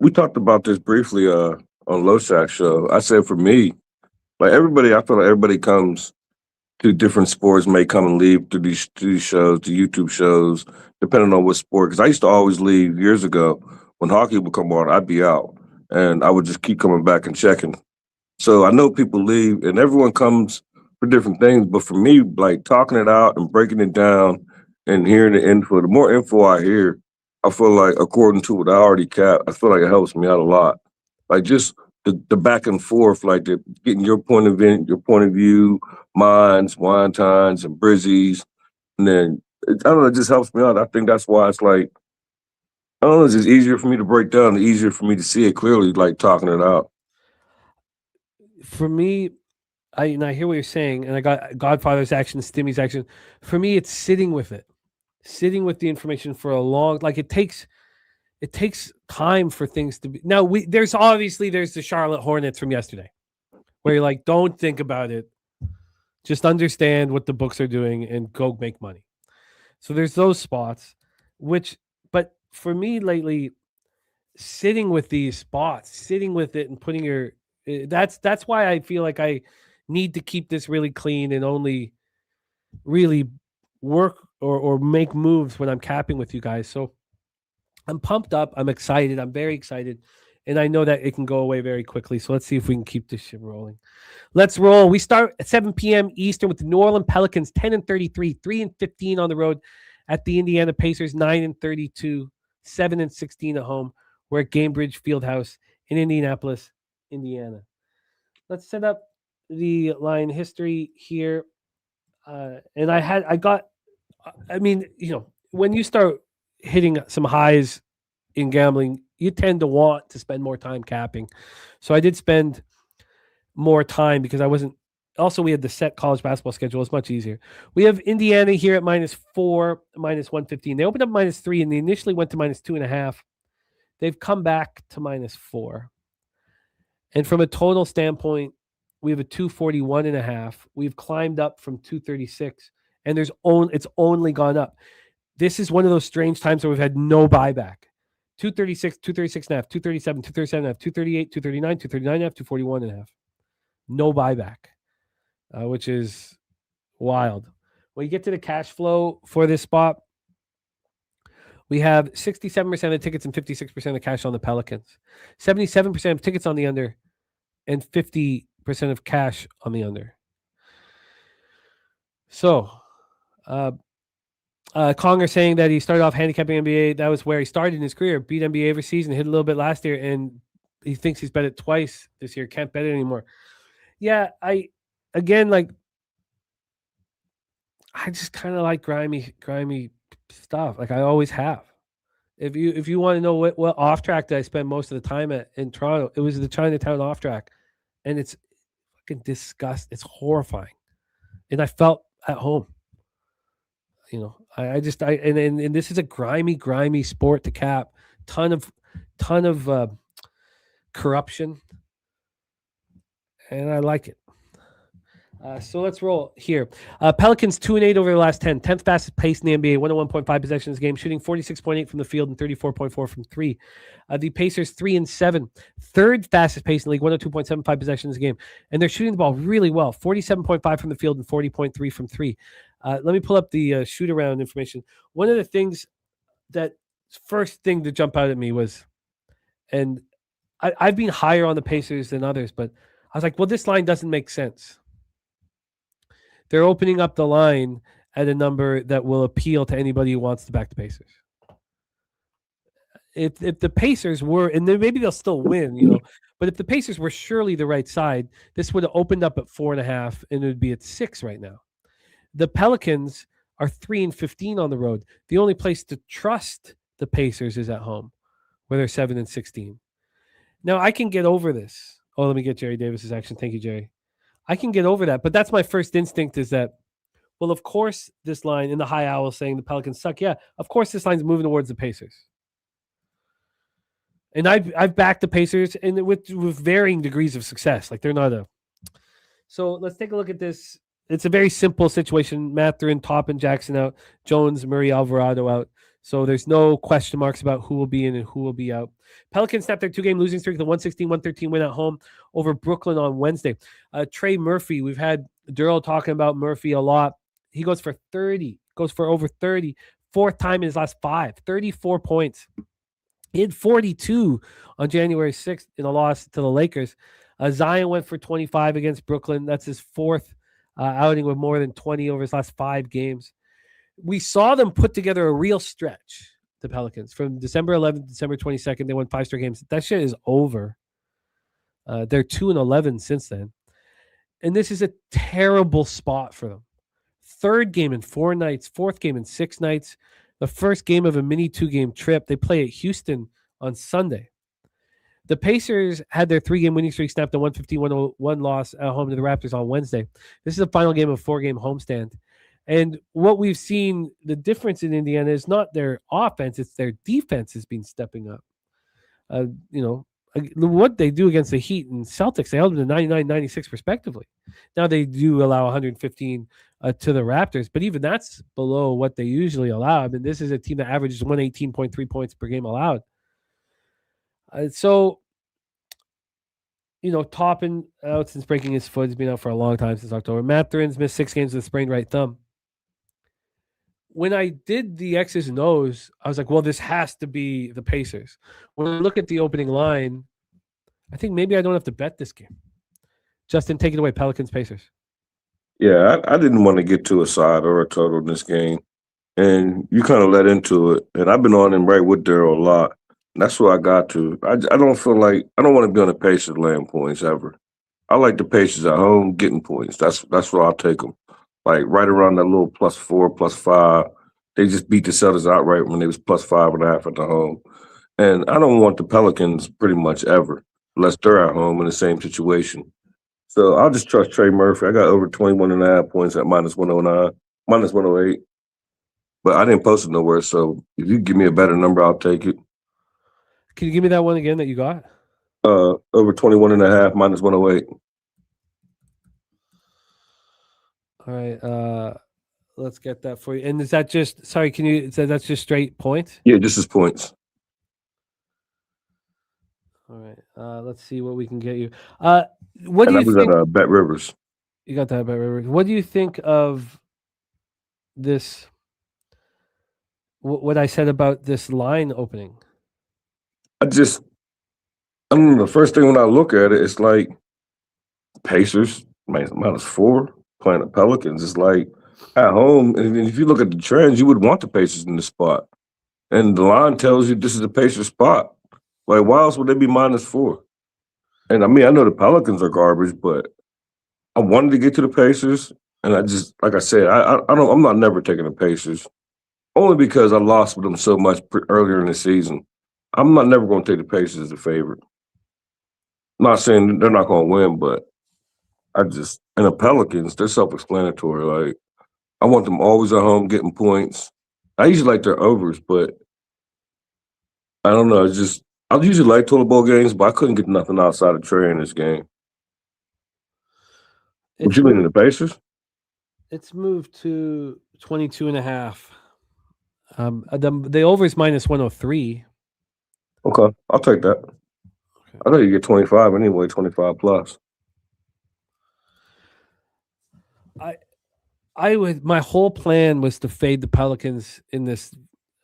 we talked about this briefly on Low Shack Show. I said for me, I feel like everybody comes to different sports, may come and leave to these shows, to YouTube shows, depending on what sport. Because I used to always leave years ago. When hockey would come on, I'd be out, and I would just keep coming back and checking. So I know people leave, and everyone comes for different things. But for me, talking it out and breaking it down and hearing the info, the more info I hear, I feel like, according to what I already capped, I feel like it helps me out a lot. Just the back and forth, getting your point of view, mines, wine times, and Brizzies, and then I don't know, it just helps me out. I think that's why it's I don't know, it's just easier for me to break down, easier for me to see it clearly, talking it out. For me, I hear what you're saying, and I got Godfather's action, Stimmy's action. For me, it's sitting with the information for a long. It takes time for things to be. Now there's the Charlotte Hornets from yesterday, where you're don't think about it, just understand what the books are doing and go make money. So there's those spots, but for me lately, sitting with these spots, sitting with it and putting that's why I feel like I need to keep this really clean and only really work or make moves when I'm capping with you guys. So I'm pumped up. I'm excited. I'm very excited. And I know that it can go away very quickly. So let's see if we can keep this shit rolling. Let's roll. We start at 7 p.m. Eastern with the New Orleans Pelicans, 10-33, 3-15 on the road at the Indiana Pacers, 9-32. 7-16 at home. We're at Gainbridge Fieldhouse in Indianapolis, Indiana. Let's set up the line history here. And when you start hitting some highs in gambling, you tend to want to spend more time capping. So I did spend more time because I wasn't. Also, we had the set college basketball schedule. It's much easier. We have Indiana here at -4, -115. They opened up -3, and they initially went to -2.5. They've come back to -4. And from a total standpoint, We have a 241.5. We've climbed up from 236, and it's only gone up. This is one of those strange times where we've had no buyback. 236, 236.5, 237, 237.5, 238, 239, 239.5, 241.5. No buyback, which is wild. When you get to the cash flow for this spot, we have 67% of the tickets and 56% of the cash on the Pelicans, 77% of tickets on the under, and 50% of cash on the under. So, Conger saying that he started off handicapping NBA. That was where he started in his career. Beat NBA every season, hit a little bit last year, and he thinks he's bet it twice this year. Can't bet it anymore. Yeah, I just kind of like grimy stuff. Like I always have. If you want to know what off track that I spend most of the time at in Toronto, it was the Chinatown off track, and it's fucking disgust. It's horrifying, and I felt at home. You know, and this is a grimy sport to cap. Ton of corruption, and I like it. So let's roll here. Pelicans 2-8 over the last 10. 10th fastest pace in the NBA, 101.5 possessions a game, shooting 46.8 from the field and 34.4 from three. The Pacers 3-7. Third fastest pace in the league, 102.75 possessions a game. And they're shooting the ball really well, 47.5 from the field and 40.3 from three. Let me pull up the shoot around information. One of the things that first thing to jump out at me was, and I've been higher on the Pacers than others, but I was like, well, this line doesn't make sense. They're opening up the line at a number that will appeal to anybody who wants to back the Pacers. If the Pacers were, and then maybe they'll still win, you know, but if the Pacers were surely the right side, this would have opened up at 4.5 and it would be at 6 right now. The Pelicans are 3-15 on the road. The only place to trust the Pacers is at home, where they're 7-16. Now I can get over this. Oh, let me get Jerry Davis's action. Thank you, Jerry. I can get over that, but that's my first instinct is that, well, of course this line in the high owl saying the Pelicans suck. Yeah, of course this line's moving towards the Pacers. And I've backed the Pacers and with varying degrees of success. Like they're not a. So let's take a look at this. It's a very simple situation. Mathurin, Toppin, Jackson out. Jones, Murray, Alvarado out. So there's no question marks about who will be in and who will be out. Pelicans snapped their 2-game losing streak, the 116-113 win at home over Brooklyn on Wednesday. Trey Murphy, we've had Durrell talking about Murphy a lot. He goes for 30, goes for over 30, fourth time in his last 5, 34 points. He had 42 on January 6th in a loss to the Lakers. Zion went for 25 against Brooklyn. That's his fourth outing with more than 20 over his last 5 games. We saw them put together a real stretch, the Pelicans. From December 11th to December 22nd, they won 5 straight games. That shit is over. They're 2-11 since then. And this is a terrible spot for them. Third game in 4 nights, fourth game in 6 nights, the first game of a mini 2-game trip. They play at Houston on Sunday. The Pacers had their 3-game winning streak snapped, a 115-101 loss at home to the Raptors on Wednesday. This is the final game of a 4-game homestand. And what we've seen, the difference in Indiana is not their offense, it's their defense has been stepping up. What they do against the Heat and Celtics, they held them to 99-96 respectively. Now they do allow 115 to the Raptors, but even that's below what they usually allow. I mean, this is a team that averages 118.3 points per game allowed. Toppin out since breaking his foot. He's been out for a long time, since October. Mathurin's missed 6 games with a sprained right thumb. When I did the X's and O's, I was like, well, this has to be the Pacers. When I look at the opening line, I think maybe I don't have to bet this game. Justin, take it away. Pelicans, Pacers. Yeah, I didn't want to get to a side or a total in this game. And you kind of led into it. And I've been on him right with Daryl a lot. And that's where I got to. I don't feel like – I don't want to be on the Pacers laying points ever. I like the Pacers at home getting points. That's where I'll take them. Like right around that little +4, +5. They just beat the Celtics outright when they was +5.5 at the home. And I don't want the Pelicans pretty much ever, unless they're at home in the same situation. So I'll just trust Trey Murphy. I got over 21.5 points at -109, -108. But I didn't post it nowhere, so if you give me a better number, I'll take it. Can you give me that one again that you got? Over 21.5, -108. All right. Let's get that for you. And is that just sorry? Can you? That's just straight points? Yeah, just his points. All right. Let's see what we can get you. What do And you that was think? at Bet Rivers. You got that, Rivers. What do you think of this? What I said about this line opening? I don't know. The first thing when I look at it, it's like Pacers -4 playing the Pelicans. It's like at home, and if you look at the trends, you would want the Pacers in this spot. And the line tells you this is the Pacers spot. Like, why else would they be -4? And I mean, I know the Pelicans are garbage, but I wanted to get to the Pacers, and I just, like I said, I'm not never taking the Pacers, only because I lost with them so much earlier in the season. I'm not never going to take the Pacers as a favorite. Not saying they're not going to win, but and the Pelicans, they're self-explanatory. Like, I want them always at home getting points. I usually like their overs, but I don't know. I usually like toilet bowl games, but I couldn't get nothing outside of Trey in this game. Would you lean in the Pacers? It's moved to 22.5. The over is -103. Okay, I'll take that. Okay. I thought you get 25 anyway, 25 plus. My whole plan was to fade the Pelicans in this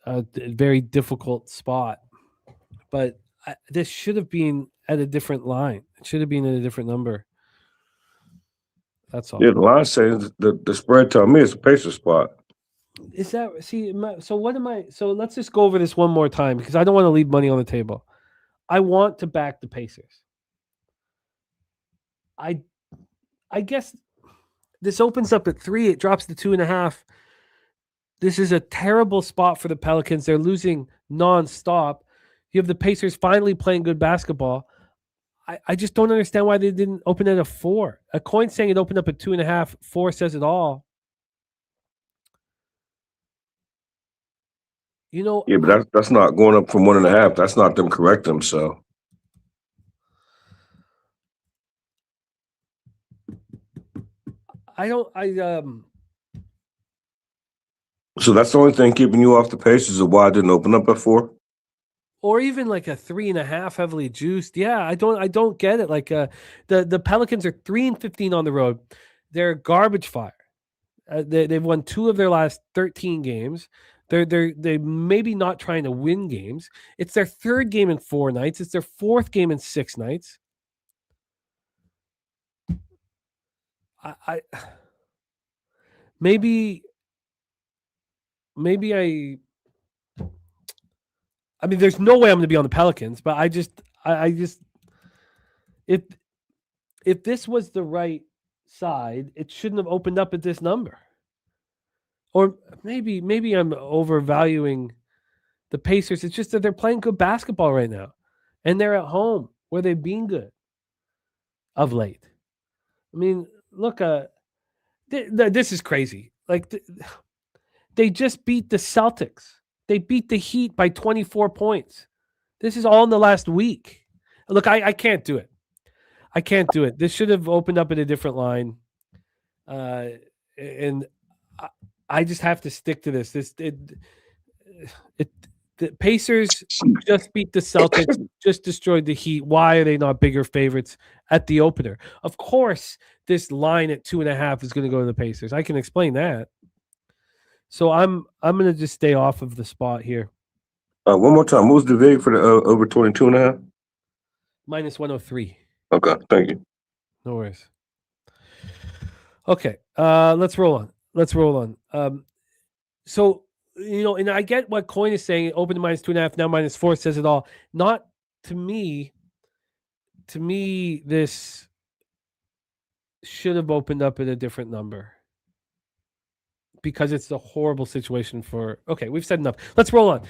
very difficult spot, but this should have been at a different line. It should have been at a different number. That's all. Yeah, the line says the spread tell me it's a Pacers spot. Is that so let's just go over this one more time because I don't want to leave money on the table. I want to back the Pacers. I guess this opens up at 3. It drops to 2.5. This is a terrible spot for the Pelicans. They're losing nonstop. You have the Pacers finally playing good basketball. I just don't understand why they didn't open at a 4. A coin saying it opened up at 2.5. 4 says it all. You know. Yeah, but that's not going up from 1.5. That's not them correcting themselves. So that's the only thing keeping you off the Pacers is why it didn't open up at 4? Or even like a 3.5 heavily juiced. Yeah, I don't get it. Like the Pelicans are 3-15 on the road. They're garbage fire. They've won 2 of their last 13 games. They maybe not trying to win games. It's their 3rd game in 4 nights. It's their 4th game in 6 nights. I maybe I mean, there's no way I'm going to be on the Pelicans, but I just if this was the right side, it shouldn't have opened up at this number. Or maybe I'm overvaluing the Pacers. It's just that they're playing good basketball right now, and they're at home where they've been good of late. I mean, look, this is crazy. Like they just beat the Celtics. They beat the Heat by 24 points. This is all in the last week. Look, I can't do it. I can't do it. This should have opened up at a different line. And I just have to stick to this. The Pacers just beat the Celtics, just destroyed the Heat. Why are they not bigger favorites at the opener? Of course, this line at 2.5 is going to go to the Pacers. I can explain that. So I'm going to just stay off of the spot here. One more time. What was the VIG for the over 22.5? -103. Okay, thank you. No worries. Okay, let's roll on. So, and I get what Coin is saying. Open to -2.5, now -4 says it all. Not to me. To me, this should have opened up at a different number. Because it's a horrible situation for. Okay, we've said enough. Let's roll on.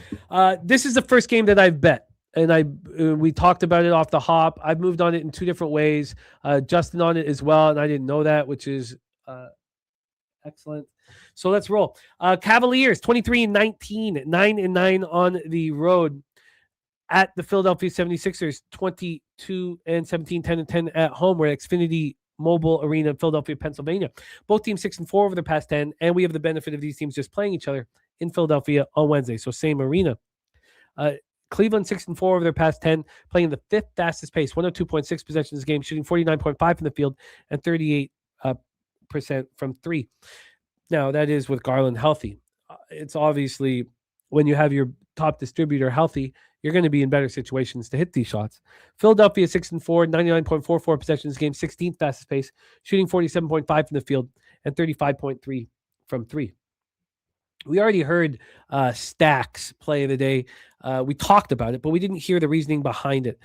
This is the first game that I've bet, and we talked about it off the hop. I've moved on it in 2 different ways. Justin on it as well, and I didn't know that, which is excellent. So let's roll. Cavaliers 23-19, 9-9 on the road at the Philadelphia 76ers, 22-17, 10-10 at home. We're at Xfinity Mobile Arena in Philadelphia, Pennsylvania. Both teams 6-4 over their past 10, and we have the benefit of these teams just playing each other in Philadelphia on Wednesday, so same arena. Cleveland 6-4 over their past 10, playing the fifth fastest pace, 102.6 possessions a game, shooting 49.5 from the field and 38% from three. Now, that is with Garland healthy. It's obviously when you have your top distributor healthy, you're going to be in better situations to hit these shots. Philadelphia 6-4, 99.44 possessions a game, 16th fastest pace, shooting 47.5 from the field and 35.3 from three. We already heard Stackz play of the day. We talked about it, but we didn't hear the reasoning behind it.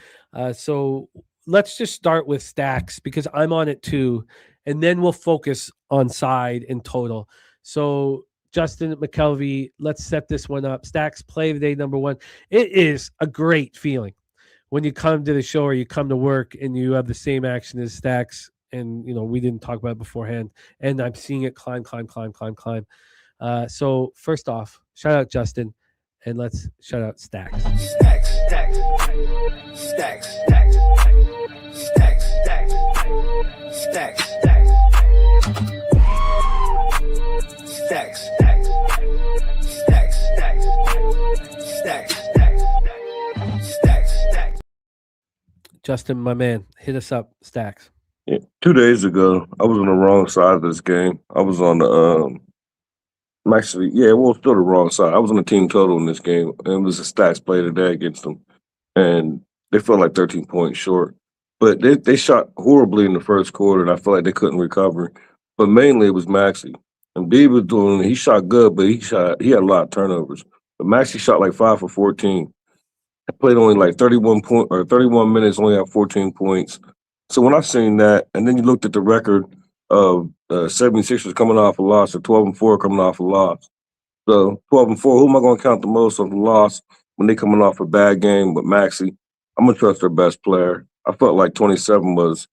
So let's just start with Stackz because I'm on it too, and then we'll focus on side and total. So Justin McCelvy, let's set this one up. Stackz play of the day number one. It is a great feeling when you come to the show or you come to work and you have the same action as Stackz. And, we didn't talk about it beforehand. And I'm seeing it climb. So first off, shout out Justin, and let's shout out Stackz. Justin, my man, hit us up, Stackz. Yeah, 2 days ago, I was on the wrong side of this game. I was on the still the wrong side. I was on the team total in this game, and it was a Stackz play today against them, and they felt like 13 points short. But they shot horribly in the first quarter, and I felt like they couldn't recover. But mainly it was Maxey. And B was he shot good, but he had a lot of turnovers. But Maxey shot like 5 for 14. I played only like 31 minutes, only had 14 points. So when I seen that, and then you looked at the record of 76ers coming off a loss, or 12-4 coming off a loss. So 12-4, who am I going to count the most on the loss when they coming off a bad game with Maxey? I'm going to trust their best player. I felt like 27 was,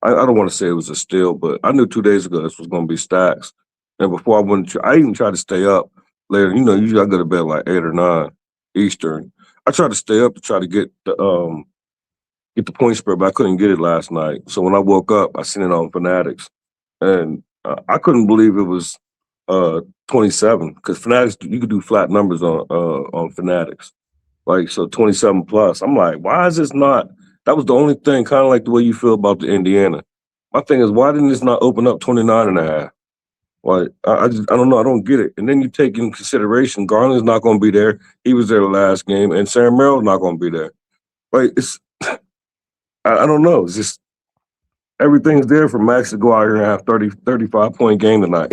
I don't want to say it was a steal, but I knew 2 days ago this was going to be Stackz. And before I even tried to stay up later. Usually I go to bed like 8 or 9 Eastern. I tried to stay up to try to get the point spread, but I couldn't get it last night. So when I woke up, I seen it on Fanatics. And I couldn't believe it was 27 because Fanatics, you could do flat numbers on Fanatics. Like, so 27 plus. I'm like, why is this not? That was the only thing, kind of like the way you feel about the Indiana. My thing is, why didn't this not open up 29.5? Like, I don't know. I don't get it. And then you take in consideration, Garland's not going to be there. He was there the last game, and Sam Merrill's not going to be there. Like, it's, I don't know. It's just, everything's there for Max to go out here and have 35-point game tonight.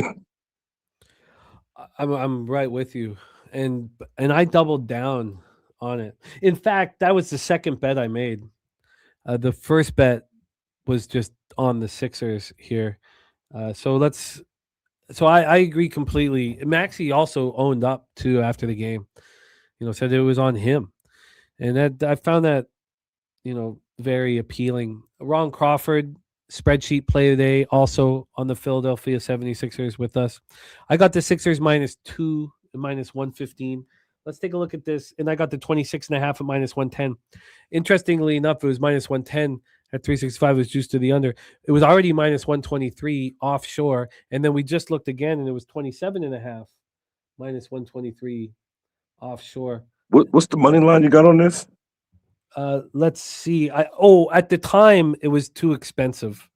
I'm right with you. And I doubled down on it. In fact, that was the second bet I made. The first bet was just on the Sixers here. So I agree completely. Maxey also owned up to after the game, said it was on him. And that I found that, very appealing. Ron Crawford, spreadsheet play today, also on the Philadelphia 76ers with us. I got the Sixers -2 and -115. Let's take a look at this. And I got the 26.5 at -110. Interestingly enough, it was -110 at 365. It was juiced to the under. It was already -123 offshore. And then we just looked again, and it was 27.5 -123 offshore. What's the money line you got on this? Let's see. At the time it was too expensive.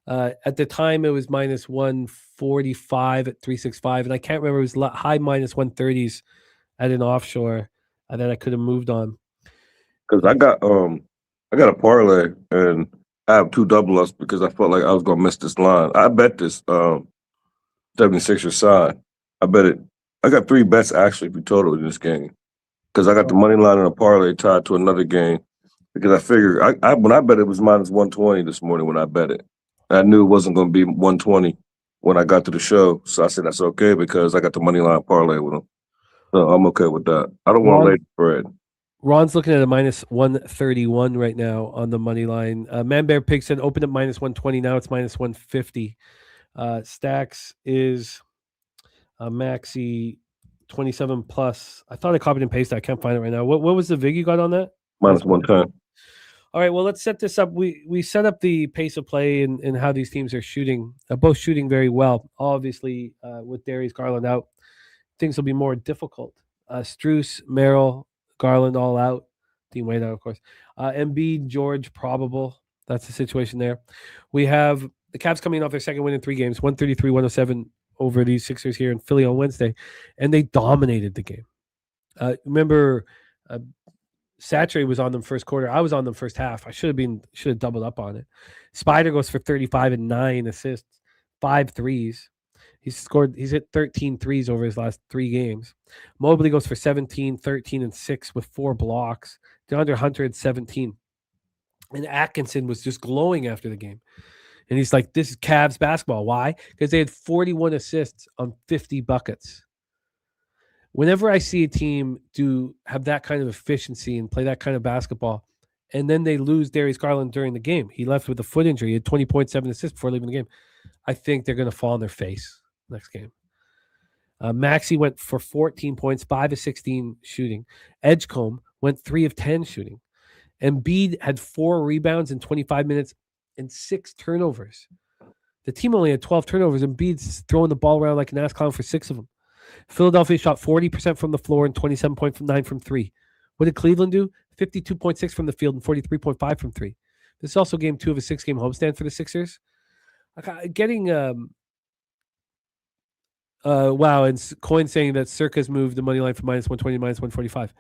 At the time it was -145 at 365, and I can't remember. It was high -130s at an offshore that I could have moved on. Because I got a parlay, and I have 2 double ups because I felt like I was gonna miss this line. I bet this 76er side. I bet it. I got 3 bets actually for total in this game. Because I got the money line and a parlay tied to another game. Because I figured when I bet it was -120 this morning when I bet it. And I knew it wasn't going to be 120 when I got to the show. So I said that's okay because I got the money line parlay with them. So I'm okay with that. I don't want to lay the spread. Ron's looking at a -131 right now on the money line. Manbear Pig said open at -120. Now it's -150. Stackz is Maxey 27 plus. I thought I copied and pasted. I can't find it right now. What was the vig you got on that? -110. All right, well, let's set this up. We set up the pace of play and how these teams are shooting, both shooting very well. Obviously, with Darius Garland out, things will be more difficult. Strus, Merrill, Garland all out. Dean Wade out, of course. Embiid, George, probable. That's the situation there. We have the Cavs coming off their second win in 3 games, 133-107 over these Sixers here in Philly on Wednesday, and they dominated the game. Remember, Satray was on them first quarter. I was on them first half. I should have doubled up on it. Spider goes for 35 and 9 assists, 5 threes. He's hit 13 threes over his last 3 games. Mobley goes for 17, 13, and 6 with 4 blocks. DeAndre Hunter had 17. And Atkinson was just glowing after the game. And he's like, this is Cavs basketball. Why? Because they had 41 assists on 50 buckets. Whenever I see a team have that kind of efficiency and play that kind of basketball, and then they lose Darius Garland during the game, he left with a foot injury. He had 20.7 assists before leaving the game. I think they're going to fall on their face next game. Maxey went for 14 points, 5 of 16 shooting. Edgecombe went 3 of 10 shooting. Embiid had 4 rebounds in 25 minutes and 6 turnovers. The team only had 12 turnovers. Embiid's throwing the ball around like an ass clown for 6 of them. Philadelphia shot 40% from the floor and 27.9 from 3. What did Cleveland do? 52.6 from the field and 43.5 from 3. This is also game 2 of a 6-game homestand for the Sixers. Getting wow, and Coin saying that Circa's moved the money line from -120 to -145.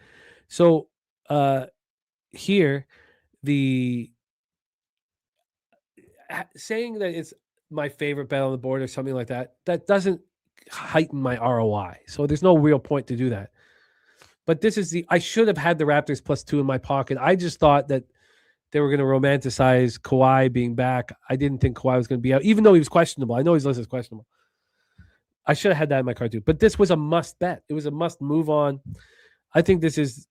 So here, the saying that it's my favorite bet on the board or something like that, that doesn't heighten my ROI. So there's no real point to do that. But this is I should have had the Raptors +2 in my pocket. I just thought that they were going to romanticize Kawhi being back. I didn't think Kawhi was going to be out, even though he was questionable. I know he's listed as questionable. I should have had that in my card too. But this was a must bet. It was a must move on. I think this is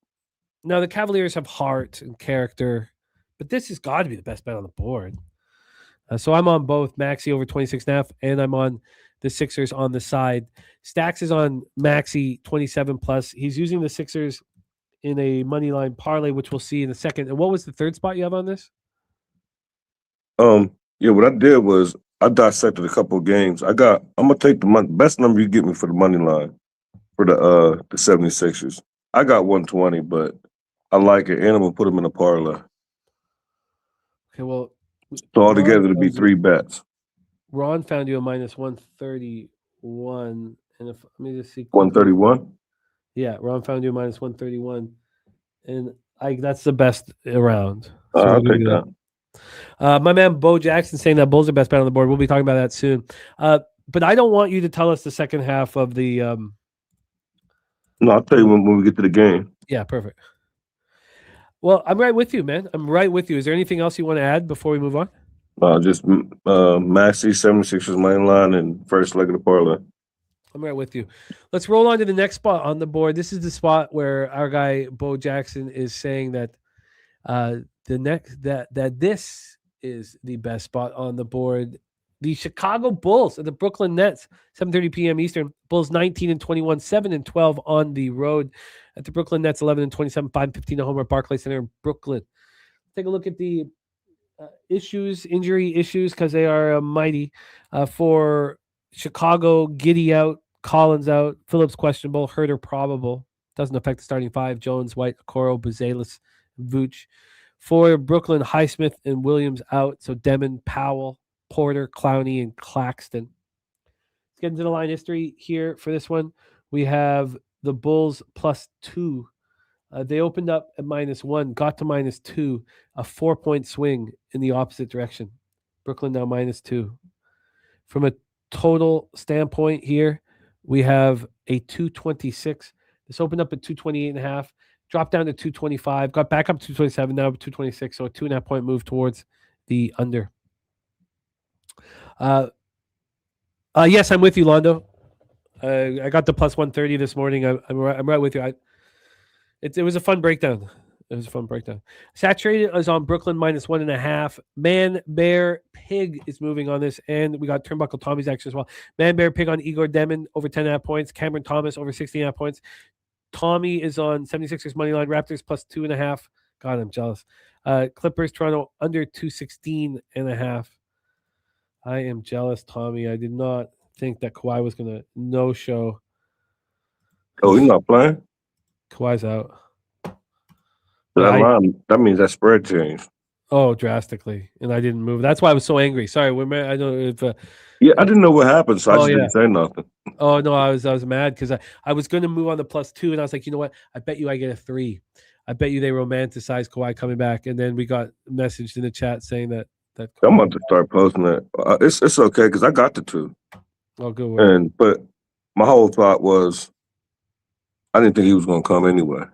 now the Cavaliers have heart and character, but this has got to be the best bet on the board. So I'm on both Maxey over 26.5, and I'm on the Sixers on the side. Stackz is on Maxey 27+. He's using the Sixers in a money line parlay, which we'll see in a second. And what was the third spot you have on this? Yeah, what I did was I dissected a couple of games. I'm gonna take the best number you get me for the money line for the 76ers. I got 120, but I like it, and I'm gonna put them in a parlay. Okay, well, so altogether it'll be 3 bets. Ron found you a -131, and if let me just see 131. Yeah, Ron found you a -131, and that's the best around. So I'll take that. My man Bo Jackson saying that Bulls are best bet on the board. We'll be talking about that soon. But I don't want you to tell us the second half of the. No, I'll tell you when we get to the game. Yeah, perfect. Well, I'm right with you, man. I'm right with you. Is there anything else you want to add before we move on? Just Maxey 76ers money line and first leg of the parlay. I'm right with you. Let's roll on to the next spot on the board. This is the spot where our guy Bo Jackson is saying that this is the best spot on the board. The Chicago Bulls and the Brooklyn Nets, 7:30 p.m. Eastern. Bulls 19-21, 7-12 on the road. At the Brooklyn Nets, 11-27, 5-15 at home at Barclays Center in Brooklyn. Take a look at the injury issues, because they are mighty. For Chicago, Giddey out, Collins out, Phillips questionable, Herter probable. Doesn't affect the starting 5. Jones, White, Okoro, Buzelis, Vooch. For Brooklyn, Highsmith and Williams out. So Demon, Powell, Porter, Clowney, and Claxton. Let's get into the line history here for this one. We have the Bulls +2. They opened up at -1, got to -2, a 4-point swing in the opposite direction. Brooklyn now -2. From a total standpoint here, we have a 226. This opened up at 228.5, dropped down to 225, got back up to 227, now 226, so a 2.5 point move towards the under. Yes, I'm with you, Londo. I got the +130 this morning. I'm right with you. It was a fun breakdown. Saturated is on Brooklyn -1.5. Man, Bear, Pig is moving on this, and we got Turnbuckle Tommy's action as well. Man, Bear, Pig on Igor Demon over 10.5 points. Cameron Thomas over 16.5 points. Tommy is on 76ers money line. Raptors +2.5. God, I'm jealous. Clippers, Toronto, under 216.5. I am jealous, Tommy. I did not think that Kawhi was going to no-show. Oh, he's not playing? Kawhi's out. That means that spread changed. Oh, drastically. And I didn't move. That's why I was so angry. Sorry. I don't know if... I didn't know what happened, so I just didn't say nothing. Oh, no, I was mad because I was going to move on the +2, and I was like, you know what? I bet you I get a 3. I bet you they romanticize Kawhi coming back. And then we got messaged in the chat saying that I'm about to start posting that. It's okay because I got the 2. Oh, good work. But my whole thought was I didn't think he was going to come anyway.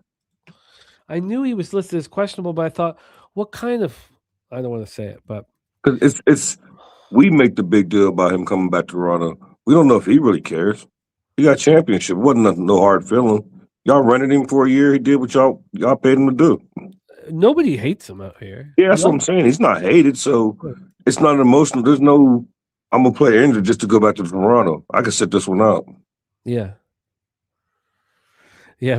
I knew he was listed as questionable, but I thought, what kind of... I don't want to say it, but... It's we make the big deal about him coming back to Toronto. We don't know if he really cares. He got championship. It wasn't no hard feeling. Y'all rented him for a year. He did what y'all paid him to do. Nobody hates him out here. Yeah, that's what I'm saying. He's not hated, so it's not emotional. There's no, I'm going to play injured just to go back to Toronto. I can sit this one out. Yeah. Yeah,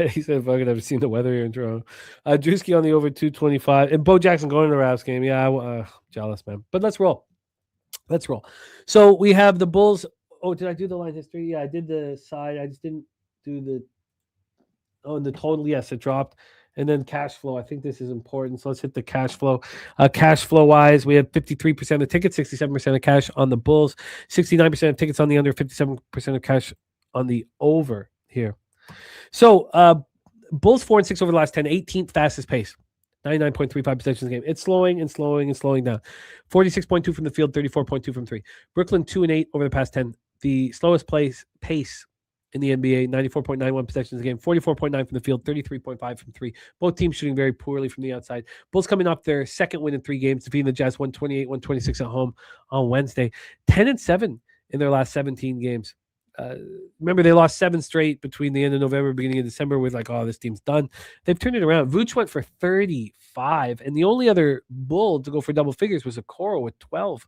he said, if I could ever seen the weather here in Toronto. Drewski on the over 225. And Bo Jackson going to the Raps game. Yeah, jealous, man. But let's roll. So we have the Bulls. Oh, did I do the line history? Yeah, I did the side. I just didn't do the... Oh, and the total, yes, it dropped. And then cash flow. I think this is important. So let's hit the cash flow. Cash flow wise, we have 53% of tickets, 67% of cash on the Bulls, 69% of tickets on the under, 57% of cash on the over here. So Bulls 4-6 over the last 10, 18th fastest pace, 99.35 possessions a game. It's slowing and slowing and slowing down. 46.2 from the field, 34.2 from 3. Brooklyn 2-8 over the past 10, the slowest pace in the NBA, 94.91 possessions a game, 44.9 from the field, 33.5 from 3. Both teams shooting very poorly from the outside. Bulls coming off their second win in 3 games, defeating the Jazz 128-126 at home on Wednesday. 10-7 in their last 17 games. Remember, they lost 7 straight between the end of November, beginning of December. With like, oh, this team's done. They've turned it around. Vooch went for 35, and the only other Bull to go for double figures was Okoro with 12.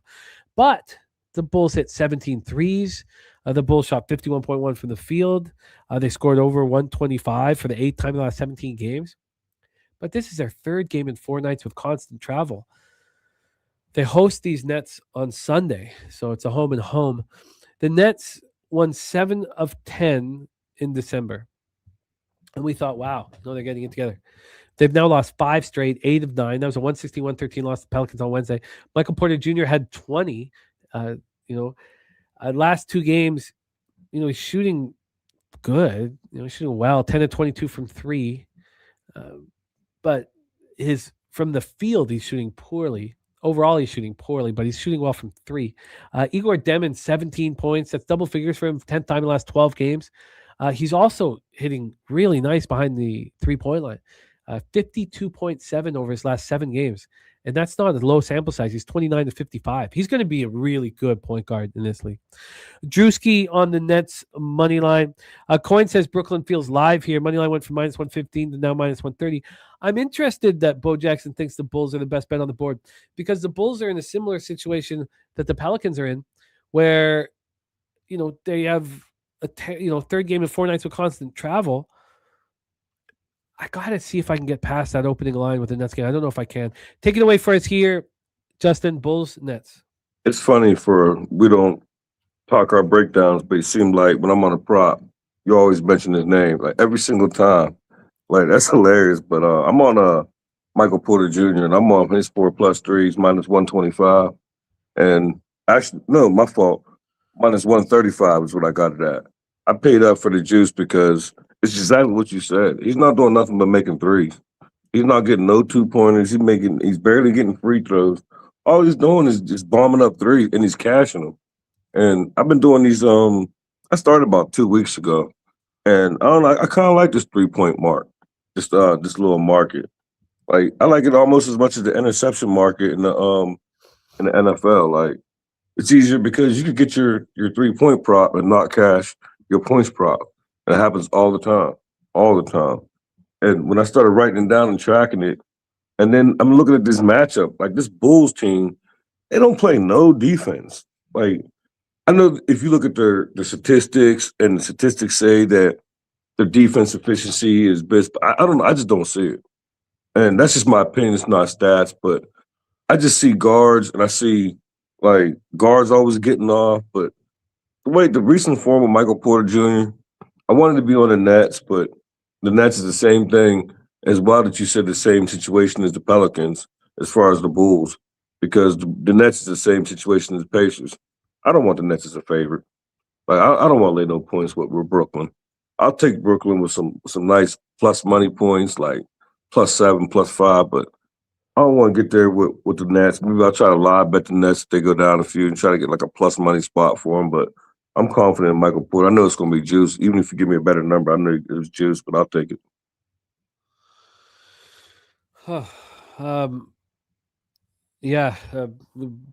But the Bulls hit 17 threes. The Bulls shot 51.1 from the field. They scored over 125 for the 8th time in the last 17 games. But this is their 3rd game in 4 nights with constant travel. They host these Nets on Sunday, so it's a home and home. The Nets won 7 of 10 in December. And we thought, wow, no, they're getting it together. They've now lost 5 straight, 8 of 9. That was a 160-113 loss to the Pelicans on Wednesday. Michael Porter Jr. had 20. Last 2 games, he's shooting good. He's shooting well, 10 of 22 from 3. But from the field, he's shooting poorly. Overall, he's shooting poorly, but he's shooting well from 3. Igor Demin, 17 points. That's double figures for him, 10th time in the last 12 games. He's also hitting really nice behind the three-point line. 52.7 over his last 7 games. And that's not a low sample size. He's 29 to 55. He's going to be a really good point guard in this league. Drewski on the Nets money line. Coin says Brooklyn feels live here. Money line went from -115 to now -130. I'm interested that Bo Jackson thinks the Bulls are the best bet on the board because the Bulls are in a similar situation that the Pelicans are in, where they have a 3rd game in 4 nights with constant travel. I got to see if I can get past that opening line with the Nets game. I don't know if I can. Take it away for us here, Justin. Bulls, Nets. It's funny we don't talk our breakdowns, but it seemed like when I'm on a prop, you always mention his name, like every single time. Like, that's hilarious. But I'm on Michael Porter Jr., and I'm on his 4+ threes, -125. And actually, no, my fault. -135 is what I got it at. I paid up for the juice because it's exactly what you said. He's not doing nothing but making threes. He's not getting no 2-pointers. He's barely getting free throws. All he's doing is just bombing up threes, and he's cashing them. And I've been doing these. I started about 2 weeks ago, and I don't know. I kind of like this 3-point mark, this little market. Like, I like it almost as much as the interception market in the NFL. Like, it's easier because you could get your 3-point prop and not cash your points prop. It happens all the time. And when I started writing it down and tracking it, and then I'm looking at this matchup, like this Bulls team, they don't play no defense. Like, I know if you look at their statistics, and the statistics say that their defense efficiency is best, but I don't know. I just don't see it. And that's just my opinion. It's not stats, but I just see guards and I see like guards always getting off. But the recent form of Michael Porter Jr., I wanted to be on the Nets, but the Nets is the same thing as well that you said the same situation as the Pelicans as far as the Bulls, because the Nets is the same situation as the Pacers. I don't want the Nets as a favorite. Like I don't want to lay no points with Brooklyn. I'll take Brooklyn with some nice plus money points, like +7, +5, but I don't want to get there with the Nets. Maybe I'll try to live bet the Nets if they go down a few and try to get like a plus money spot for them. But I'm confident in Michael Porter. I know it's going to be juice. Even if you give me a better number, I know it was juice, but I'll take it. Yeah,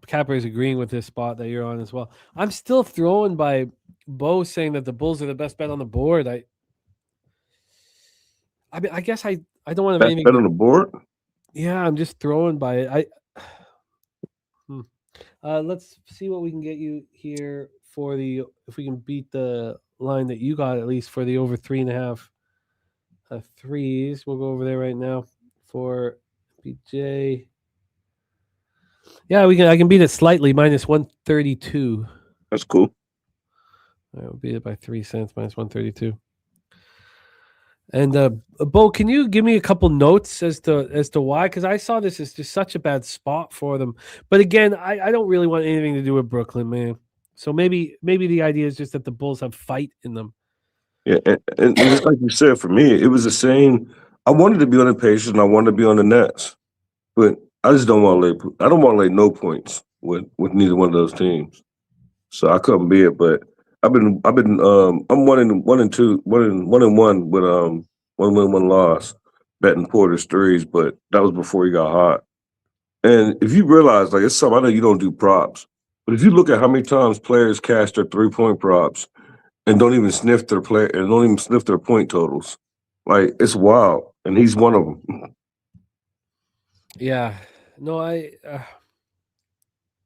Capper is agreeing with this spot that you're on as well. I'm still thrown by Bo saying that the Bulls are the best bet on the board. I mean, I guess I don't want to Best bet on the board? Yeah, I'm just thrown by it. Let's see what we can get you here for if we can beat the line that you got, at least for the over 3.5 threes. We'll go over there right now for BJ. Yeah, I can beat it slightly, -132. That's cool. I'll beat it by 3 cents, -132. And Bo, can you give me a couple notes as to why? Because I saw this as just such a bad spot for them. But again, I don't really want anything to do with Brooklyn, man. So maybe the idea is just that the Bulls have fight in them. Yeah, and just like you said, for me, it was the same. I wanted to be on the Pacers and I wanted to be on the Nets, but I just don't want to lay. I don't want to lay no points with neither one of those teams. So I couldn't be it. But I'm 1-2, 1-1 with 1 win, 1 loss, betting Porter's threes, but that was before he got hot. And if you realize, like, it's something, I know you don't do props, but if you look at how many times players cash their 3-point props and don't even sniff their point totals, like, it's wild. And he's one of them. Yeah, no,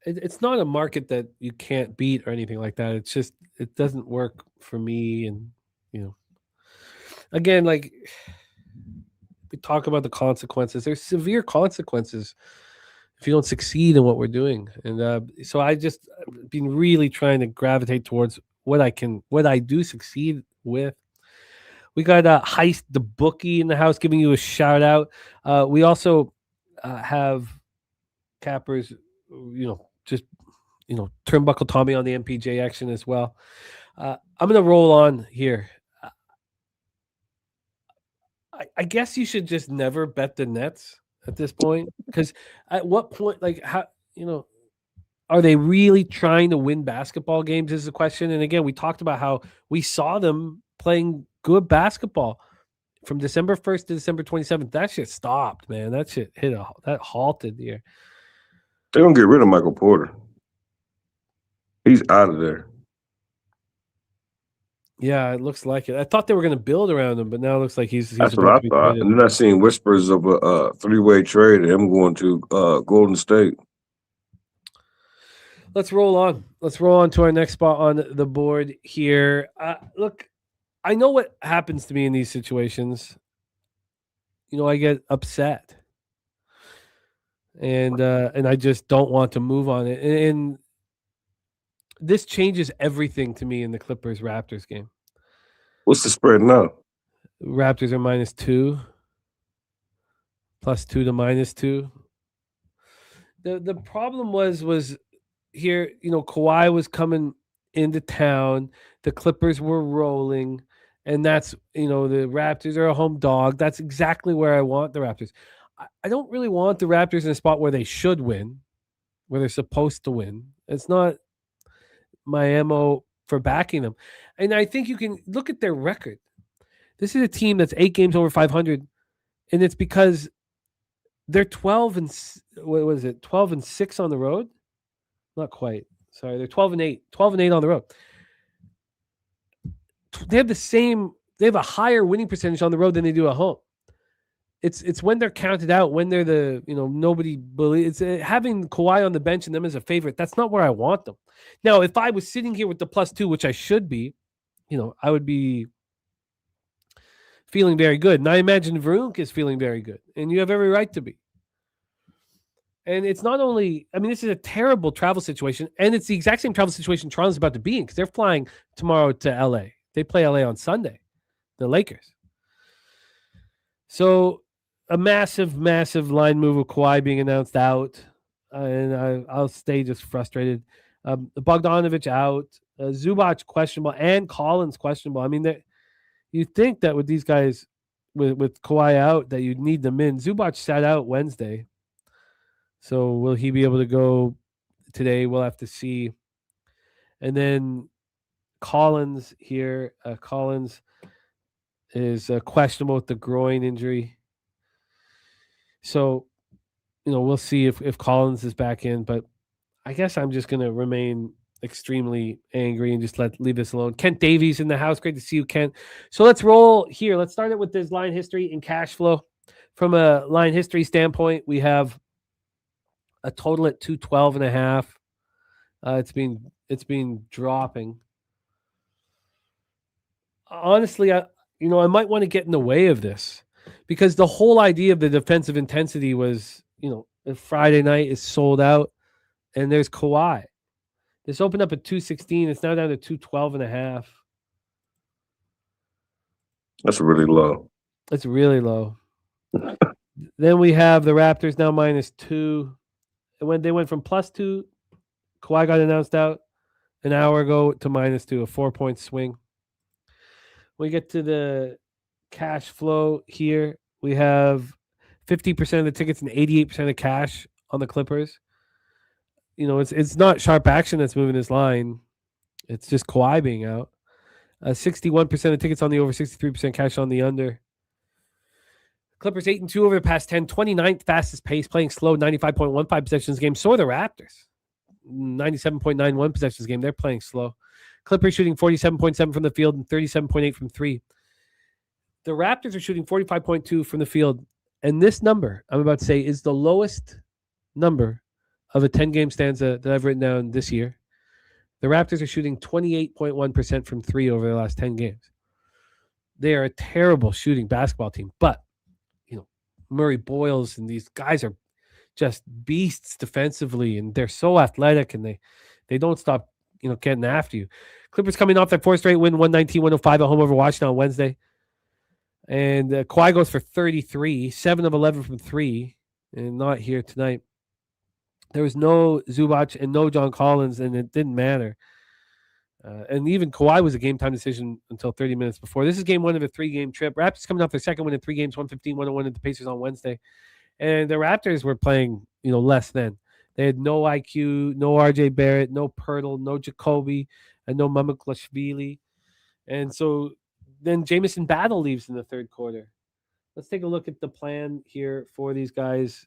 it's not a market that you can't beat or anything like that. It's just it doesn't work for me, and again, like we talk about the consequences. There's severe consequences if you don't succeed in what we're doing, and so I just been really trying to gravitate towards what I do succeed with. We got Heist the Bookie in the house giving you a shout out. We also have Cappers, just turnbuckle Tommy on the MPJ action as well. I'm gonna roll on here. I guess you should just never bet the Nets at this point, because at what point, like, how are they really trying to win basketball games is the question. And again, we talked about how we saw them playing good basketball from December 1st to December 27th. That shit stopped, man. That shit that halted here. They're gonna get rid of Michael Porter. He's out of there. Yeah, it looks like it. I thought they were going to build around him, but now it looks like he's That's about what I to be thought. traded. And then I seen whispers of a 3-way trade of him going to Golden State. Let's roll on. Let's roll on to our next spot on the board here. Look, I know what happens to me in these situations. I get upset, and I just don't want to move on it. And this changes everything to me in the Clippers-Raptors game. What's the spread now? Raptors are -2, +2 to -2. The problem was here, Kawhi was coming into town. The Clippers were rolling, and that's, the Raptors are a home dog. That's exactly where I want the Raptors. I don't really want the Raptors in a spot where they should win, where they're supposed to win. It's not my MO for backing them. And I think you can look at their record. This is a team that's 8 games over 500, and it's because they're 12 and 6 on the road? Not quite. Sorry, they're 12 and 8. 12 and 8 on the road. They have a higher winning percentage on the road than they do at home. It's when they're counted out, when they're nobody believes. It's having Kawhi on the bench and them as a favorite. That's not where I want them. Now, if I was sitting here with the +2, which I should be, I would be feeling very good. And I imagine Varunk is feeling very good. And you have every right to be. And it's not only, I mean, this is a terrible travel situation. And it's the exact same travel situation Toronto's about to be in because they're flying tomorrow to LA. They play LA on Sunday, the Lakers. So a massive, massive line move of Kawhi being announced out. And I'll stay just frustrated. Bogdanovich out. Zubac questionable and Collins questionable. I mean, you think that with these guys, with Kawhi out, that you'd need them in. Zubac sat out Wednesday. So will he be able to go today? We'll have to see. And then Collins here. Collins is questionable with the groin injury. So, we'll see if Collins is back in. But I guess I'm just going to remain extremely angry and just leave this alone. Kent Davies in the house. Great to see you, Kent. So let's roll here. Let's start it with this line history and cash flow. From a line history standpoint, we have a total at 212.5. It's been dropping. Honestly, I might want to get in the way of this because the whole idea of the defensive intensity was, if Friday night is sold out and there's Kawhi. This opened up at 216. It's now down to 212.5. That's really low. It's really low. Then we have the Raptors now -2. When they went from +2, Kawhi got announced out an hour ago to -2, a 4-point swing. We get to the cash flow here. We have 50% of the tickets and 88% of cash on the Clippers. It's not sharp action that's moving this line. It's just Kawhi being out. 61% of tickets on the over, 63% cash on the under. Clippers 8-2 over the past 10, 29th fastest pace, playing slow, 95.15 possessions game. So are the Raptors. 97.91 possessions game. They're playing slow. Clippers shooting 47.7 from the field and 37.8 from three. The Raptors are shooting 45.2 from the field. And this number, I'm about to say, is the lowest number of a 10-game stanza that I've written down this year. The Raptors are shooting 28.1% from three over the last 10 games. They are a terrible shooting basketball team. But, Murray Boyles and these guys are just beasts defensively, and they're so athletic, and they don't stop, getting after you. Clippers coming off their fourth straight win, 119-105 at home over Washington on Wednesday. And Kawhi goes for 33, 7 of 11 from three, and not here tonight. There was no Zubac and no John Collins, and it didn't matter. And even Kawhi was a game-time decision until 30 minutes before. This is game one of a 3-game trip. Raptors coming off their second win in 3 games, 115-101 at the Pacers on Wednesday. And the Raptors were playing, less than. They had no IQ, no RJ Barrett, no Pirtle, no Jacoby, and no Mamaglashvili. And so then Jamison Battle leaves in the third quarter. Let's take a look at the plan here for these guys,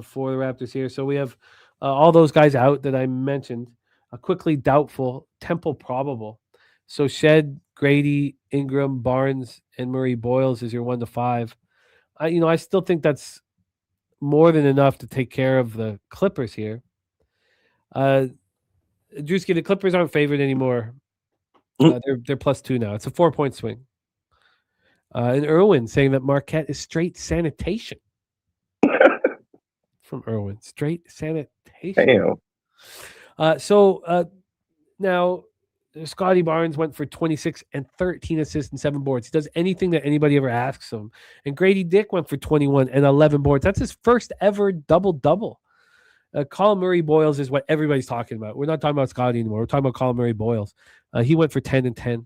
for the Raptors here. So we have all those guys out that I mentioned. Quickly doubtful, Temple probable. So Shed, Grady, Ingram, Barnes, and Murray Boyles is your 1 to 5. I still think that's more than enough to take care of the Clippers here. Drewski, the Clippers aren't favored anymore. They're +2 now. It's a 4-point swing. And Irwin saying that Marquette is straight sanitation. From Irwin, straight sanitation. Damn. Now Scotty Barnes went for 26 and 13 assists and 7 boards. He does anything that anybody ever asks him. And Grady Dick went for 21 and 11 boards. That's his first ever double-double. Colin Murray Boyles is what everybody's talking about. We're not talking about Scotty anymore. We're talking about Colin Murray Boyles. He went for 10 and 10.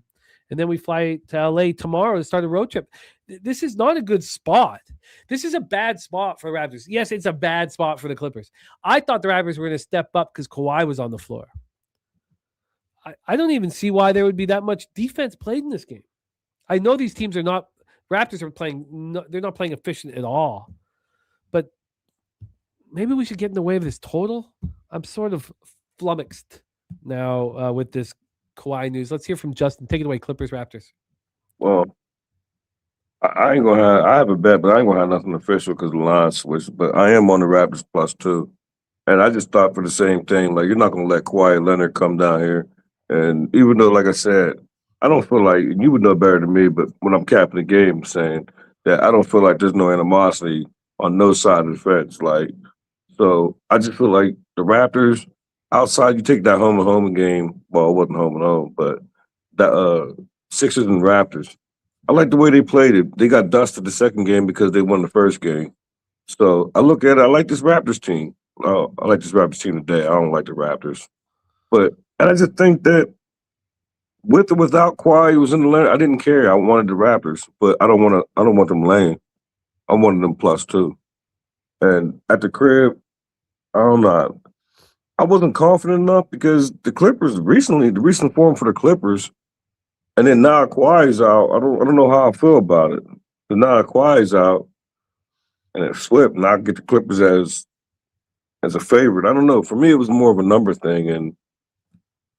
And then we fly to LA tomorrow to start a road trip. This is not a good spot. This is a bad spot for the Raptors. Yes, it's a bad spot for the Clippers. I thought the Raptors were going to step up because Kawhi was on the floor. I don't even see why there would be that much defense played in this game. I know these teams are not – Raptors are playing – they're not playing efficient at all. But maybe we should get in the way of this total. I'm sort of flummoxed now with this Kawhi news. Let's hear from Justin. Take it away, Clippers, Raptors. Well, I ain't gonna have. I have a bet, but I ain't gonna have nothing official because the line switched. But I am on the Raptors +2, and I just thought for the same thing. Like, you're not gonna let Kawhi Leonard come down here, and even though, like I said, I don't feel like you would know better than me, but when I'm capping the game, I'm saying that I don't feel like there's no animosity on no side of the fence. Like, so I just feel like the Raptors outside, you take that home and home game. Well, it wasn't home and home, but the Sixers and Raptors. I like the way they played it. They got dusted the second game because they won the first game. So I look at it. I like this Raptors team. I like this Raptors team today. I don't like the Raptors, and I just think that with or without Kawhi, he was in the lane. I didn't care. I wanted the Raptors, but I don't want to. I don't want them laying. I wanted them +2. And at the crib, I don't know. I wasn't confident enough because the Clippers the recent form for the Clippers, and then now Kawhi's out. I don't know how I feel about it. But now Kawhi's out, and it slipped, and I get the Clippers as a favorite. I don't know. For me, it was more of a number thing,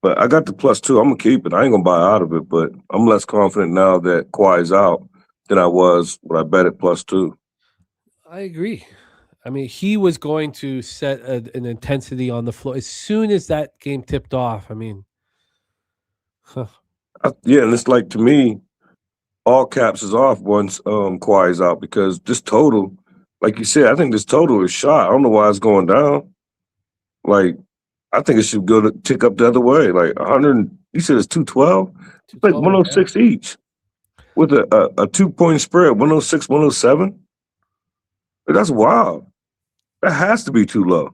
but I got the +2. I'm gonna keep it. I ain't gonna buy out of it, but I'm less confident now that Kawhi's out than I was when I bet it +2. I agree. I mean, he was going to set an intensity on the floor as soon as that game tipped off. I mean, Yeah, and it's like to me, all caps is off once Kawhi's out because this total, like you said, I think this total is shot. I don't know why it's going down. Like, I think it should go to tick up the other way. Like 100, you said it's 212? It's like 106 each with a 2-point spread, 106, 107. That's wild. That has to be too low.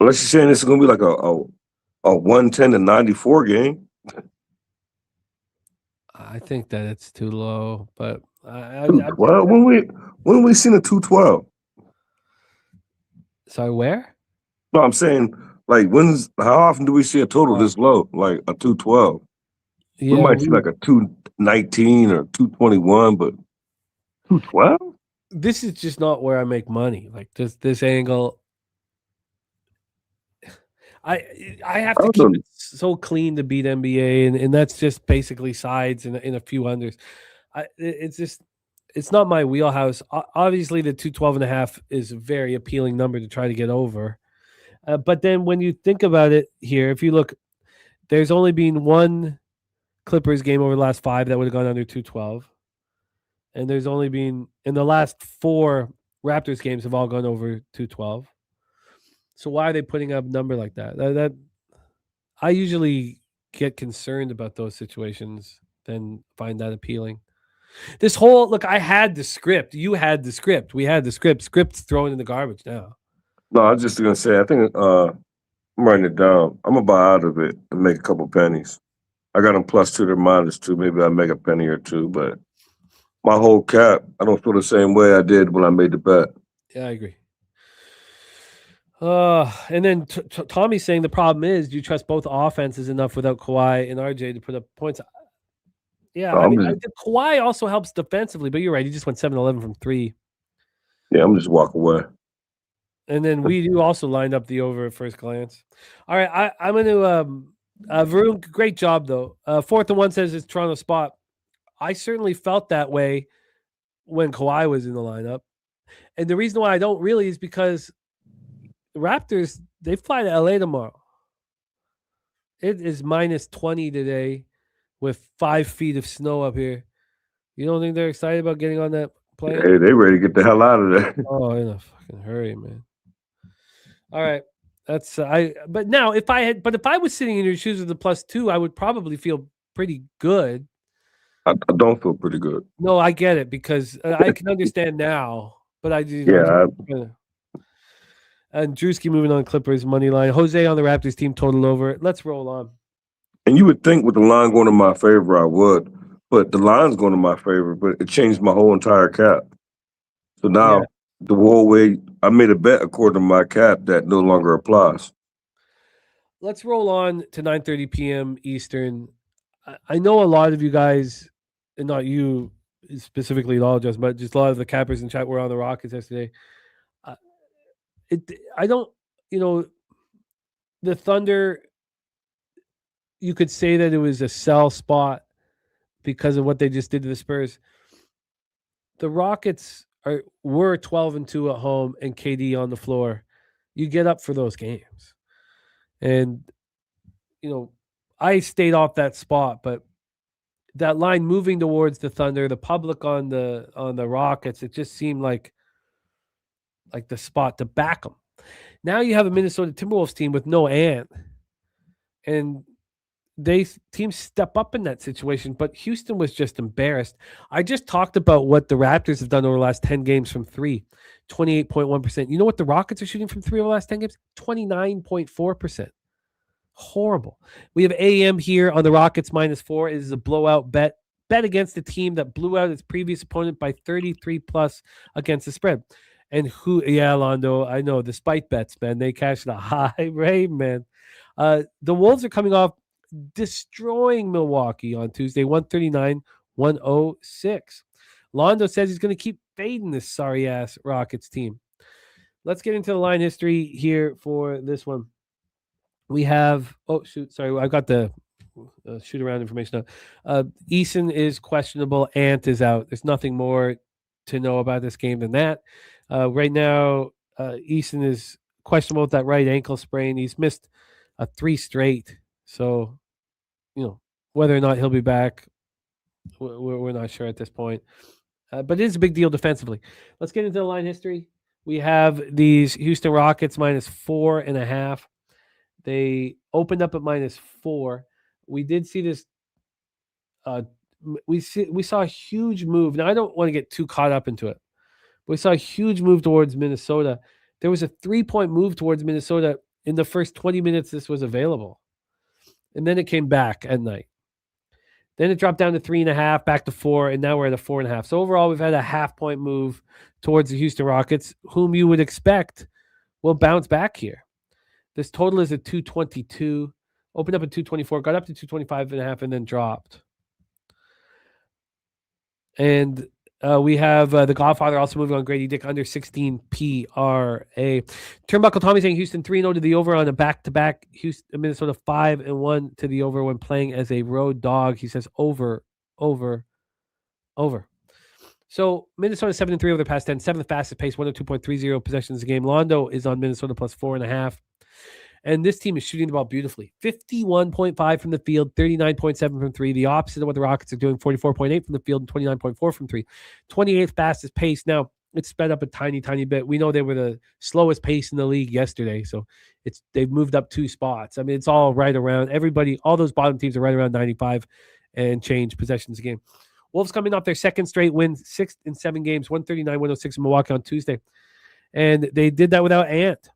Unless you're saying this is going to be like a 110 to 94 game. I think that it's too low, but 212? When we seen a 212? Sorry, where? No, I'm saying like how often do we see a total this low, like a 212? Yeah, we might see like a 219 or 221, but 212? This is just not where I make money. Like this angle, I have to keep it so clean to beat NBA, and that's just basically sides and a few unders. It's not my wheelhouse. Obviously, the 212.5 is a very appealing number to try to get over. But then when you think about it here, if you look, there's only been one Clippers game over the last 5 that would have gone under 212. And there's only been, in the last 4 Raptors games have all gone over 212. So why are they putting up a number like that? That I usually get concerned about those situations, then find that appealing. This whole, look, I had the script. You had the script. We had the script. Script's thrown in the garbage now. No, I was just going to say, I think I'm writing it down. I'm going to buy out of it and make a couple pennies. I got them +2 to -2. Maybe I'll make a penny or two, but my whole cap, I don't feel the same way I did when I made the bet. Yeah, I agree. And then Tommy's saying the problem is, do you trust both offenses enough without Kawhi and RJ to put up points? Yeah, I mean, Kawhi also helps defensively, but you're right. He just went 7-11 from 3. Yeah, I'm just walk away. And then we do also lined up the over at first glance. All right, I'm going to Varun, great job, though. 4th and 1 says it's Toronto spot. I certainly felt that way when Kawhi was in the lineup. And the reason why I don't really is because the Raptors, they fly to LA tomorrow. It is -20 today with 5 feet of snow up here. You don't think they're excited about getting on that plane? Hey, they ready to get the hell out of there. Oh, in a fucking hurry, man. All right. That's but now if I was sitting in your shoes with the +2, I would probably feel pretty good. I don't feel pretty good. No, I get it because I can understand now, but I do. Yeah. And Drewski moving on Clippers money line. Jose on the Raptors team total over. Let's roll on. And you would think with the line going to my favor, I would, but the line's going to my favor, but it changed my whole entire cap. So now the whole way I made a bet according to my cap that no longer applies. Let's roll on to 9:30 p.m. Eastern. I know a lot of you guys, and not you specifically at all, Justin, but just a lot of the cappers in chat were on the Rockets yesterday. I don't, the Thunder, you could say that it was a sell spot because of what they just did to the Spurs. The Rockets were 12-2 at home and KD on the floor. You get up for those games. And, I stayed off that spot, but that line moving towards the Thunder, the public on the Rockets, it just seemed like the spot to back them. Now you have a Minnesota Timberwolves team with no Ant, and teams step up in that situation, but Houston was just embarrassed. I just talked about what the Raptors have done over the last 10 games from three, 28.1%. You know what the Rockets are shooting from three over the last 10 games? 29.4%. Horrible. We have AM here on the Rockets -4. It is a blowout bet against a team that blew out its previous opponent by 33 plus against the spread. And Londo, I know the spite bets, man. They cashed a high rate, man. The Wolves are coming off destroying Milwaukee on Tuesday, 139-106. Londo says he's going to keep fading this sorry-ass Rockets team. Let's get into the line history here for this one. We have – I've got the shoot-around information up. Eason is questionable. Ant is out. There's nothing more to know about this game than that. Right now, Eason is questionable with that right ankle sprain. He's missed 3 straight. So, whether or not he'll be back, we're not sure at this point. But it is a big deal defensively. Let's get into the line history. We have these Houston Rockets -4.5. They opened up at -4. We did see this. We saw a huge move. Now, I don't want to get too caught up into it. We saw a huge move towards Minnesota. There was a 3-point move towards Minnesota in the first 20 minutes this was available. And then it came back at night. Then it dropped down to 3.5, back to 4, and now we're at a 4.5. So overall, we've had a half-point move towards the Houston Rockets, whom you would expect will bounce back here. This total is at 222, opened up at 224, got up to 225.5, and then dropped. And we have the Godfather also moving on Grady Dick under 16 PRA. Turnbuckle Tommy saying Houston 3-0 to the over on a back-to-back. Minnesota 5-1 to the over when playing as a road dog. He says over. So Minnesota 7-3 over the past 10, 7th fastest pace, 102.30 possessions a game. Londo is on Minnesota +4.5. And this team is shooting the ball beautifully. 51.5 from the field, 39.7 from three. The opposite of what the Rockets are doing, 44.8 from the field and 29.4 from three. 28th fastest pace. Now, it's sped up a tiny, tiny bit. We know they were the slowest pace in the league yesterday, so they've moved up 2 spots. I mean, it's all right around. Everybody, all those bottom teams are right around 95 and change possessions a game. Wolves coming off their second straight win, 6 in 7 games, 139-106 in Milwaukee on Tuesday. And they did that without Ant.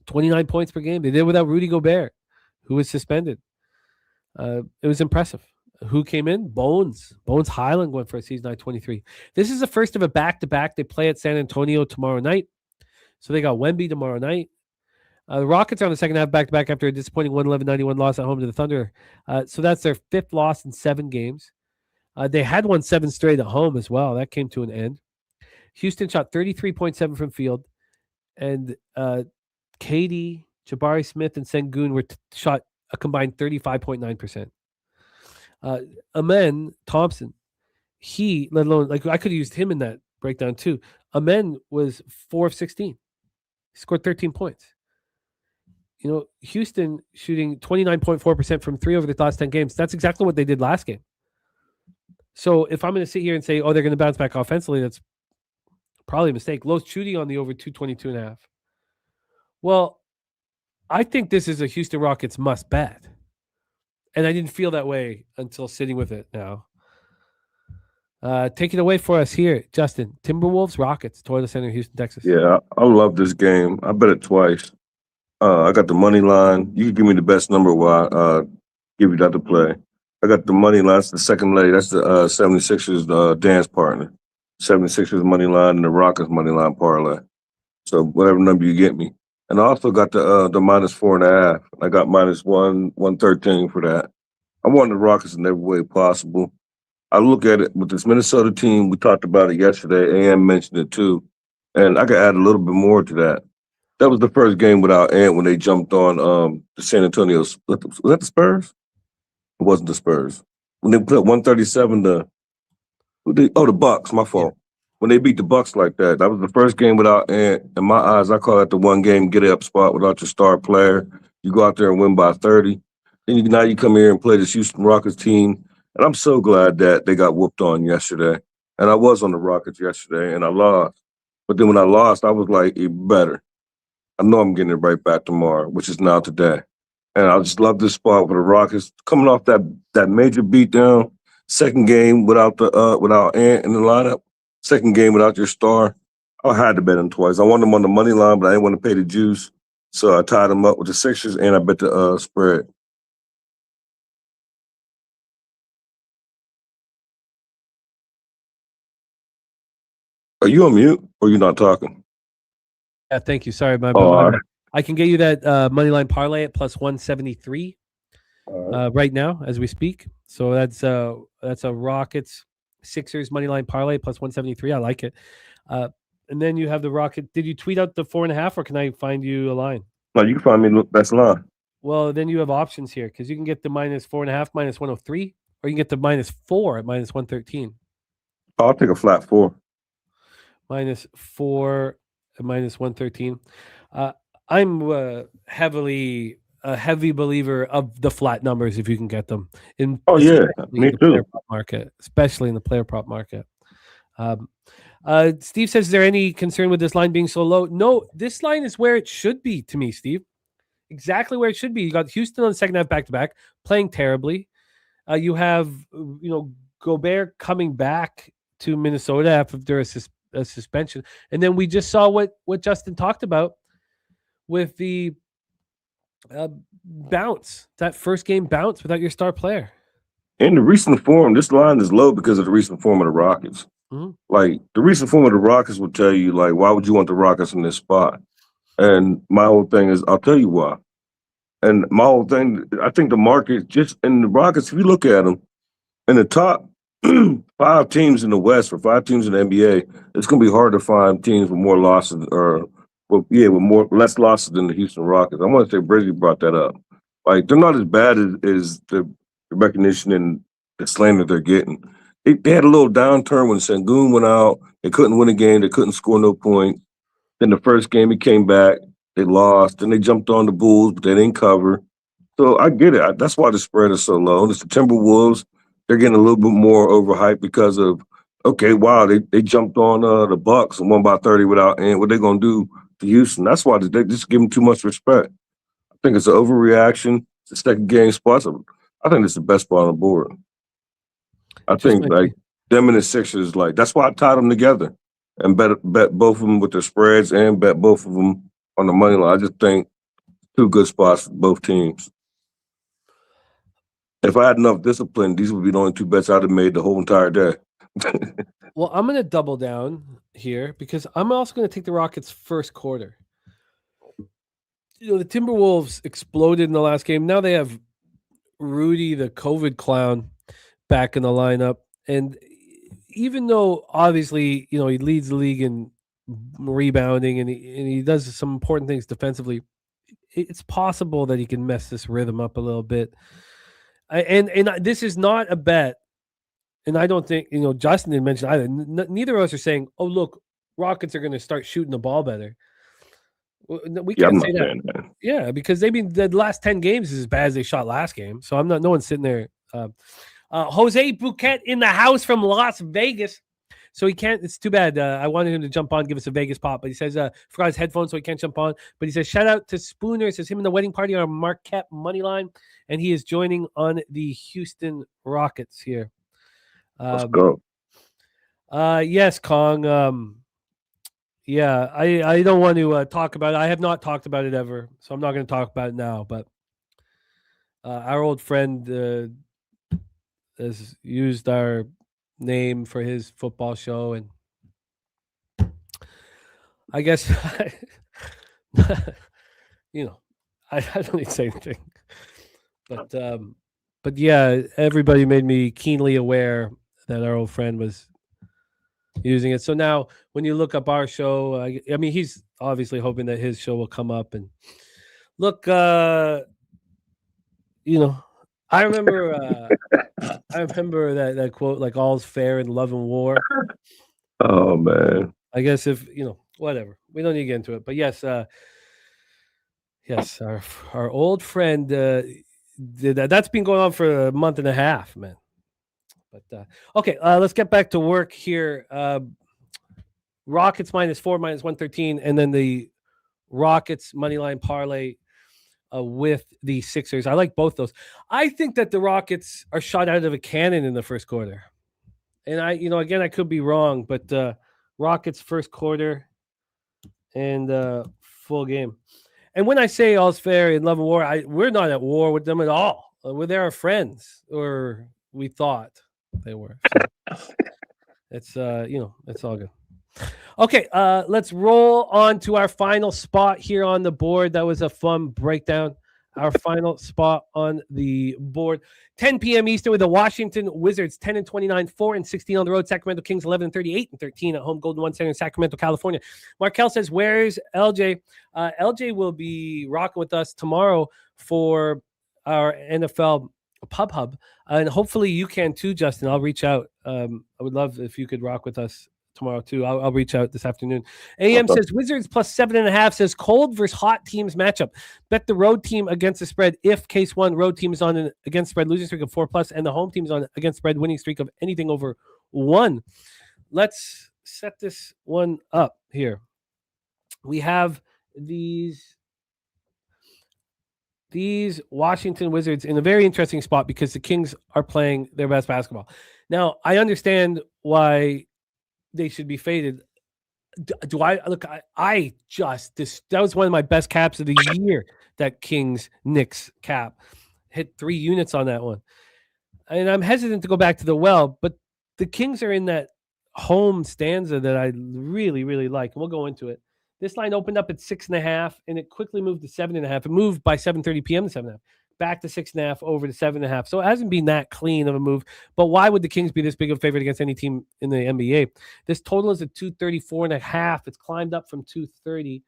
29 points per game. They did without Rudy Gobert, who was suspended. It was impressive. Who came in? Bones Highland went for a season high 23. This is the first of a back-to-back. They play at San Antonio tomorrow night. So they got Wemby tomorrow night. The Rockets are on the second half back-to-back after a disappointing 111-91 loss at home to the Thunder. So that's their 5th loss in 7 games. They had won 7 straight at home as well. That came to an end. Houston shot 33.7 from field. And Katie, Jabari Smith, and Sengun shot a combined 35.9%. Amen Thompson, let alone, I could have used him in that breakdown too. Amen was 4 of 16. He scored 13 points. Houston shooting 29.4% from three over the last 10 games. That's exactly what they did last game. So if I'm going to sit here and say, they're going to bounce back offensively, that's probably a mistake. Lowe's shooting on the over 222.5. Well, I think this is a Houston Rockets must bet. And I didn't feel that way until sitting with it now. Take it away for us here, Justin. Timberwolves, Rockets, Toledo Center, Houston, Texas. Yeah, I love this game. I bet it twice. I got the money line. You can give me the best number while I give you that to play. I got the money line. That's the second leg. That's the 76ers dance partner. 76ers money line and the Rockets money line parlay. So whatever number you get me. And I also got the -4.5. I got -113 for that. I want the Rockets in every way possible. I look at it with this Minnesota team. We talked about it yesterday. AM mentioned it too. And I could add a little bit more to that. That was the first game without Ant when they jumped on the San Antonio. Was that the Spurs? It wasn't the Spurs. When they put 137 to the Bucks, my fault. When they beat the Bucks like that, that was the first game without Ant. In my eyes, I call that the one game get up spot without your star player. You go out there and win by 30. Then Then now you come here and play this Houston Rockets team, and I'm so glad that they got whooped on yesterday. And I was on the Rockets yesterday, and I lost. But then when I lost, I was like, "It better. I know I'm getting it right back tomorrow," which is now today. And I just love this spot with the Rockets coming off that major beatdown. Second game without Ant in the lineup. Second game without your star. I had to bet him twice. I wanted him on the money line, but I didn't want to pay the juice. So I tied him up with the Sixers, and I bet the spread. Are you on mute or are you not talking? Yeah, thank you. Sorry, my All right. I can get you that moneyline parlay at plus 173 right now as we speak. So that's a Rockets Sixers moneyline parlay plus 173. I like it. And then you have the Rocket. Did you tweet out the 4.5, or can I find you a line? No, you can find me that's line. Well, then you have options here because you can get the minus 4.5 minus 103, or you can get the minus 4 at minus 113. I'll take a flat 4. Minus 4 at minus 113. I'm a heavy believer of the flat numbers if you can get them. Me too. Especially in the player prop market. Steve says, is there any concern with this line being so low? No, this line is where it should be to me, Steve. Exactly where it should be. You got Houston on the second half back-to-back, playing terribly. You have, Gobert coming back to Minnesota after a suspension. And then we just saw what Justin talked about with the bounce, that first game bounce without your star player. In the recent form, this line is low because of the recent form of the Rockets. Mm-hmm. Like, the recent form of the Rockets will tell you, like, why would you want the Rockets in this spot? And my whole thing is, I'll tell you why. And my whole thing, I think the market, just in the Rockets, if you look at them, in the top 5 teams in the West or 5 teams in the NBA, it's going to be hard to find teams with more losses with less losses than the Houston Rockets. I want to say Brizzy brought that up. Like, they're not as bad as the recognition and the slander they're getting. They had a little downturn when Sengun went out. They couldn't win a game. They couldn't score no points. Then the first game, he came back. They lost. Then they jumped on the Bulls, but they didn't cover. So I get it. That's why the spread is so low. And it's the Timberwolves. They're getting a little bit more overhyped because of, okay, wow, they jumped on the Bucks and won by 30 without Ant. What they going to do to Houston? That's why they just give them too much respect. I think it's an overreaction. It's a second game spot. So I think it's the best spot on the board. I think like them and the Sixers, like that's why I tied them together and bet both of them with their spreads and bet both of them on the money line. I just think 2 good spots for both teams. If I had enough discipline, these would be the only 2 bets I'd have made the whole entire day. Well, I'm going to double down here because I'm also going to take the Rockets first quarter. The Timberwolves exploded in the last game. Now they have Rudy, the COVID clown, back in the lineup. And even though obviously, he leads the league in rebounding and he does some important things defensively, it's possible that he can mess this rhythm up a little bit. And this is not a bet. And I don't think, Justin didn't mention either. Neither of us are saying, oh, look, Rockets are going to start shooting the ball better. We can't say that. Yeah, because the last 10 games is as bad as they shot last game. So no one's sitting there. Jose Bouquet in the house from Las Vegas. So he can't. It's too bad. I wanted him to jump on, give us a Vegas pop, but he says forgot his headphones, so he can't jump on. But he says shout out to Spooner. It says him in the wedding party on Marquette money line, and he is joining on the Houston Rockets here. Let's go. Yes, Kong. Yeah, I don't want to talk about it. I have not talked about it ever, so I'm not going to talk about it now. But our old friend has used our name for his football show, and I guess I don't need to say anything, but yeah, everybody made me keenly aware that our old friend was using it. So now when you look up our show, I mean, he's obviously hoping that his show will come up. And look, I remember that quote, like all's fair in love and war. Oh man. I guess if whatever, we don't need to get into it. But yes, our old friend That's been going on for a month and a half, man. But okay, let's get back to work here. Rockets -4, -113, and then the Rockets moneyline parlay with the Sixers. I like both those. I think that the Rockets are shot out of a cannon in the first quarter. And again, I could be wrong, but Rockets first quarter and full game. And when I say all's fair in love and war, we're not at war with them at all. They're our friends, or we thought they were. So it's it's all good. Okay, let's roll on to our final spot here on the board. That was a fun breakdown. Our final spot on the board, 10 p.m. Eastern, with the Washington Wizards 10-29, 4-16 on the road. Sacramento Kings 11-38 and 13 at home. Golden One Center in Sacramento, California. Markel says, "Where's LJ?" LJ will be rocking with us tomorrow for our NFL Pub Hub, and hopefully you can too, Justin. I'll reach out. I would love if you could rock with us tomorrow too. I'll reach out this afternoon. AM says Wizards +7.5, says cold versus hot teams matchup. Bet the road team against the spread if case one road team is on an against spread losing streak of 4+, and the home team is on against spread winning streak of anything over 1. Let's set this one up here. We have these Washington Wizards in a very interesting spot because the Kings are playing their best basketball. Now, I understand why they should be faded. Do I look? I just that was one of my best caps of the year. That Kings Knicks cap hit 3 units on that one, and I'm hesitant to go back to the well. But the Kings are in that home stanza that I really, really like, and we'll go into it. This line opened up at 6.5, and it quickly moved to 7.5. It moved by 7:30 p.m. to 7.5. Back to 6.5, over to 7.5. So it hasn't been that clean of a move. But why would the Kings be this big of a favorite against any team in the NBA? This total is at 234.5. It's climbed up from 230,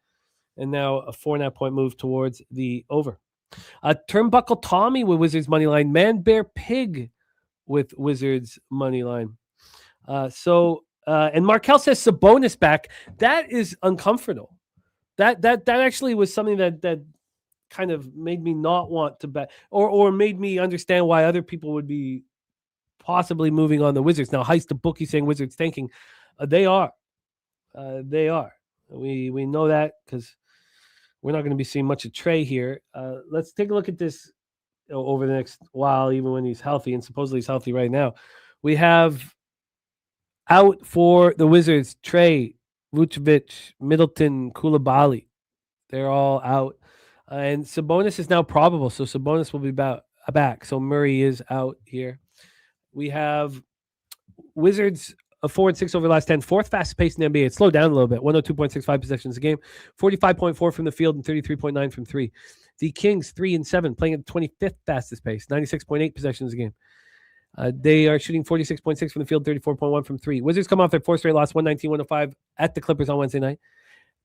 and now a 4.5 point move towards the over. Turnbuckle Tommy with Wizards money line. Man Bear Pig with Wizards money line. And Markel says Sabonis back. That is uncomfortable. That actually was something that kind of made me not want to bet, or made me understand why other people would be possibly moving on the Wizards. Now, Heist the bookie saying Wizards tanking. They are. They are. We know that because we're not going to be seeing much of Trey here. Let's take a look at this over the next while, even when he's healthy, and supposedly he's healthy right now. We have out for the Wizards, Trey, Vucevic, Middleton, Koulibaly. They're all out. And Sabonis is now probable, so Sabonis will be back. So Murray is out here. We have Wizards a 4-6 over the last 10, fourth fastest pace in the NBA. It slowed down a little bit, 102.65 possessions a game, 45.4 from the field and 33.9 from three. The Kings 3-7, playing at the 25th fastest pace, 96.8 possessions a game. They are shooting 46.6 from the field, 34.1 from three. Wizards come off their 4th straight loss, 119-105 at the Clippers on Wednesday night.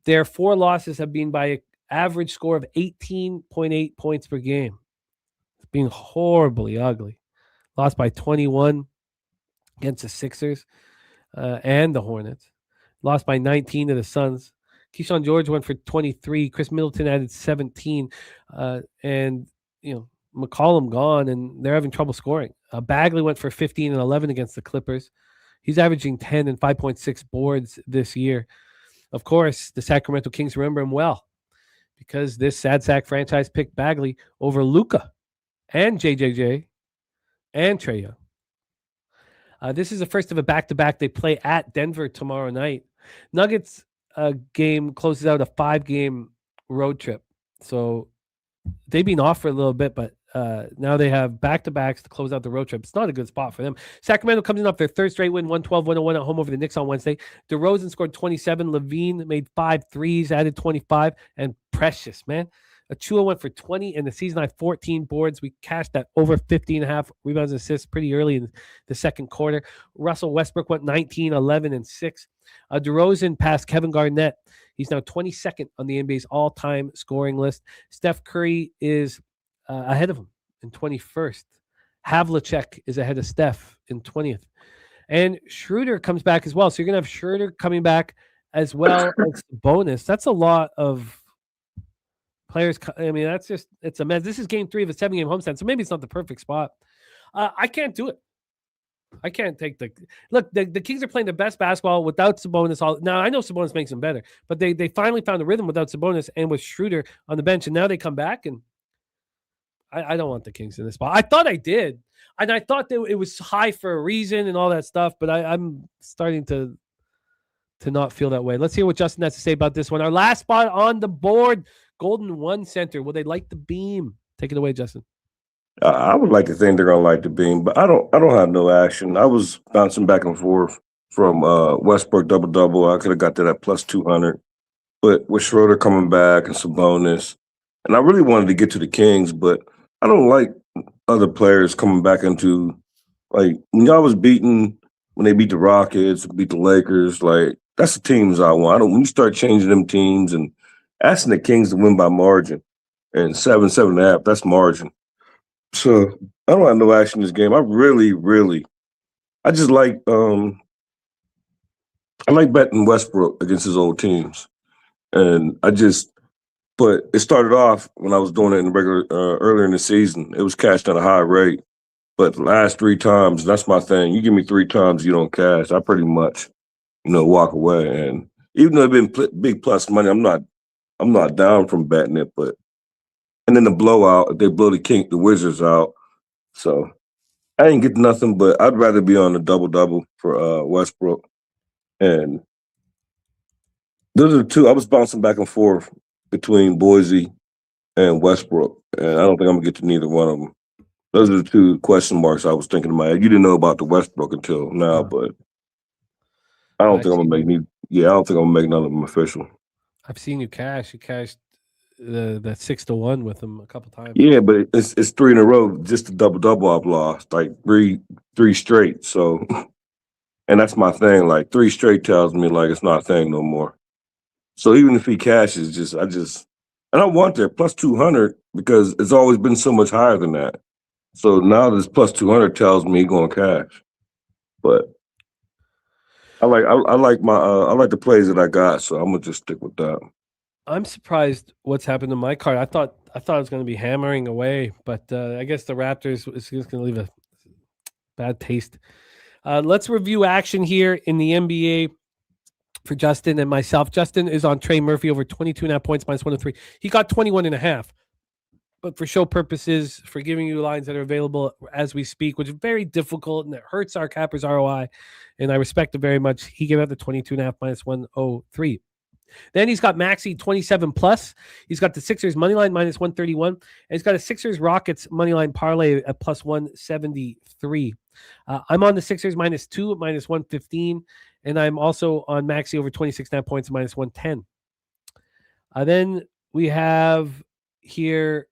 Their 4 losses have been by an average score of 18.8 points per game. It's been horribly ugly. Lost by 21 against the Sixers and the Hornets. Lost by 19 to the Suns. Keyshawn George went for 23. Chris Middleton added 17. And, McCollum gone, and they're having trouble scoring. Bagley went for 15 and 11 against the Clippers. He's averaging 10 and 5.6 boards this year. Of course, the Sacramento Kings remember him well because this sad sack franchise picked Bagley over Luka and JJJ and Trae Young. This is the first of a back-to-back. They play at Denver tomorrow night. Nuggets game closes out a 5-game road trip. So they've been off for a little bit, but now they have back-to-backs to close out the road trip. It's not a good spot for them. Sacramento comes in off their 3rd straight win, 112-101 at home over the Knicks on Wednesday. DeRozan scored 27. Levine made 5 threes, added 25. And Precious, man. Achua went for 20 and the season high 14 boards. We cashed that over 50.5 rebounds and assists pretty early in the second quarter. Russell Westbrook went 19, 11, and 6. DeRozan passed Kevin Garnett. He's now 22nd on the NBA's all-time scoring list. Steph Curry is ahead of him in 21st. Havlicek is ahead of Steph in 20th. And Schroeder comes back as well. So you're going to have Schroeder coming back as well as bonus. That's a lot of Players, I mean, it's a mess. This is game 3 of a 7-game homestand, so maybe it's not the perfect spot. I can't do it. I can't take the Kings are playing the best basketball without Sabonis. Now, I know Sabonis makes them better, but they finally found a rhythm without Sabonis and with Schroeder on the bench, and now they come back, and I don't want the Kings in this spot. I thought I did, and I thought that it was high for a reason and all that stuff, but I'm starting to not feel that way. Let's hear what Justin has to say about this one. Our last spot on the board, Golden 1 Center. Will they like the beam? Take it away, Justin. I would like to think they're gonna like the beam, but I don't have no action. I was bouncing back and forth from Westbrook double. I could have got to that plus 200, but with Schroeder coming back and Sabonis, and I really wanted to get to the Kings, but I don't like other players coming back into, like, when y'all was beating, when they beat the Rockets, beat the Lakers, like, that's the teams I want. When you start changing them teams and asking the Kings to win by margin, and 7.5, that's margin. So I don't have no action in this game. I just like I like betting Westbrook against his old teams. And but it started off when I was doing it in regular earlier in the season. It was cashed at a high rate. But the last 3 times, that's my thing. You give me 3 times, you don't cash, I pretty much, walk away. And even though it's been big plus money, I'm not down from betting it. And then the blowout, if they blow the Wizards out. So I ain't getting nothing, but I'd rather be on the double for Westbrook. And those are the 2. I was bouncing back and forth between Boise and Westbrook, and I don't think I'm going to get to neither one of them. Those are the 2 question marks I was thinking in my head. You didn't know about the Westbrook until now, but I don't think I'm going to make none of them official. I've seen you cash. You cashed the 6-1 with them a couple times. Yeah, but it's 3 in a row. Just the double I've lost, like three straight. So, and that's my thing. Like 3 straight tells me like it's not a thing no more. So even if he cashes, and I want that plus 200 because it's always been so much higher than that. So now this plus 200 tells me he's going to cash. But I like the plays that I got, so I'm gonna just stick with that. I'm surprised what's happened to my card. I thought it was going to be hammering away, but I guess the Raptors is just going to leave a bad taste. Let's review action here in the NBA for Justin and myself. Justin is on Trey Murphy over 22.5 points minus 103. He got 21.5. But for show purposes, for giving you lines that are available as we speak, which is very difficult and it hurts our cappers ROI, and I respect it very much, he gave out the 22.5 minus 103. Then he's got Maxey 27 plus. He's got the Sixers money line minus 131. And he's got a Sixers Rockets money line parlay at plus 173. I'm on the Sixers minus 2 at minus 115. And I'm also on Maxey over 26.5 points at minus 110. Then we have here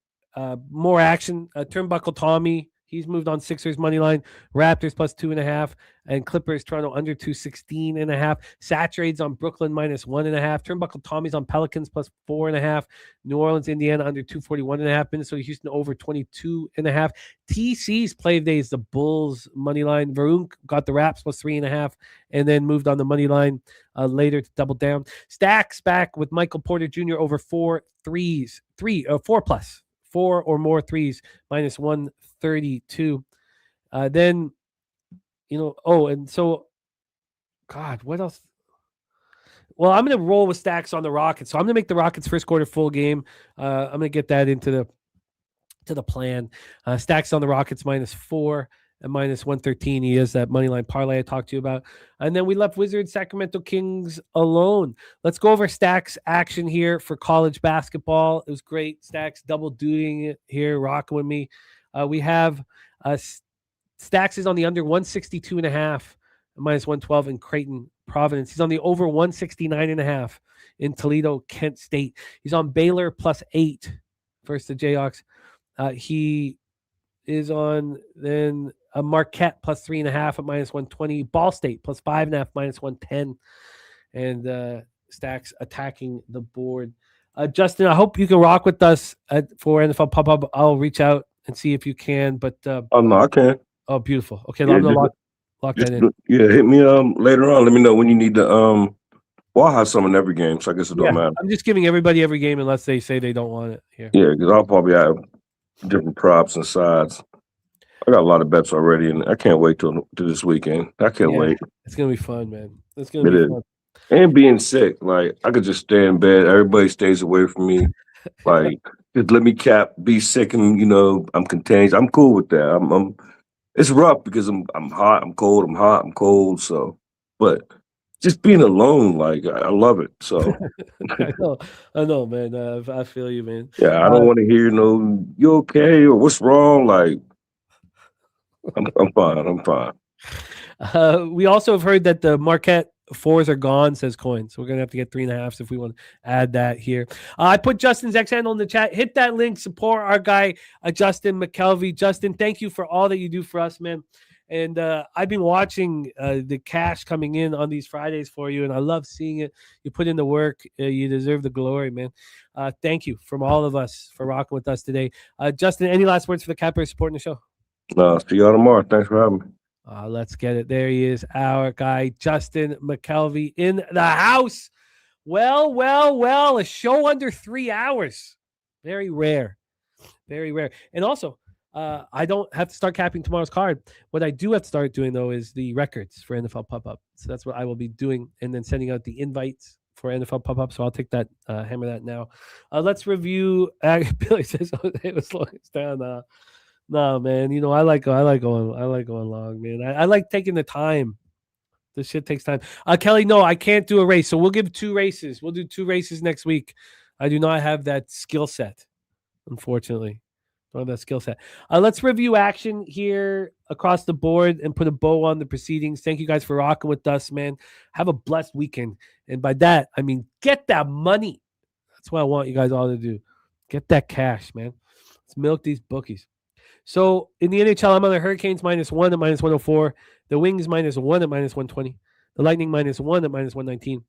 more action. Turnbuckle Tommy. He's moved on Sixers money line, Raptors plus 2.5, and Clippers Toronto under 216.5. Saturates on Brooklyn minus 1.5. Turnbuckle Tommy's on Pelicans plus 4.5. New Orleans Indiana under 241.5. Minnesota Houston over 22.5. TC's play of days the Bulls money line. Varun got the Raps plus 3.5, and then moved on the money line later to double down. Stackz back with Michael Porter Jr. over 4 plus. 4 or more threes minus 132. Then, and so, God, what else? Well, I'm going to roll with Stackz on the Rockets. So I'm going to make the Rockets first quarter full game. I'm going to get that into the plan. Stackz on the Rockets minus 4 and minus 113. He is that money line parlay I talked to you about. And then we left Wizards Sacramento Kings alone. Let's go over Stackz action here for college basketball. It was great. Stackz double dutying it here, rocking with me. We have Stackz is on the under 162.5, minus 112 in Creighton, Providence. He's on the over 169.5 in Toledo, Kent State. He's on Baylor plus 8 versus the Jayhawks. He is on then a Marquette plus 3.5 at minus 120. Ball State plus 5.5 minus 110. And Stackz attacking the board. Justin, I hope you can rock with us for NFL Pub. I'll reach out and see if you can. But no, I can. Oh, beautiful. Okay, I'm gonna lock that in. Yeah, hit me later on. Let me know when you need to Well, I'll have some in every game, so I guess it don't matter. I'm just giving everybody every game unless they say they don't want it here. Yeah, because I'll probably have different props and sides. I got a lot of bets already, and I can't wait till this weekend. I can't wait. It's gonna be fun, man. It's gonna be fun. And being sick, like I could just stay in bed. Everybody stays away from me. Like just let me be sick, and I'm contained. I'm cool with that. It's rough because I'm hot, I'm cold, I'm hot, I'm cold. So, but just being alone, like I love it. So I know, man. I feel you, man. Yeah, I don't want to hear you okay or what's wrong. Like I'm fine. I'm fine. We also have heard that the Marquette 4s are gone, says Coin. So we're going to have to get 3.5s if we want to add that here. I put Justin's X handle in the chat. Hit that link. Support our guy, Justin Mcelvy. Justin, thank you for all that you do for us, man. And I've been watching the cash coming in on these Fridays for you, and I love seeing it. You put in the work. You deserve the glory, man. Thank you from all of us for rocking with us today. Justin, any last words for the Cappers supporting the show? No, see y'all tomorrow. Thanks for having me. Let's get it. There he is, our guy, Justin Mcelvy in the house. Well, a show under 3 hours. Very rare. Very rare. And also, I don't have to start capping tomorrow's card. What I do have to start doing, though, is the records for NFL Pop-Up. So that's what I will be doing, and then sending out the invites for NFL Pop-Up. So I'll take that, hammer that now. Let's review. Billy says it was slowing us down. No, man. I like going long, man. I like taking the time. This shit takes time. Kelly, no, I can't do a race. So we'll give 2 races. We'll do 2 races next week. I do not have that skill set, unfortunately. Don't have that skill set. Let's review action here across the board and put a bow on the proceedings. Thank you guys for rocking with us, man. Have a blessed weekend. And by that, I mean, get that money. That's what I want you guys all to do. Get that cash, man. Let's milk these bookies. So in the NHL, I'm on the Hurricanes -1 at -104. The Wings -1 at -120. The Lightning -1 at -119.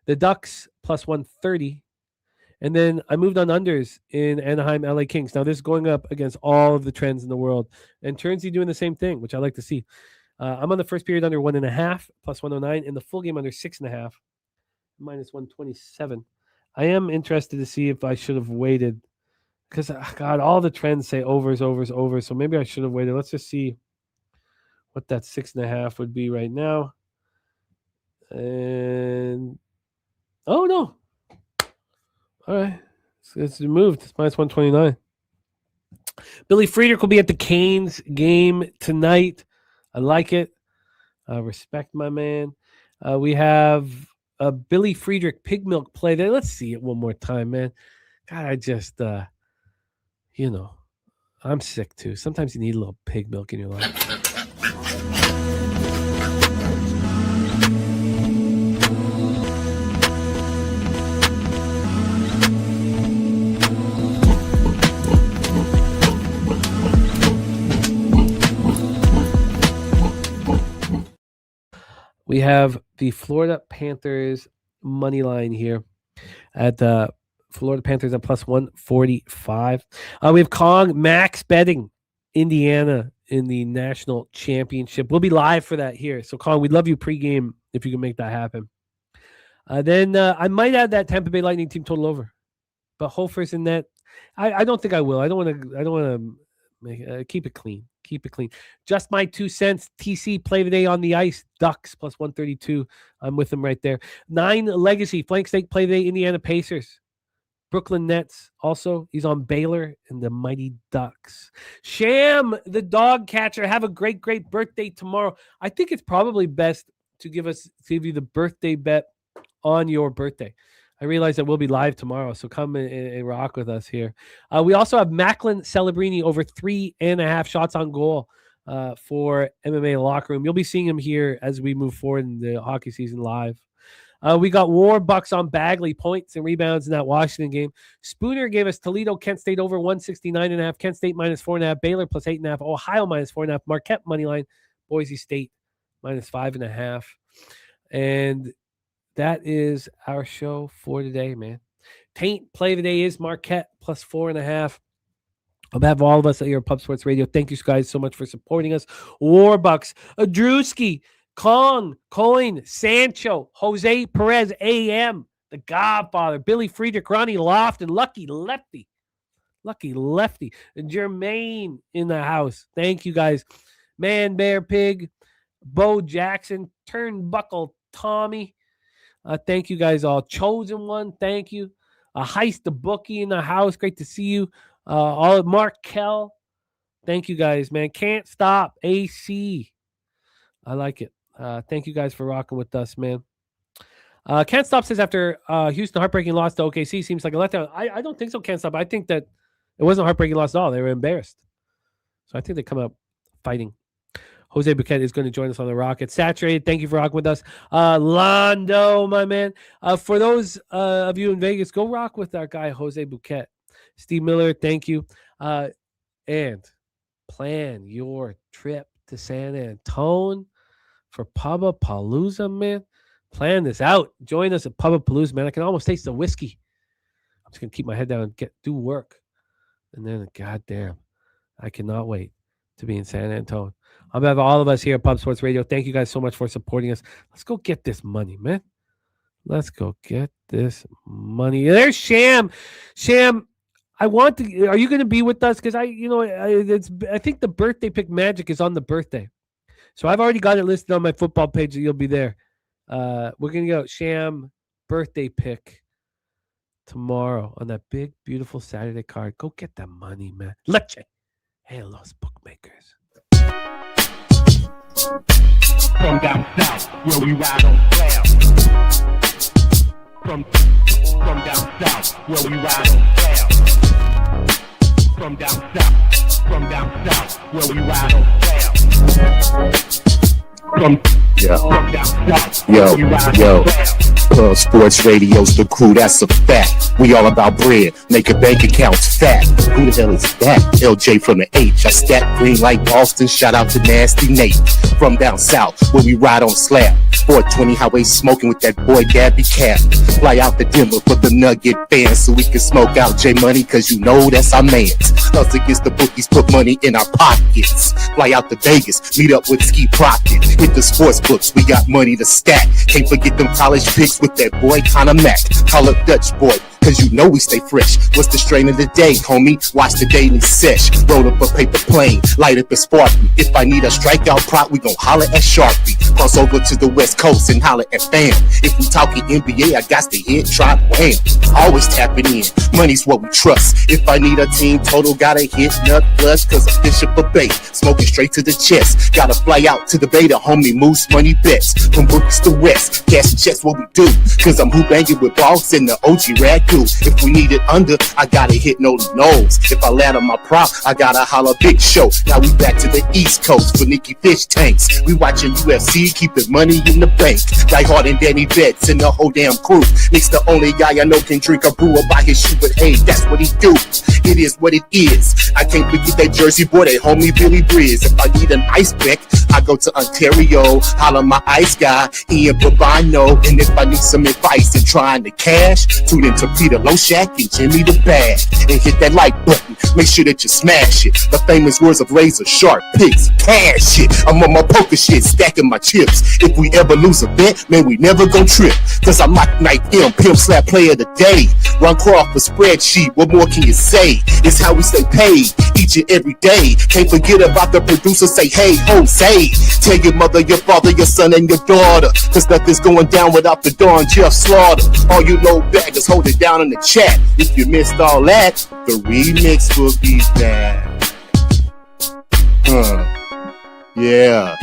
The Ducks +130. And then I moved on unders in Anaheim, LA Kings. Now this is going up against all of the trends in the world. And Turnsey doing the same thing, which I like to see. I'm on the first period under 1.5 +109, and the full game under 6.5 -127. I am interested to see if I should have waited. Because, God, all the trends say overs. So maybe I should have waited. Let's just see what that 6.5 would be right now. And, oh, no. All right. It's moved. It's -129. Billy Friedrich will be at the Canes game tonight. I like it. Respect my man. We have Billy Friedrich pig milk play there. Let's see it one more time, man. God, I just... I'm sick too. Sometimes you need a little pig milk in your life. We have the Florida Panthers money line here at the Florida Panthers at +145. We have Kong max betting Indiana in the national championship. We'll be live for that here. So Kong, we'd love you pregame if you can make that happen. Then I might add that Tampa Bay Lightning team total over, but Hofer's in that. I don't think I will. I don't want to keep it clean. Keep it clean. Just my 2 cents. TC play today on the ice. Ducks +132. I'm with them right there. 9 legacy flank stake play today. Indiana Pacers. Brooklyn Nets also. He's on Baylor and the Mighty Ducks. Sham, the dog catcher, have a great birthday tomorrow. I think it's probably best to give you the birthday bet on your birthday. I realize that we'll be live tomorrow, so come and rock with us here. We also have Macklin Celebrini over 3.5 shots on goal for MMA Locker Room. You'll be seeing him here as we move forward in the hockey season live. We got Warbucks on Bagley, points and rebounds in that Washington game. Spooner gave us Toledo, Kent State over 169.5, Kent State -4.5, Baylor +8.5, Ohio -4.5, Marquette moneyline, Boise State -5.5. And that is our show for today, man. Taint play today is Marquette +4.5. On behalf of all of us at your Pub Sports Radio, thank you guys so much for supporting us. Warbucks, Drewski, Kong, Coin, Sancho, Jose Perez, AM, the Godfather, Billy Friedrich, Ronnie Loft, and Lucky Lefty, and Jermaine in the house. Thank you guys. Man, Bear, Pig, Bo Jackson, Turnbuckle, Tommy. Thank you guys all. Chosen One, thank you. Heist the Bookie in the house. Great to see you. All Mark Kell. Thank you guys, man. Can't Stop. AC. I like it. Thank you guys for rocking with us, man. Can't Stop says after Houston heartbreaking loss to OKC seems like a letdown. I don't think so, Can't Stop. I think that it wasn't a heartbreaking loss at all. They were embarrassed. So I think they come up fighting. Jose Buquette is going to join us on the Rocket. Saturated, thank you for rocking with us. Londo, my man. For those of you in Vegas, go rock with our guy, Jose Buquette. Steve Miller, thank you. And plan your trip to San Antonio for Pubapalooza, man. Plan this out. Join us at Pubapalooza, man. I can almost taste the whiskey. I'm just going to keep my head down and do work. And then, goddamn, I cannot wait to be in San Antonio. On behalf of all of us here at Pub Sports Radio, thank you guys so much for supporting us. Let's go get this money, man. Let's go get this money. There's Sham. Sham, I want to. Are you going to be with us? Because I think the birthday pick magic is on the birthday, so I've already got it listed on my football page. That you'll be there. We're going to go Sham birthday pick tomorrow on that big, beautiful Saturday card. Go get that money, man. Leche. Hey, los bookmakers. From down south, where we ride on flair. From down south, where we ride on flair. From down south, where we ride on flair. From down south, where we ride on flair. Pub Sports Radio's the crew, that's a fact. We all about bread, making bank accounts fat. Who the hell is that? LJ from the H. I stack green like Boston, shout out to Nasty Nate. From down south, where we ride on slab. 420 highway smoking with that boy Gabby Cap. Fly out to Denver for the Nugget fans so we can smoke out J Money, cause you know that's our mans. Us against the bookies, put money in our pockets. Fly out to Vegas, meet up with Ski Profit. Hit the sports books, we got money to stack. Can't forget them college picks with that boy Conor Mack. Call up Dutch boy, cause you know we stay fresh. What's the strain of the day, homie? Watch the daily sesh. Roll up a paper plane, light up a Sparky. If I need a strikeout prop, we gon' holler at Sharpie. Cross over to the West Coast and holler at Fam. If we talking NBA, I got to hit Trot Wham. Always tapping in, money's what we trust. If I need a team total, gotta hit Nut Plus, cause I'm fishing for bait. Smoking straight to the chest. Gotta fly out to the Beta, homie, Moose Money Bets. From bookies to West, cash checks what we do. Cause I'm banging with Boss and the OG Ragu. If we need it under, I gotta hit Noli Knowles. If I land on my prop, I gotta holler Big Show. Now we back to the East Coast for Nicky Fish Tanks. We watching UFC, keeping money in the bank. Die Hard and Danny Betts and the whole damn crew. Nick's the only guy I know can drink a brew or buy his shoe, but hey, that's what he do. It is what it is. I can't forget that Jersey boy, that homie Billy Briz. If I need an ice pick, I go to Ontario, holler my ice guy, Ian Bobano. And if I need some advice in trying to cash, tune into Peter Loshak and Jimmy the Bag. And hit that like button, make sure that you smash it. The famous words of Razor Sharp Picks, cash it. I'm on my poker shit, stacking my chips. If we ever lose a bet, man, we never gon' trip. Cause I'm Mike Knight M, Pimp Slap Player of the Day. Ron Crawford spreadsheet, what more can you say? It's how we stay paid each and every day. Can't forget about the producer, say hey Jose. Tell your mother, your father, your son, and your daughter, cause nothing's going down without the Dawn Jeff Slaughter. All you low baggers, hold it down in the chat. If you missed all that, the remix will be back. Yeah.